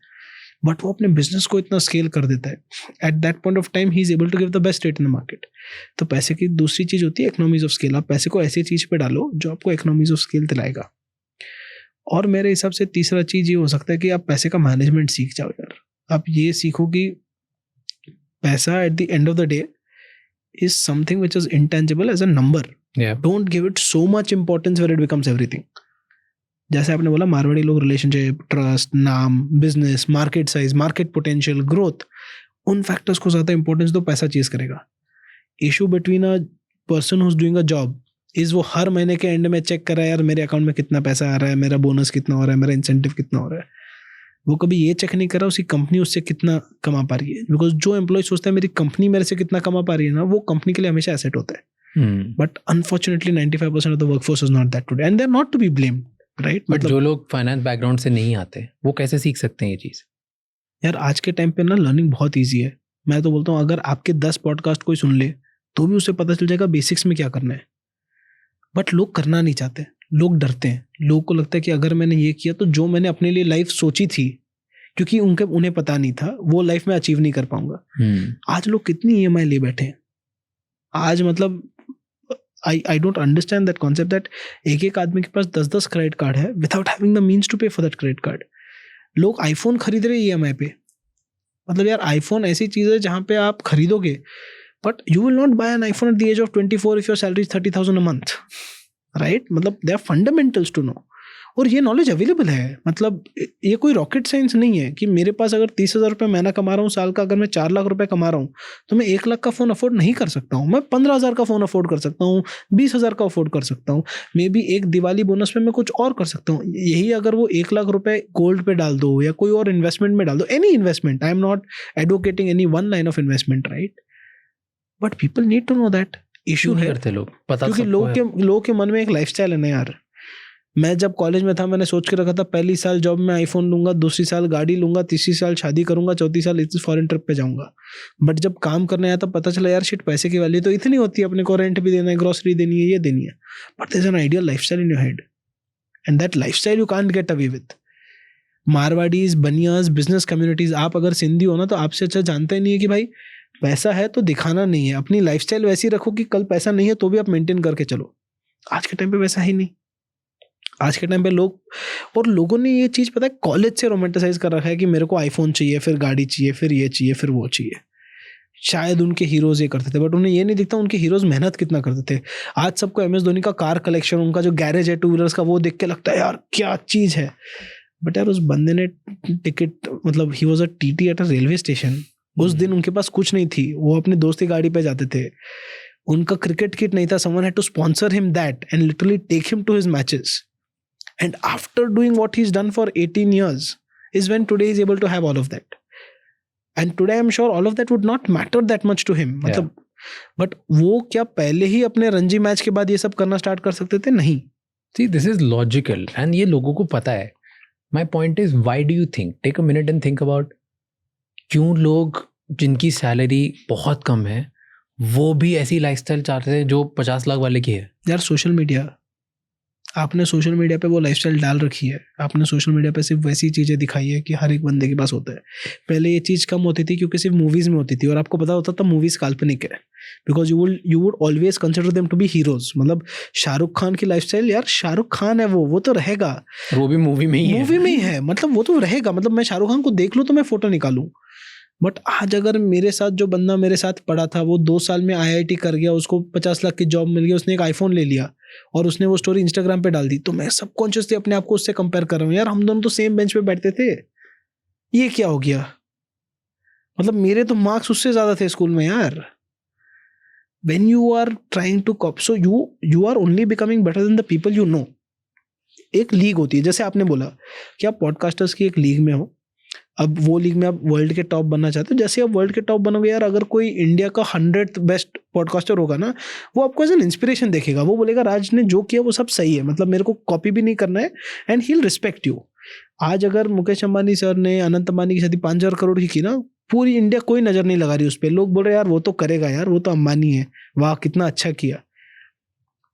बट वो अपने बिजनेस को इतना स्केल कर देता है, at that point of time he is able to give the best rate in the market. तो पैसे की दूसरी चीज होती है इकोनॉमीज ऑफ स्केल. आप पैसे को ऐसी चीज पे डालो जो आपको इकोनॉमीज ऑफ स्केल दिलाएगा. और मेरे हिसाब से तीसरा चीज ये हो सकता है कि आप पैसे का मैनेजमेंट सीख जाओ यार. आप ये सीखो कि पैसा at the end of the day is something which is intangible as a number. Don't give it so much importance where it becomes everything. जैसे आपने बोला मारवाड़ी लोग रिलेशनशिप, ट्रस्ट, नाम, business, market size, market potential, growth, उन फैक्टर्स को ज्यादा इंपॉर्टेंस दो, पैसा चीज करेगा. Issue between a person who is doing a job is वो हर महीने के एंड में चेक कर रहा है यार मेरे अकाउंट में कितना पैसा आ रहा है, मेरा बोनस कितना हो रहा है, मेरा इंसेंटिव कितना हो रहा है. वो कभी ये चेक नहीं कर रहा उसकी कंपनी उससे कितना कमा पा रही है. बिकॉज जो एम्प्लॉय सोचता है मेरी कंपनी मेरे से कितना कमा पा रही है ना, वो कंपनी के लिए हमेशा एसेट होता है. But unfortunately 95% of the workforce is not that today and they're not to be blamed, right? But जो लोग फाइनेंस बैकग्राउंड से नहीं आते वो कैसे सीख सकते हैं ये चीज? यार आज के टाइम पे ना लर्निंग बहुत ईजी है. मैं तो बोलता हूँ अगर आपके 10 पॉडकास्ट कोई सुन ले तो भी उसे पता चल जाएगा बेसिक्स में क्या करना है. बट लोग करना नहीं चाहते, लोग डरते हैं. लोगों को लगता है कि अगर मैंने ये किया तो जो मैंने अपने लिए लाइफ सोची थी, क्योंकि उन्हें पता नहीं था, वो लाइफ में अचीव नहीं कर पाऊंगा. आज लोग कितनी EMI ले बैठे हैं. आज मतलब I don't understand that concept that एक आदमी के पास 10 क्रेडिट कार्ड है without having the means to pay for that credit card. लोग आईफोन खरीद रहे हैं EMI पे. मतलब यार आईफोन ऐसी चीज है जहां पे आप खरीदोगे but you will not buy an iPhone at the age of 24 if your salary is 30,000 a month, right? मतलब they are fundamentals to know. और ये नॉलेज अवेलेबल है. मतलब ये कोई रॉकेट साइंस नहीं है कि मेरे पास अगर 30,000 रुपये महीना कमा रहा हूँ साल का, अगर मैं 4 लाख रुपए कमा रहा हूँ तो मैं 1 लाख का फ़ोन अफोर्ड नहीं कर सकता हूँ. मैं 15,000 का फ़ोन अफोर्ड कर सकता हूँ, 20,000 का अफोर्ड कर सकता हूँ, मे बी एक दिवाली बोनस में मैं कुछ और कर सकता हूँ. यही अगर वो 1 लाख रुपए गोल्ड पे डाल दो या कोई और इन्वेस्टमेंट में डाल दो, any investment, I am not advocating any one line of investment, right? But people need to know that. Issue है करते लोग, पता क्योंकि लोग के मन में एक लाइफस्टाइल है ना यार. मैं जब कॉलेज में था मैंने सोच के रखा था पहली साल जॉब में आईफोन लूंगा, दूसरी साल गाड़ी लूंगा, तीसरी साल शादी करूंगा, चौथी साल फॉरेन ट्रिप पे जाऊंगा. बट जब काम करने आया तब पता चला यार शिट पैसे की वैल्यू तो इतनी होती है, अपने को रेंट भी देना है, ग्रोसरी देनी है, ये देनी है. But there is an ideal lifestyle in your head and that lifestyle you can't get away with. Marwaris, Banias, business communities, आप अगर सिंधी हो ना तो आपसे अच्छा जानते ही नहीं है कि भाई पैसा है तो दिखाना नहीं है. अपनी लाइफस्टाइल वैसी रखो कि कल पैसा नहीं है तो भी आप मेंटेन करके चलो. आज के टाइम पे वैसा ही नहीं. आज के टाइम पे लोगों ने ये चीज़ पता है कॉलेज से रोमांटिसाइज कर रखा है कि मेरे को आईफोन चाहिए, फिर गाड़ी चाहिए, फिर ये चाहिए, फिर वो चाहिए। शायद उनके हीरोज ये करते थे, बट उन्हें ये नहीं दिखता उनके हीरोज मेहनत कितना करते थे। आज सबको MS धोनी का कार कलेक्शन, उनका जो गैरेज है 2 व्हीलर्स का, वो देख के लगता है यार क्या चीज़ है। बट यार उस बंदे ने टिकट, मतलब he was a TT at a railway station. उस दिन उनके पास कुछ नहीं थी, वो अपने दोस्त की गाड़ी पे जाते थे, उनका क्रिकेट किट नहीं था, someone had to sponsor him that and literally take him to his matches. And after doing what he's done for 18 years is when today he's able to have all of that. And today I'm sure all of that would not matter that much to him. मतलब बट वो क्या पहले ही अपने रणजी मैच के बाद ये सब करना स्टार्ट कर सकते थे? नहीं। See, this is logical and ये लोगों को पता है। My point is, why do you think? Take a minute and think about क्यों लोग जिनकी सैलरी बहुत कम है वो भी ऐसी लाइफस्टाइल चाहते हैं जो 50 लाख वाले की है। यार सोशल मीडिया, आपने सोशल मीडिया पे वो लाइफस्टाइल डाल रखी है, आपने सोशल मीडिया पे सिर्फ वैसी चीज़ें दिखाई है कि हर एक बंदे के पास होता है। पहले ये चीज़ कम होती थी क्योंकि सिर्फ मूवीज़ में होती थी और आपको पता होता था मूवीज़ काल्पनिक है, because you would always consider them to be heroes. मतलब शाहरुख खान की लाइफस्टाइल, यार शाहरुख खान है वो तो रहेगा, वो भी मूवी में ही है, मतलब वो तो रहेगा। मतलब मैं शाहरुख खान को देख लूँ तो मैं फोटो निकालूं। बट आज अगर मेरे साथ जो बंदा मेरे साथ पढ़ा था वो 2 साल में IIT कर गया, उसको 50 लाख की जॉब मिल गई, उसने एक आईफोन ले लिया और उसने वो स्टोरी इंस्टाग्राम पे डाल दी, तो मैं सबकॉन्शियसली अपने आप को उससे कंपेयर कर रहा हूँ। यार हम दोनों तो सेम बेंच पे बैठते थे, ये क्या हो गया? मतलब मेरे तो मार्क्स उससे ज्यादा थे स्कूल में यार। When you are trying to copy, so you are only becoming better than the people you know. एक लीग होती है, जैसे आपने बोला कि आप पॉडकास्टर्स की एक लीग में हो, अब वो लीग में आप वर्ल्ड के टॉप बनना चाहते हो। जैसे आप वर्ल्ड के टॉप बनोगे यार, अगर कोई इंडिया का 100th बेस्ट पॉडकास्टर होगा ना, वो आपको एज एन इंस्पिरेशन देखेगा, वो बोलेगा राज ने जो किया वो सब सही है, मतलब मेरे को कॉपी भी नहीं करना है, and he will respect you. आज अगर मुकेश अंबानी सर ने अनंत अंबानी की शादी 5,000 करोड़ की ना, पूरी इंडिया कोई नजर नहीं लगा रही उस पर, लोग बोल रहे यार वो तो करेगा यार, वो तो अंबानी है, वाह कितना अच्छा किया।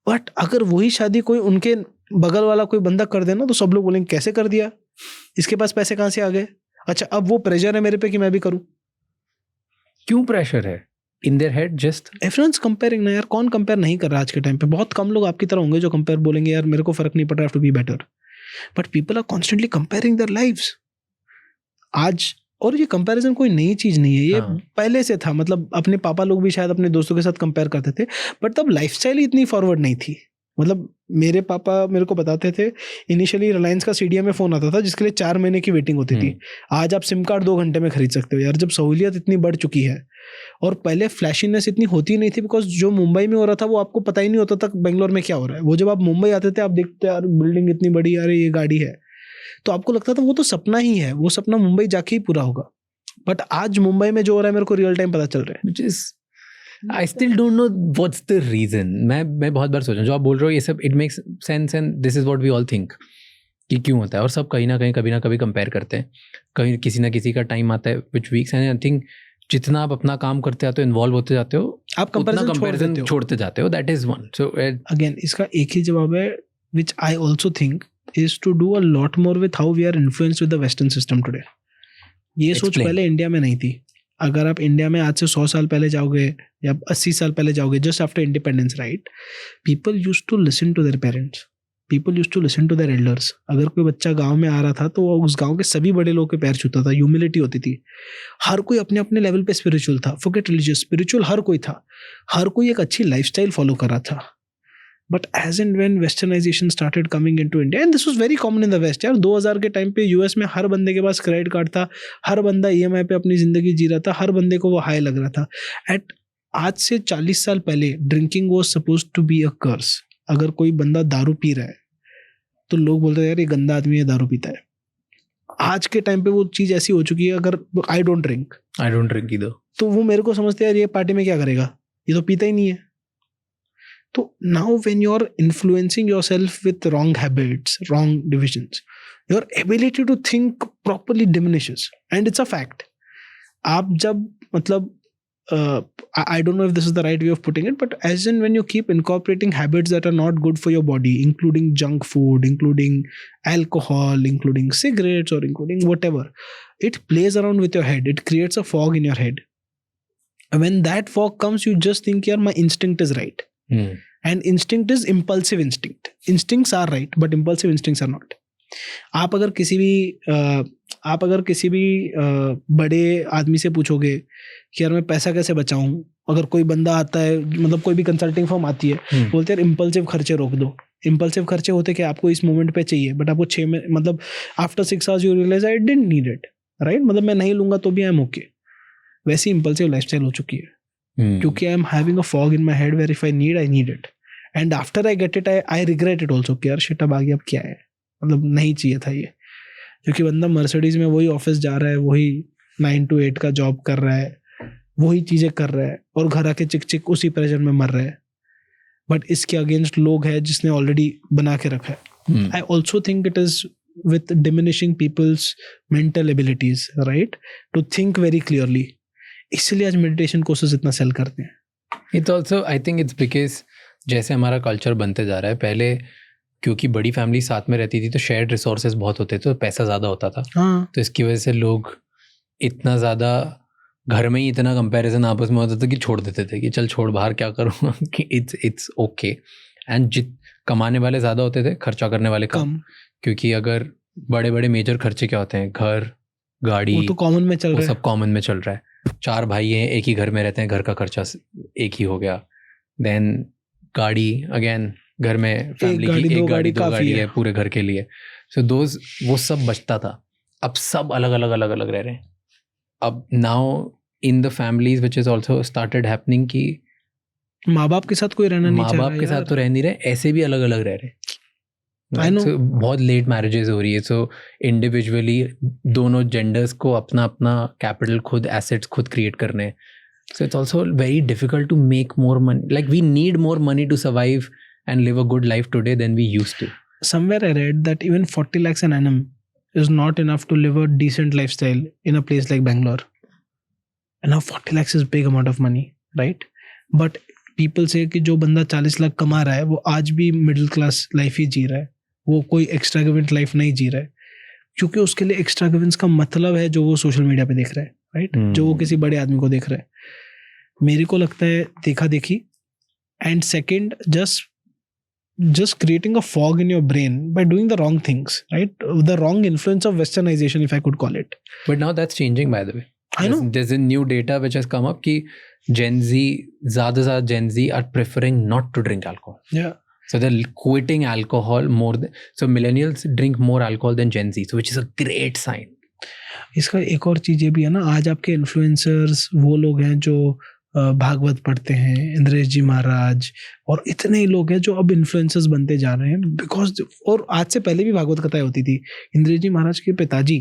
बट अगर वही शादी कोई उनके बगल वाला कोई बंदा कर देना तो सब लोग बोलेंगे कैसे कर दिया, इसके पास पैसे कहाँ से आ गए? अच्छा अब वो प्रेशर है मेरे पे कि मैं भी करूं। क्यों प्रेशर है? In their head just everyone's comparing ना यार, कौन कंपेयर नहीं कर रहा आज के टाइम पे? बहुत कम लोग आपकी तरह होंगे जो कंपेयर बोलेंगे यार मेरे को फर्क नहीं पड़ रहा, have to be better. But people are constantly comparing their lives आज। और ये कंपैरिजन कोई नई चीज नहीं है, ये पहले से था। मतलब अपने पापा लोग भी शायद अपने दोस्तों के साथ कंपेयर करते थे, बट तब लाइफस्टाइल इतनी फॉरवर्ड नहीं थी। मतलब मेरे पापा मेरे को बताते थे इनिशियली रिलायंस का CDM में फ़ोन आता था जिसके लिए 4 महीने की वेटिंग होती थी। आज आप सिम कार्ड 2 घंटे में खरीद सकते हो यार, जब सहूलियत इतनी बढ़ चुकी है। और पहले फ्लैशीनेस इतनी होती नहीं थी, बिकॉज जो मुंबई में हो रहा था वो आपको पता ही नहीं होता था बेंगलोर में क्या हो रहा है। वो जब आप मुंबई आते थे आप देखते यार बिल्डिंग इतनी बड़ी, यार ये गाड़ी है, तो आपको लगता था वो तो सपना ही है, वो सपना मुंबई जाके ही पूरा होगा। बट आज मुंबई में जो हो रहा है मेरे को रियल टाइम पता चल रहा है। I still don't know what's the reason. मैं बहुत बार सोचा, जो आप बोल रहे हो ये सब it makes sense and this is what we all think कि क्यों होता है। और सब कहीं ना कहीं कभी ना कभी कंपेयर करते हैं, कहीं किसी ना किसी का टाइम आता है which weeks and I think जितना आप अपना काम करते जाते हो, इन्वॉल्व होते जाते हो, आप कंपैरिजन छोड़ते जाते हो। That is one. So again इसका एक ही जवाब है which I also think is to do a lot more with how we are influenced with the Western system today. ये सोच पहले इंडिया में नहीं थी। अगर आप इंडिया में आज से 100 साल पहले जाओगे या 80 साल पहले जाओगे, just after independence, right, people used to listen to their parents, people used to listen to their elders. अगर कोई बच्चा गांव में आ रहा था तो वो उस गांव के सभी बड़े लोगों के पैर छूता था, ह्यूमिलिटी होती थी। हर कोई अपने अपने लेवल पे स्पिरिचुअल था, फॉरगेट रिलीजियस, स्पिरिचुअल हर कोई था, हर कोई एक अच्छी लाइफस्टाइल फॉलो कर रहा था। But as and when westernization started coming into India, and this was very common in the west यार, 2000 के टाइम पे यूएस में हर बंदे के पास क्रेडिट कार्ड था, हर बंदा EMI पे अपनी जिंदगी जी रहा था, हर बंदे को वो हाई लग रहा था। एट आज से 40 साल पहले drinking was supposed to be a curse. अगर कोई बंदा दारू पी रहा है तो लोग बोलते हैं यार ये गंदा आदमी है, दारू पीता है। आज के टाइम पे वो चीज़ ऐसी हो चुकी है, अगर आई डोंट ड्रिंक इधर, तो वो मेरे को समझते हैं यार ये पार्टी में क्या करेगा, ये तो पीता ही नहीं है। तो now when you're influencing yourself with wrong habits, wrong divisions, your ability to think properly diminishes, and it's a fact. आप जब मतलब I don't know if this is the right way of putting it, but as in when you keep incorporating habits that are not good for your body, including junk food, including alcohol, including cigarettes, or including whatever, it plays around with your head. It creates a fog in your head. And when that fog comes, you just think, yeah, my instinct is right. And instinct is impulsive instinct. Instincts are right, but impulsive instincts are not. आप अगर किसी भी बड़े आदमी से पूछोगे कि यार मैं पैसा कैसे बचाऊं, अगर कोई बंदा आता है, मतलब कोई भी कंसल्टिंग फर्म आती है, बोलते हैं इम्पल्सिव खर्चे रोक दो. इम्पल्सिव खर्चे होते कि आपको इस मोमेंट पे चाहिए, बट आपको 6 में मतलब after 6 hours you realize I didn't need it, right? मतलब मैं नहीं लूंगा तो भी आई एम ओके. वैसी इम्पल्सिव लाइफस्टाइल हो चुकी है, क्योंकि I am having a fog in my head where if I need it, and after I get it I regret it also कि यार शिट अब आ गया, अब क्या है, मतलब नहीं चाहिए था ये. क्योंकि बंदा मर्सिडीज में वही ऑफिस जा रहा है, वही 9 to 8 का जॉब कर रहा है, वही चीजें कर रहा है, और घर आके चिक चिक उसी प्रेशर में मर रहा है. बट इसके अगेंस्ट लोग हैं जिसने ऑलरेडी बना के रखा है. I also think it is with diminishing people's mental abilities, right, to think very clearly. इसलिए आज meditation courses इतना सेल करते हैं. It's also, I think it's because जैसे हमारा कल्चर बनते जा रहा है, पहले क्योंकि बड़ी फैमिली साथ में रहती थी तो शेयर्ड रिसोर्सेज बहुत होते थे, तो पैसा ज़्यादा होता था. हाँ. तो इसकी वजह से लोग इतना ज़्यादा घर में ही इतना कंपैरिजन आपस में होता था कि छोड़ देते थे कि चल छोड़, बाहर क्या करूँगा, कि इट्स ओके. एंड कमाने वाले ज़्यादा होते थे, खर्चा करने वाले कम. क्योंकि अगर बड़े बड़े मेजर खर्चे क्या होते हैं, घर, गाड़ी, वो तो कॉमन में चल रहा है, सब कॉमन में चल रहा है. 4 भाई हैं, एक ही घर में रहते हैं, घर का खर्चा एक ही हो गया. देन गाड़ी, अगेन घर में फैमिली की एक गाड़ी 2 गाड़ी है पूरे घर के लिए. सो वो सब बचता था. अब सब अलग अलग रह रहे हैं. अब now in the families which is also started happening कि माँ बाप के साथ कोई रहना नहीं चाह रहा, माँ बाप के साथ तो रह नहीं रहे, ऐसे भी अलग अलग रह रहे. So, बहुत लेट मैरिजेस हो रही है. सो इंडिविजुअली दोनों जेंडर्स को अपना अपना कैपिटल खुद, एसेट्स खुद क्रिएट करने हैं. So it's also very difficult to make more money. Like we need more money to survive and live a good life today than we used to. Somewhere I read that even 40 lakhs an annum is not enough to live a decent lifestyle in a place like Bangalore. And now 40 lakhs is big amount of money, right? But people say कि जो बंदा 40 लाख कमा रहा है वो आज भी मिडिल क्लास लाइफ ही जी रहा है, वो कोई एक्स्ट्रावेगेंट लाइफ नहीं जी रहा है, क्योंकि उसके लिए एक्स्ट्रावेगेंस का मतलब है जो वो सोशल मीडिया पे देख रहा है, राइट? जो वो किसी बड़े आदमी को देख रहा है. मेरे को लगता है देखा देखी, and second just creating a fog in your brain by doing the wrong things, right? The wrong influence of westernization, if I could call it. But now that's changing, by the way. I know. There's a new data which has come up कि Gen Z, ज़्यादा Gen Z are preferring not to drink alcohol. Yeah. So they're quitting alcohol more than, so millennials drink more alcohol than Gen Z, so which is a great sign. इसका एक और चीज़ ये भी है ना, आज आपके इन्फ्लुएंसर्स वो लोग हैं जो भागवत पढ़ते हैं, इंद्रेश जी महाराज, और इतने ही लोग हैं जो अब इन्फ्लुएंसर्स बनते जा रहे हैं. बिकॉज, और आज से पहले भी भागवत कथाएं होती थी. इंद्रेश जी महाराज के पिताजी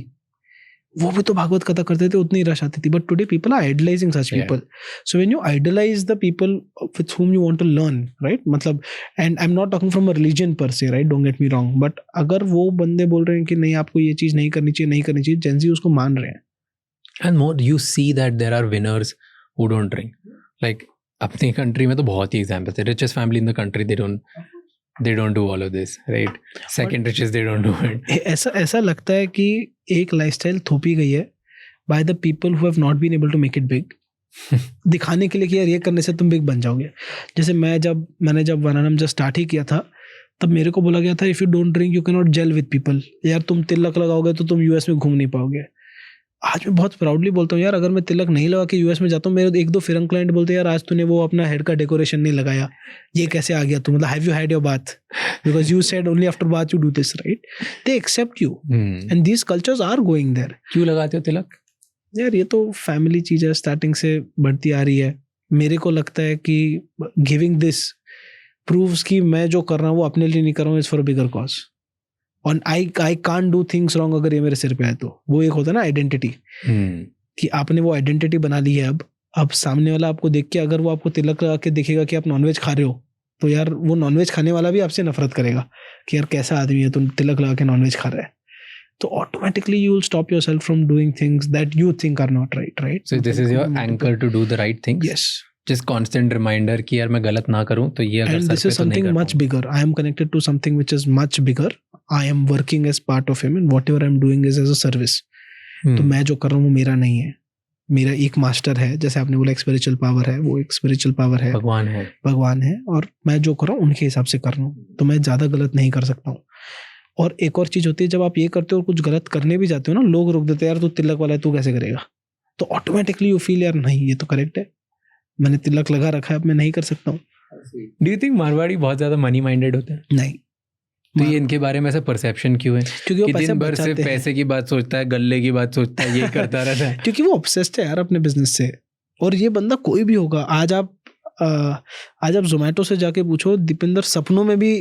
वो भी तो भागवत कथा करते थे, उतनी रश आती थी. But today people are idolising such people. So when you idolise the people with whom you want to learn, right? मतलब, and I am not talking from a religion per se, right? Don't get me wrong. But अगर वो बंदे बोल रहे हैं कि नहीं आपको ये चीज़ नहीं करनी चाहिए, जेन ज़ी उसको मान रहे हैं. And more you see that there are winners who don't drink. Like अपनी कंट्री में तो बहुत ही एग्जाम्पल्स है. richest family in the country, they don't do all of this, right? Second richest, they don't do it. ऐसा लगता है कि एक लाइफस्टाइल थोपी गई है by the people who have not been able to make it big. दिखाने के लिए कि यार ये करने से तुम बिग बन जाओगे. जैसे मैंने जब वनानम जब स्टार्ट ही किया था, तब मेरे को बोला गया था if you don't drink you can not gel with people. यार तुम तिलक लगाओगे तो तुम यूएस में घूम नहीं पाओगे. आज मैं बहुत प्राउडली बोलता हूँ यार, अगर मैं तिलक नहीं लगा के यूएस में जाता हूँ, मेरे 1-2 फिरंग क्लाइंट बोलते हैं यार आज तूने वो अपना हेड का डेकोरेशन नहीं लगाया, ये कैसे आ गया तू, मतलब have you had your bath, because you said only after bath you do this, right? They accept you and these cultures are going there. क्यों लगाते हो तिलक? यार ये तो फैमिली चीज़ है, स्टार्टिंग से बढ़ती आ रही है. मेरे को लगता है कि गिविंग दिस प्रूव्स कि मैं जो कर रहा हूँ वो अपने लिए नहीं कर रहा हूँ, it's for a bigger cause. और I can't do things wrong अगर ये मेरे सिर पे है तो. वो एक होता है ना आइडेंटिटी, कि आपने वो आइडेंटिटी बना ली है. अब सामने वाला आपको देख के अगर वो आपको तिलक लगा के देखेगा कि आप नॉनवेज खा रहे हो, तो यार वो नॉनवेज खाने वाला भी आपसे नफरत करेगा कि यार कैसा आदमी है, तुम तिलक लगा के नॉनवेज खा रहा है. तो automatically you will stop yourself from doing things that you think are not right. So this is your anchor to do the right things. Yes. Just constant reminder कि यार मैं गलत ना करूं, तो ये अगर and this is something much bigger. I am connected to something which is much bigger. I am working as part of him and whatever I am doing is as a service. तो मैं जो कर रहा हूँ वो मेरा नहीं है, मेरा एक मास्टर है, जैसे आपने बोला स्पिरिचुअल पावर है, वो एक स्पिरिचुअल पावर है, भगवान है, और मैं जो कर रहा हूँ उनके हिसाब से कर रहा हूँ, तो मैं ज़्यादा गलत नहीं कर सकता हूँ। और एक और चीज़ होती है, जब आप ये करते हो और कुछ गलत करने भी जाते हो ना, लोग रोक देते हैं, यार तू तिलक वाला है, तू कैसे करेगा, तो ऑटोमेटिकली यू फील यार नहीं ये तो करेक्ट है, मैंने तिलक लगा रखा है, अब मैं नहीं कर सकता हूँ। डू यू थिंक मारवाड़ी बहुत ज्यादा मनी माइंडेड होते हैं? नहीं, तो ये इनके बारे में ऐसा परसेप्शन क्यों है? क्योंकि वो दिन भर सिर्फ पैसे की बात सोचता है, गल्ले की बात सोचता है, ये करता रहता है। क्योंकि वो ऑब्सेस्ड है यार अपने बिजनेस से। और ये बंदा कोई भी होगा, आज आप जोमेटो से जाके पूछो, दीपेंद्र सपनों में भी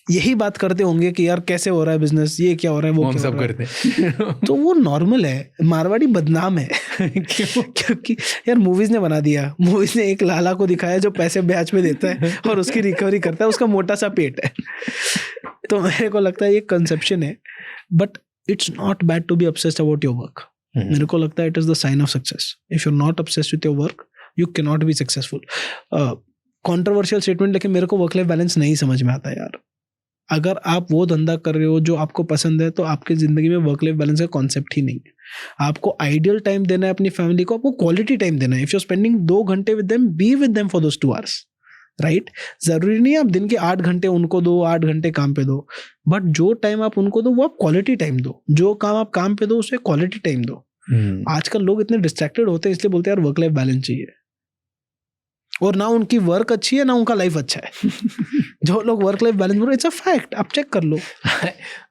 यही बात करते होंगे कि यार कैसे हो रहा है बिजनेस, ये क्या हो रहा है, वो हम क्या सब हो रहा करते हैं। तो वो नॉर्मल है। मारवाड़ी बदनाम है क्योंकि यार मूवीज ने बना दिया, मूवीज ने एक लाला को दिखाया जो पैसे ब्याज पे देता है और उसकी रिकवरी करता है, उसका मोटा सा पेट है। तो मेरे को लगता है ये कंसेप्शन है, but it's not bad to be obsessed about your work. मेरे को लगता है it is the sign of success. If you are not obsessed with your work you can not be successful. Controversial statement, लेकिन मेरे को वर्क लाइफ बैलेंस नहीं समझ में आता यार। अगर आप वो धंधा कर रहे हो जो आपको पसंद है, तो आपकी जिंदगी में वर्क लाइफ बैलेंस का कॉन्सेप्ट ही नहीं है। आपको आइडियल टाइम देना है अपनी फैमिली को, आपको क्वालिटी टाइम देना है। इफ यू आर स्पेंडिंग 2 घंटे with them, be with them for those 2 hours, right? जरूरी नहीं है आप दिन के 8 घंटे उनको दो, 8 घंटे काम पे दो, बट जो टाइम आप उनको दो वो आप क्वालिटी टाइम दो। जो काम आप काम पे दो उसे क्वालिटी टाइम दो। आजकल लोग इतने डिस्ट्रैक्टेड होते हैं, इसलिए बोलते हैं यार वर्क लाइफ बैलेंस चाहिए, और ना उनकी वर्क अच्छी है ना उनका लाइफ अच्छा है। जो लोग वर्क लाइफ बैलेंस बोल रहे, इट्स अ फैक्ट, आप चेक कर लो।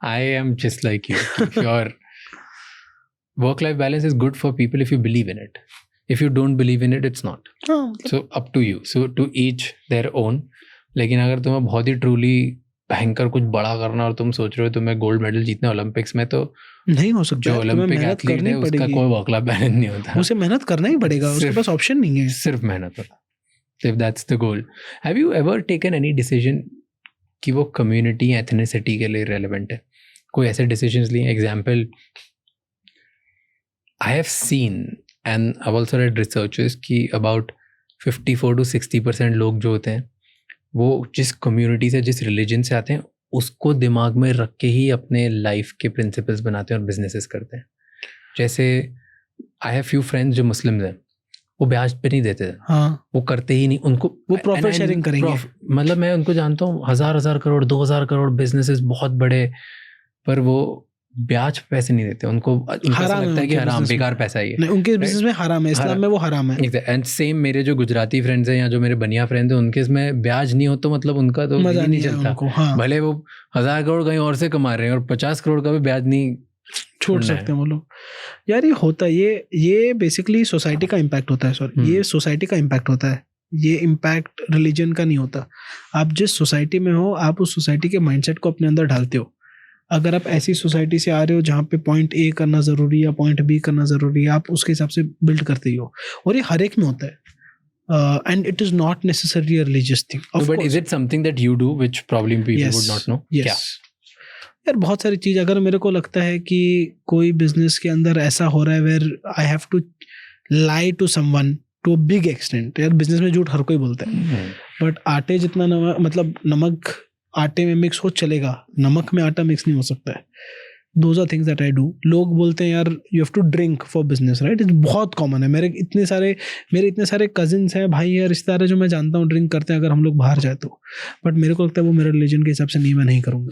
I am just like you. Your work life balance is good for people if you believe in it. If you don't believe in it, it's not. So up to you. So to each their own. लेकिन अगर तुम्हें बहुत ही ट्रूली भयंकर कुछ बड़ा करना और तुम सोच रहे हो तुम्हें गोल्ड मेडल जीतना ओलंपिक्स में, तो नहीं हो सकता। जो ओलंपिक एथलीट है उसका कोई वर्क लाइफ बैलेंस नहीं होता। उसे मेहनत करना ही पड़ेगा, उसके पास ऑप्शन नहीं है, सिर्फ मेहनत होता। If that's the goal. Have you ever taken any decision कि वो कम्युनिटी एथनिसिटी के लिए रेलेवेंट है? कोई ऐसे डिसीजंस लिए? Example, I have seen and I've also read researches कि about 54 to 60% लोग जो होते हैं वो जिस कम्युनिटी से, जिस रिलीजन से आते हैं, उसको दिमाग में रख के ही अपने लाइफ के प्रिंसिपल्स बनाते हैं और बिजनेसेस करते हैं। जैसे आई हैव फ्यू फ्रेंड्स जो मुस्लिम्स हैं, वो ब्याज पे नहीं देते थे। हाँ, वो करते ही नहीं, उनको वो प्रॉफिट शेयरिंग करेंगे। मतलब मैं उनको जानता हूँ, 1000 करोड़ 2000 करोड़ बिजनेसेस बहुत बड़े, पर वो ब्याज पैसे नहीं देते। उनको हराम लगता है कि हराम, बेकार पैसा ही है। नहीं, उनके बिजनेस में हराम है, इस्लाम में वो हराम है। एंड सेम मेरे जो गुजराती फ्रेंड्स हैं या जो मेरे बनिया फ्रेंड्स हैं, उनके इसमें ब्याज नहीं हो तो मतलब उनका तो मजा नहीं चलता। हाँ। भले वो 1000 करोड़ कहीं और से कमा रहे हैं और 50 करोड़ का भी ब्याज नहीं छोड़ सकते हैं वो लोग। यार ये होता है, ये बेसिकली सोसाइटी का इम्पैक्ट होता है। सॉरी, ये सोसाइटी का इम्पैक्ट होता है, ये इम्पैक्ट रिलीजन का नहीं होता। आप जिस सोसाइटी में हो, आप उस सोसाइटी के माइंडसेट को अपने अंदर ढालते हो। अगर आप ऐसी सोसाइटी से आ रहे हो जहाँ पे पॉइंट ए करना जरूरी है या पॉइंट बी करना जरूरी है, आप उसके हिसाब से बिल्ड करते ही हो, और ये हर एक में होता है। And it is not necessarily a religious thing. But is it something that you do which probably people would not know? क्या यार बहुत सारी चीज, अगर मेरे को लगता है कि कोई बिजनेस के अंदर ऐसा हो रहा है where I have to lie to someone to a big extent. यार बिजनेस में झूठ हर कोई बोलता है, बट आटे जितना नमक आटे में मिक्स हो चलेगा, नमक में आटा मिक्स नहीं हो सकता है। Those are things that I do. लोग बोलते हैं यार you have to drink for business, right? It's बहुत कॉमन है। मेरे इतने सारे कजिन्स हैं, भाई है, रिश्तेदार है जो मैं जानता हूँ ड्रिंक करते हैं अगर हम लोग बाहर जाए तो। बट मेरे को लगता है वो मेरे रिलीजन के हिसाब से नहीं, मैं नहीं करूँगा।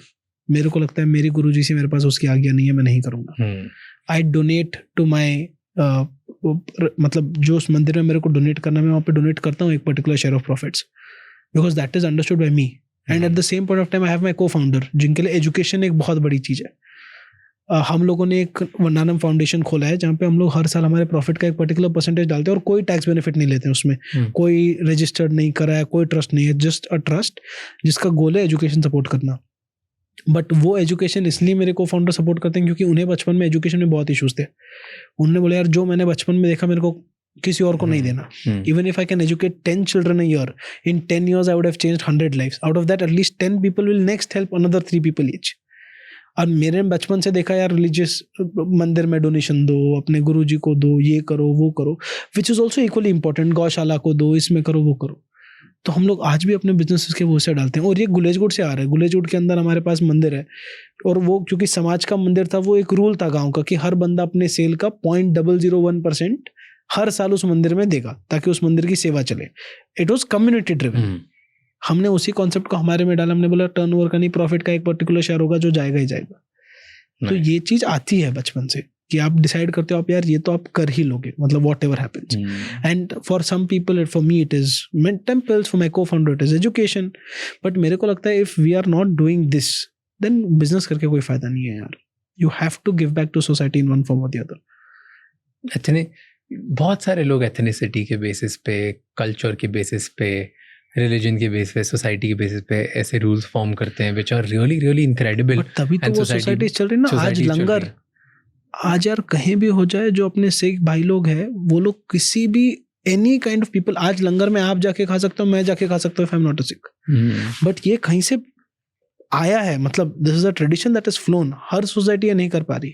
मेरे को लगता है मेरी गुरुजी से मेरे पास उसकी आज्ञा नहीं है, मैं नहीं करूँगा। आई डोनेट टू माई मतलब जो उस मंदिर में मेरे को डोनेट करना है, मैं वहाँ पे डोनेट करता हूँ एक particular share of profits, because that is understood by me. And at the same point of time I have my co-founder, जिनके लिए एजुकेशन एक बहुत बड़ी चीज़ है। हम लोगों ने एक वंडानम फाउंडेशन खोला है जहाँ पे हम लोग हर साल हमारे प्रॉफिट का एक पर्टिकुलर परसेंटेज डालते हैं और कोई टैक्स बेनिफिट नहीं लेते हैं उसमें। कोई रजिस्टर्ड नहीं करा है, कोई ट्रस्ट नहीं है, जस्ट अ ट्रस्ट जिसका गोल है एजुकेशन सपोर्ट करना। बट वो एजुकेशन इसलिए मेरे को फाउंडर सपोर्ट करते हैं क्योंकि उन्हें बचपन में एजुकेशन में बहुत इशूज़ थे। उन्होंने बोला यार जो मैंने बचपन में देखा मेरे को किसी और को नहीं देना। Even if I can educate 10 children a year, in 10 years I would have changed 100 lives. Out of that, at least 10 people will next help another 3 people each. और मेरे बचपन से देखा यार रिलीजियस मंदिर में डोनेशन दो, अपने गुरुजी को दो, ये करो वो करो, which is also equally important. गौशाला को दो, इसमें करो वो करो। तो हम लोग आज भी अपने बिजनेस के वो से डालते हैं। और ये गुलेजगुड से आ रहा है। गुलेजगुड के अंदर हमारे पास मंदिर है, और वो क्योंकि समाज का मंदिर था, वो एक रूल था गाँव का कि हर बंदा अपने सेल का 0.001% हर साल उस मंदिर में देगा ताकि उस मंदिर की सेवा चले. It was community driven. हमने उसी कॉन्सेप्ट को हमारे में डाला. हमने बोला टर्नओवर का नहीं, प्रॉफिट का एक पर्टिकुलर शेयर होगा जो जाएगा ही जाएगा. तो ये चीज आती है बचपन से कि आप डिसाइड करते हो आप यार ये तो आप कर ही लोगे, मतलब whatever happens. And for some people, for me it is temples, for my cofounder it is education. But मेरे को लगता है if we are not doing this then business करके कोई फायदा नहीं है यार. You have to give back to society in one form और द अदर. बहुत सारे लोग एथनिसिटी के बेसिस पे, कल्चर के बेसिस पे, रिलीजन के बेसिस पे, सोसाइटी के बेसिस पे ऐसे रूल्स फॉर्म करते हैं which are really really incredible. तभी तो वो सोसाइटी चल रही ना. आज लंगर, आज यार कहीं भी हो जाए, जो अपने सिख भाई लोग हैं वो लोग किसी भी एनी काइंड ऑफ पीपल, आज लंगर में आप जाके खा सकते हो, मैं जाके खा सकता हूँ if I am not a Sikh. But ये कहीं से आया है, मतलब this is a tradition that is phloem. Her society ये नहीं कर पा रही,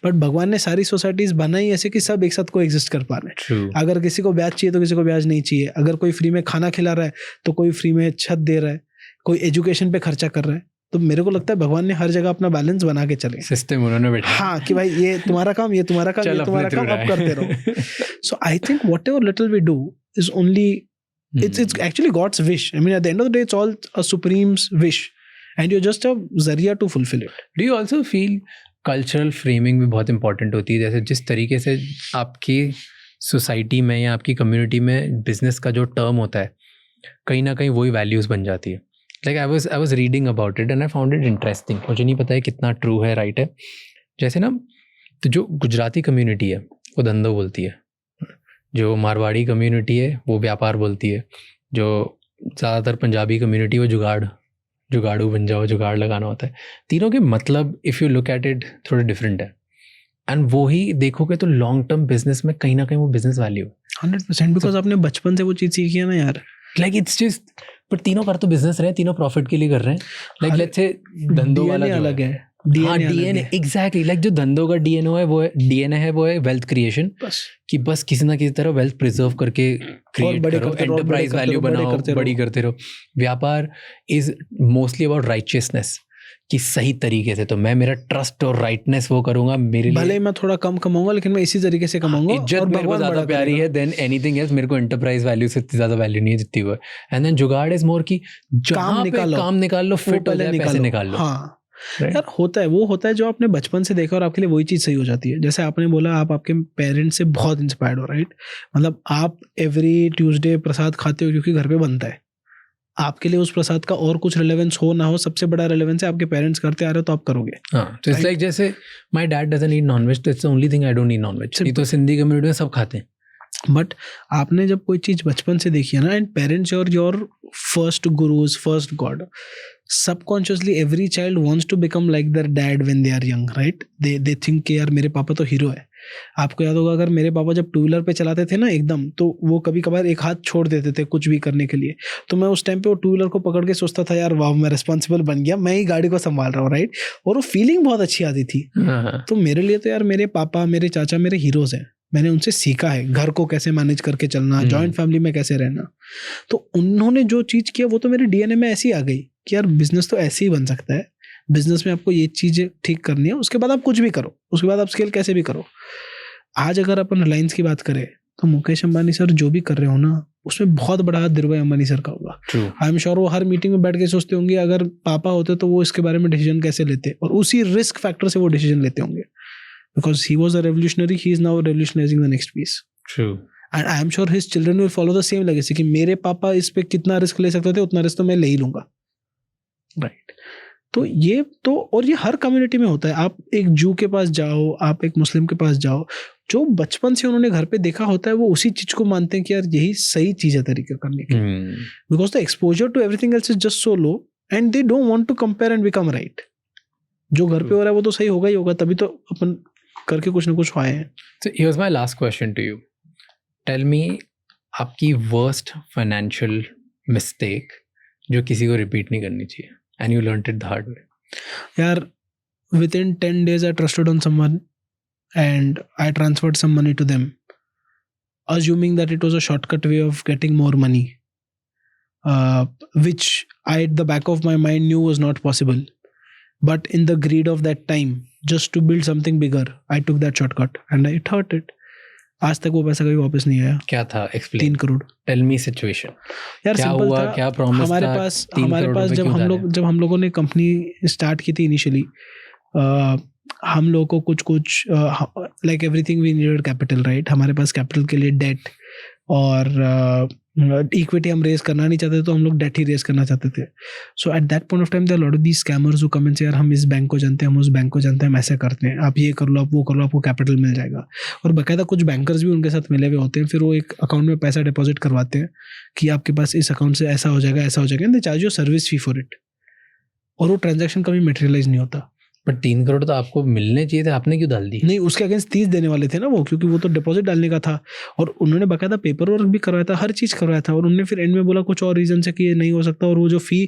बट भगवान ने सारी सोसाइटीज बनाई ऐसे कि सब एक साथ को एग्जिस्ट कर पा रहे हैं. अगर किसी को ब्याज चाहिए तो किसी को ब्याज नहीं चाहिए. अगर कोई फ्री में खाना खिला रहा है तो कोई फ्री में छत दे रहा है, कोई एजुकेशन पे खर्चा कर रहा है. तो मेरे को लगता है भगवान ने हर जगह अपना बैलेंस बना के चले, सिस्टम उन्होंने बैठा. हाँ कि भाई ये तुम्हारा काम, ये तुम्हारा काम, ये तुम्हारा काम, अब करते रहो. So I think whatever little we do is only it's actually God's wish. I mean, at the end of the day, it's all a supreme's wish, and you're just a zariya to fulfill it. Do you also feel cultural framing भी बहुत important होती है? जैसे जिस तरीके से आपकी सोसाइटी में या आपकी कम्युनिटी में बिजनेस का जो टर्म होता है, कहीं ना कहीं वही वैल्यूज़ बन जाती है. Like I was reading about it and I found it interesting. मुझे नहीं पता है कितना ट्रू है, राइट है. जैसे ना, तो जो गुजराती कम्युनिटी है वो धंधो बोलती है, जो मारवाड़ी कम्युनिटी है वो व्यापार बोलती है, जो ज़्यादातर पंजाबी कम्युनिटी वो जुगाड़ू बन जाओ, जुगाड़ लगाना होता है. तीनों के मतलब if you look at it थोड़े डिफरेंट है. एंड वो ही देखोगे तो लॉन्ग टर्म बिजनेस में कहीं ना कहीं वो बिजनेस वैल्यू 100%, बिकॉज आपने बचपन से वो चीज़ सीखी है ना यार. लाइक इट्स जस्ट, पर तीनों कर तो बिजनेस रहे हैं, तीनों प्रॉफिट के लिए कर रहे हैं. लाइक लेट्स से धंधो वाला अलग है, डीएनए एग्जैक्टली. लाइक जो धंधों का डीएनए है वो है वेल्थ क्रिएशन, कि बस किसी ना किसी तरह वेल्थ प्रिजर्व करके क्रिएट करो, एंटरप्राइज वैल्यू बनाओ, बड़ी करते रहो. व्यापार इज मोस्टली अबाउट राइचियसनेस, कि सही तरीके से, तो मैं मेरा ट्रस्ट और राइटनेस वो करूंगा, मेरे लिए भले मैं थोड़ा कम कमाऊंगा लेकिन मैं इसी तरीके से कमाऊंगा. इज्जत मेरे को ज्यादा प्यारी है देन एनीथिंग एल्स. मेरे को एंटरप्राइज वैल्यू से इतनी ज्यादा वैल्यू नहीं है जितनी वो है. एंड देन जुगाड़ इज मोर की जहां पे काम निकाल लो, फिट हो जाए, पैसे निकाल लो. हाँ यार होता है, वो होता है जो आपने बचपन से देखा और आपके लिए वही चीज़ सही हो जाती है. जैसे आपने बोला आप आपके पेरेंट्स से बहुत इंस्पायर्ड हो, राइट. मतलब आप एवरी ट्यूसडे प्रसाद खाते हो क्योंकि घर पे बनता है. आपके लिए उस प्रसाद का और कुछ रिलेवेंस हो ना हो, सबसे बड़ा रिलेवेंस है आपके पेरेंट्स करते आ रहे हो तो आप करोगे. हाँ, तो इट्स लाइक जैसे my dad doesn't eat nonveg, that's the only thing I don't eat nonveg. ये तो सिंधी कम्युनिटी में सब खाते हैं. बट आपने जब कोई चीज़ बचपन से देखी है ना, एंड पेरेंट्स और your first gurus, first God, subconsciously every child wants to become like their dad when they are young, right. They think कि यार मेरे पापा तो हीरो है. आपको याद होगा अगर मेरे पापा जब टू व्हीलर पे चलाते थे ना एकदम, तो वो कभी कभार एक हाथ छोड़ देते थे कुछ भी करने के लिए. तो मैं उस टाइम पे वो टू व्हीलर को पकड़ के सोचता था यार वाह मैं रिस्पॉन्सिबल बन गया, मैं ही गाड़ी को संभाल रहा हूँ, राइट. और वो फीलिंग बहुत अच्छी आती थी. तो मेरे लिए तो यार मेरे पापा, मेरे चाचा मेरे हीरोज हैं. मैंने उनसे सीखा है घर को कैसे मैनेज करके चलना, जॉइंट फैमिली में कैसे रहना. तो उन्होंने जो चीज़ किया वो तो मेरे डीएनए में ऐसी आ गई कि यार बिजनेस तो ऐसे ही बन सकता है. बिजनेस में आपको ये चीज़ें ठीक करनी है, उसके बाद आप कुछ भी करो, उसके बाद आप स्केल कैसे भी करो. आज अगर अपन रिलायंस की बात करें तो मुकेश अंबानी सर जो भी कर रहे हो ना, उसमें बहुत बड़ा हाथ धीरूभाई अंबानी सर का होगा. आई एम श्योर वो हर मीटिंग में बैठ के सोचते होंगे अगर पापा होते तो वो इसके बारे में डिसीजन कैसे लेते, और उसी रिस्क फैक्टर से वो डिसीजन लेते होंगे. Because he was a revolutionary, he is now revolutionizing the next piece. True. And I am sure his children will follow the same legacy कि मेरे पापा इस पे कितना रिस्क ले सकते थे उतना रिस्क तो मैं ले ही लूंगा, राइट. तो ये तो, और ये हर कम्युनिटी में होता है. आप एक जू के पास जाओ, आप एक मुस्लिम के पास जाओ, जो बचपन से उन्होंने घर पे देखा होता है वो उसी चीज को मानते हैं कि यार यही सही चीज है तरीका करने की. Because the exposure to everything else is just so low and they don't want to compare and become right. जो घर पे हो रहा है वो तो सही होगा ही होगा, तभी तो अपन करके कुछ ना कुछ आए हैं. So here's my last question to you. Tell me आपकी worst financial mistake जो किसी को repeat नहीं करनी चाहिए and you learned it the hard way. यार within 10 days I trusted on someone and I transferred some money to them assuming that it was a shortcut way of getting more money, which I at the back of my mind knew was not possible. But in the greed of that time, just to build something bigger, I took that shortcut and it hurt it. आज तक वो पैसा कभी वापस नहीं आया। क्या था? Explain. 3 crore. Tell me situation. यार क्या सिंपल हुआ? था, क्या प्रॉमिस हमारे था? पास 3 करोड़ रुपए क्यों डाले? जब हम लोगों ने कंपनी स्टार्ट की थी इनिशियली, हम लोगों को कुछ like everything we needed capital, right? हमारे पास कैपिटल के लिए डेट और इक्विटी हम रेज करना नहीं चाहते, तो हम लोग डेट ही रेज करना चाहते थे। So at that point of time there are lot of these scammers who come and say यार हम इस बैंक को जानते हैं, हम उस बैंक को जानते हैं, हम ऐसे करते हैं, आप ये कर लो, आप वो कर लो, आपको कैपिटल मिल जाएगा। और बाकायदा कुछ बैंकर्स भी उनके साथ मिले हुए होते हैं, फिर वो एक अकाउंट में पैसा डिपॉजिट करवाते हैं कि आपके पास इस अकाउंट से ऐसा हो जाएगा, ऐसा हो जाएगा, and they charge you service fee for it. और वो ट्रांजैक्शन कभी मटेरियलाइज नहीं होता। बट 3 करोड़ तो आपको मिलने चाहिए थे, आपने क्यों डाल दी? नहीं, उसके अगेंस्ट 30 देने वाले थे ना वो, क्योंकि वो तो डिपॉजिट डालने का था और उन्होंने बाकायदा पेपर वर्क भी करवाया था, हर चीज़ करवाया था। और उन्होंने फिर एंड में बोला कुछ और रीजन से कि ये नहीं हो सकता, और वो जो फी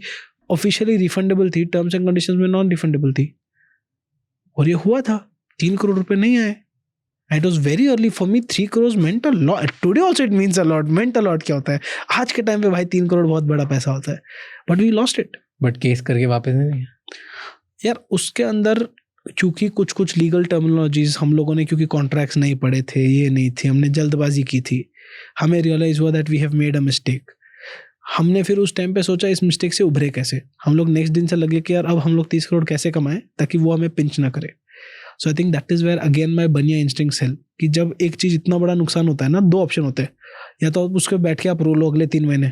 ऑफिशियली रिफंडेबल थी, टर्म्स एंड कंडीशंस में नॉन रिफंडेबल थी। और ये हुआ था, 3 करोड़ रुपए नहीं आए। It was very early for me. 3 crores meant a lot. Today also it means a lot. Meant a lot क्या होता है? आज के टाइम पे भाई 3 करोड़ बहुत बड़ा पैसा होता है. But we lost it. But case करके वापस नहीं दिया यार उसके अंदर क्योंकि कुछ लीगल टर्मिनोलॉजीज हम लोगों ने, क्योंकि कॉन्ट्रैक्ट्स नहीं पढ़े थे, ये नहीं थी, हमने जल्दबाजी की थी, हमें रियलाइज हुआ that we have made a mistake. हमने फिर उस टाइम पे सोचा इस मिस्टेक से उभरे कैसे। हम लोग नेक्स्ट दिन से लगे कि यार अब हम लोग 30 करोड़ कैसे कमाएं ताकि वो हमें पिंच ना करे। So I think that is where again my Bania instincts help, कि जब एक चीज़ इतना बड़ा नुकसान होता है ना, 2 ऑप्शन होते हैं, या तो उसके बैठ के आप रो लो अगले 3 महीने,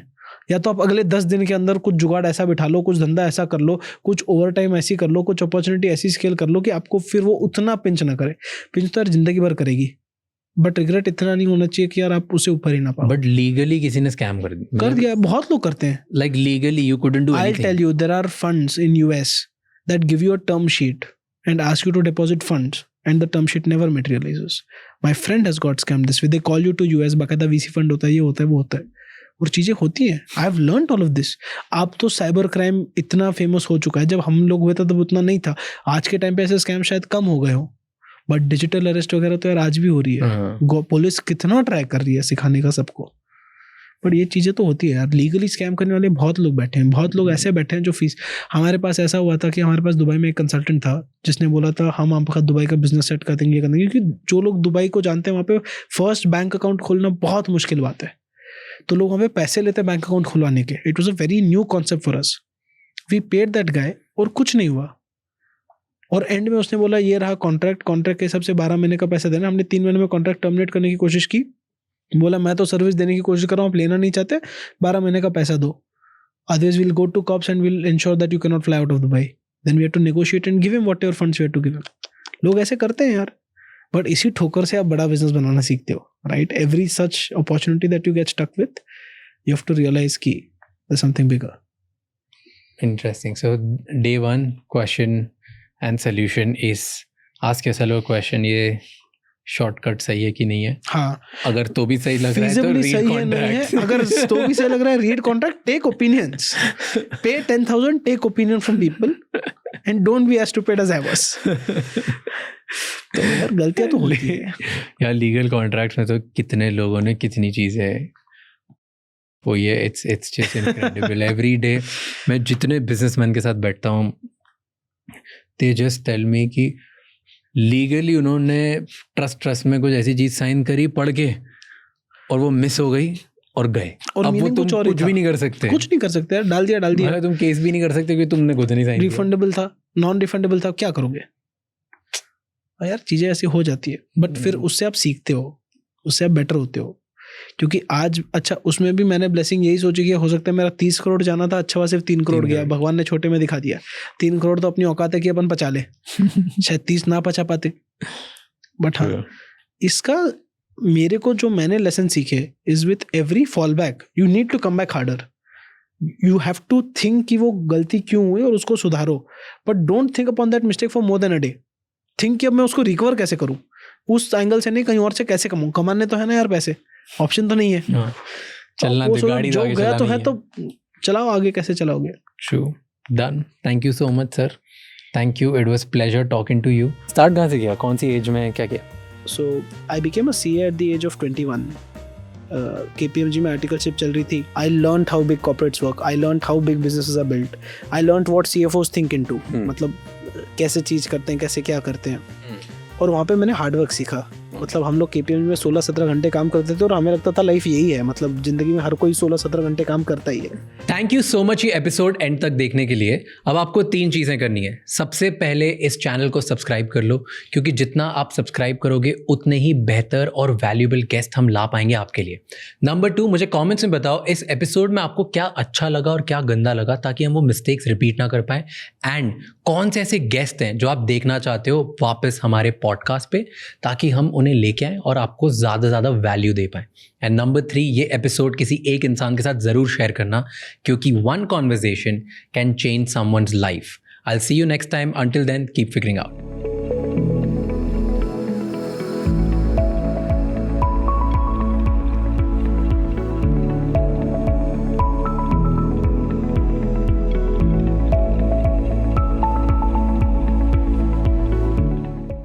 या तो आप अगले 10 दिन के अंदर कुछ जुगाड़ ऐसा बिठा लो, कुछ धंधा ऐसा कर लो, कुछ ओवर टाइम ऐसी कर लो, कुछ अपॉर्चुनिटी ऐसी स्केल कर लो कि आपको फिर वो उतना पिंच ना करे। पिंच तो यार जिंदगी भर करेगी, बट रिग्रेट इतना नहीं होना चाहिए कि यार आप उसे ऊपर ही ना पाओ। बट लीगली किसी ने स्कैम कर दिया, बहुत लोग करते हैं। Like legally you couldn't do anything. I tell you there are funds in US that give you a term sheet and ask you to deposit funds and the term sheet never materializes. My friend has got scammed this way. They call you to US, बाकायदा VC फंड होता है, ये होता है, वो होता है, और चीज़ें होती हैं। I have learned all of this. अब तो साइबर क्राइम इतना फेमस हो चुका है, जब हम लोग हुए थे तब उतना नहीं था। आज के टाइम पे ऐसे स्कैम शायद कम हो गए हो, बट डिजिटल अरेस्ट वगैरह तो यार आज भी हो रही है। पुलिस कितना ट्राई कर रही है सिखाने का सबको, बट ये चीज़ें तो होती है यार। लीगली स्कैम करने वाले बहुत लोग बैठे हैं, बहुत लोग ऐसे बैठे हैं जो फीस। हमारे पास ऐसा हुआ था कि हमारे पास दुबई में एक कंसल्टेंट था जिसने बोला था हम आपका दुबई का बिजनेस सेट कर देंगे, क्योंकि जो लोग दुबई को जानते हैं वहाँ पे फर्स्ट बैंक अकाउंट खोलना बहुत मुश्किल बात है, तो लोग वहाँ पे पैसे लेते हैं बैंक अकाउंट खुलवाने के। It was a very new concept for us. We paid that guy और कुछ नहीं हुआ, और एंड में उसने बोला ये रहा कॉन्ट्रैक्ट के हिसाब से 12 महीने का पैसा देना। हमने 3 महीने में कॉन्ट्रैक्ट टर्मिनेट करने की कोशिश की, बोला मैं तो सर्विस देने की कोशिश कर रहा हूँ, आप लेना नहीं चाहते, 12 महीने का पैसा दो, otherwise will go to cops and will ensure that you can not fly out of Dubai, then we have to negotiate and give him whatever funds we have to give him. लोग ऐसे करते हैं यार, बट इसी ठोकर से आप बड़ा बिजनेस बनाना सीखते हो, right? Every such opportunity that you get stuck with, you have to realise की there something bigger. Interesting. So day 1 question and solution is ask yourself a question, ये शॉर्टकट सही है कि नहीं है? हाँ, अगर तो भी सही लग रहा है तो रीड सही है, नहीं है, अगर तो भी सही लग रहा है read contract, take opinions, pay 10,000, take opinion from people and don't be as stupid as I was. तो यार गलतियां तो होती है यार। लीगल कॉन्ट्रैक्ट्स में तो कितने लोगों ने कितनी चीजें वो ये it's just incredible. Every day मैं जितने बिजनेसमैन के साथ बैठता हूँ, दे जस्ट टेल मी कि लीगली उन्होंने ट्रस्ट में कुछ ऐसी चीज साइन करी पढ़ के, और वो मिस हो गई और गए, और अब वो तुम कुछ भी नहीं कर सकते, यार। डाल दिया तुम केस भी नहीं कर सकते क्योंकि तुमने खुद नहीं साइन किया। रिफंडेबल था, नॉन रिफंडेबल था, क्या करोगे यार? चीजें ऐसी हो जाती है, बट फिर उससे आप सीखते हो, उससे आप बेटर होते हो। क्योंकि आज अच्छा, उसमें भी मैंने ब्लेसिंग यही सोची कि हो सकता है मेरा 30 करोड़ जाना था, अच्छा हुआ सिर्फ 3 करोड़ गया, भगवान ने छोटे में दिखा दिया। 3 करोड़ तो अपनी औकात है कि अपन पचा ले, शायद 30 ना पचा पाते। बट हाँ, इसका मेरे को जो मैंने लेसन सीखे is with every fall back you need to come back harder. You have to think कि वो गलती क्यों हुई और उसको सुधारो, but don't think upon that mistake for more than a day. Think कि अब मैं उसको रिकवर कैसे करूँ, उस एंगल से नहीं, कहीं और से कैसे कमाऊँ। कमाने तो है ना यार पैसे, ऑप्शन तो नहीं है। चलना तो गाड़ी जो गया तो है, तो चलाओ आगे, कैसे चलाओगे। True, done. Thank you so much sir, thank you, it was pleasure talking to you. Start कहाँ से किया, कौन सी एज में क्या किया? So I became a CA at the age of 21। KPMG में आर्टिकलशिप चल रही थी। I learned how big corporates work, I learned how big businesses are built, I learned what CFOs think into, मतलब कैसे चीज करते हैं, कैसे क्या करते हैं। और वहाँ पे मैंने हार्डवर्क सीखा मतलब हम लोग KPMG में 16-17 घंटे काम करते थे और हमें लगता था लाइफ यही है, मतलब ज़िंदगी में हर कोई 16-17 घंटे काम करता ही है। थैंक यू सो मच ये एपिसोड एंड तक देखने के लिए। अब आपको 3 चीज़ें करनी है। सबसे पहले इस चैनल को सब्सक्राइब कर लो, क्योंकि जितना आप सब्सक्राइब करोगे उतने ही बेहतर और वैल्यूएबल गेस्ट हम ला पाएंगे आपके लिए। नंबर 2, मुझे कमेंट्स में बताओ इस एपिसोड में आपको क्या अच्छा लगा और क्या गंदा लगा, ताकि हम वो मिस्टेक्स रिपीट ना कर पाए। एंड कौन से ऐसे गेस्ट हैं जो आप देखना चाहते हो वापस हमारे पॉडकास्ट पे, ताकि हम उन्हें लेके आएँ और आपको ज़्यादा से ज़्यादा वैल्यू दे पाएँ। एंड नंबर 3, ये एपिसोड किसी एक इंसान के साथ ज़रूर शेयर करना, क्योंकि one conversation can change someone's life. I'll see you next time. Until then, keep figuring out.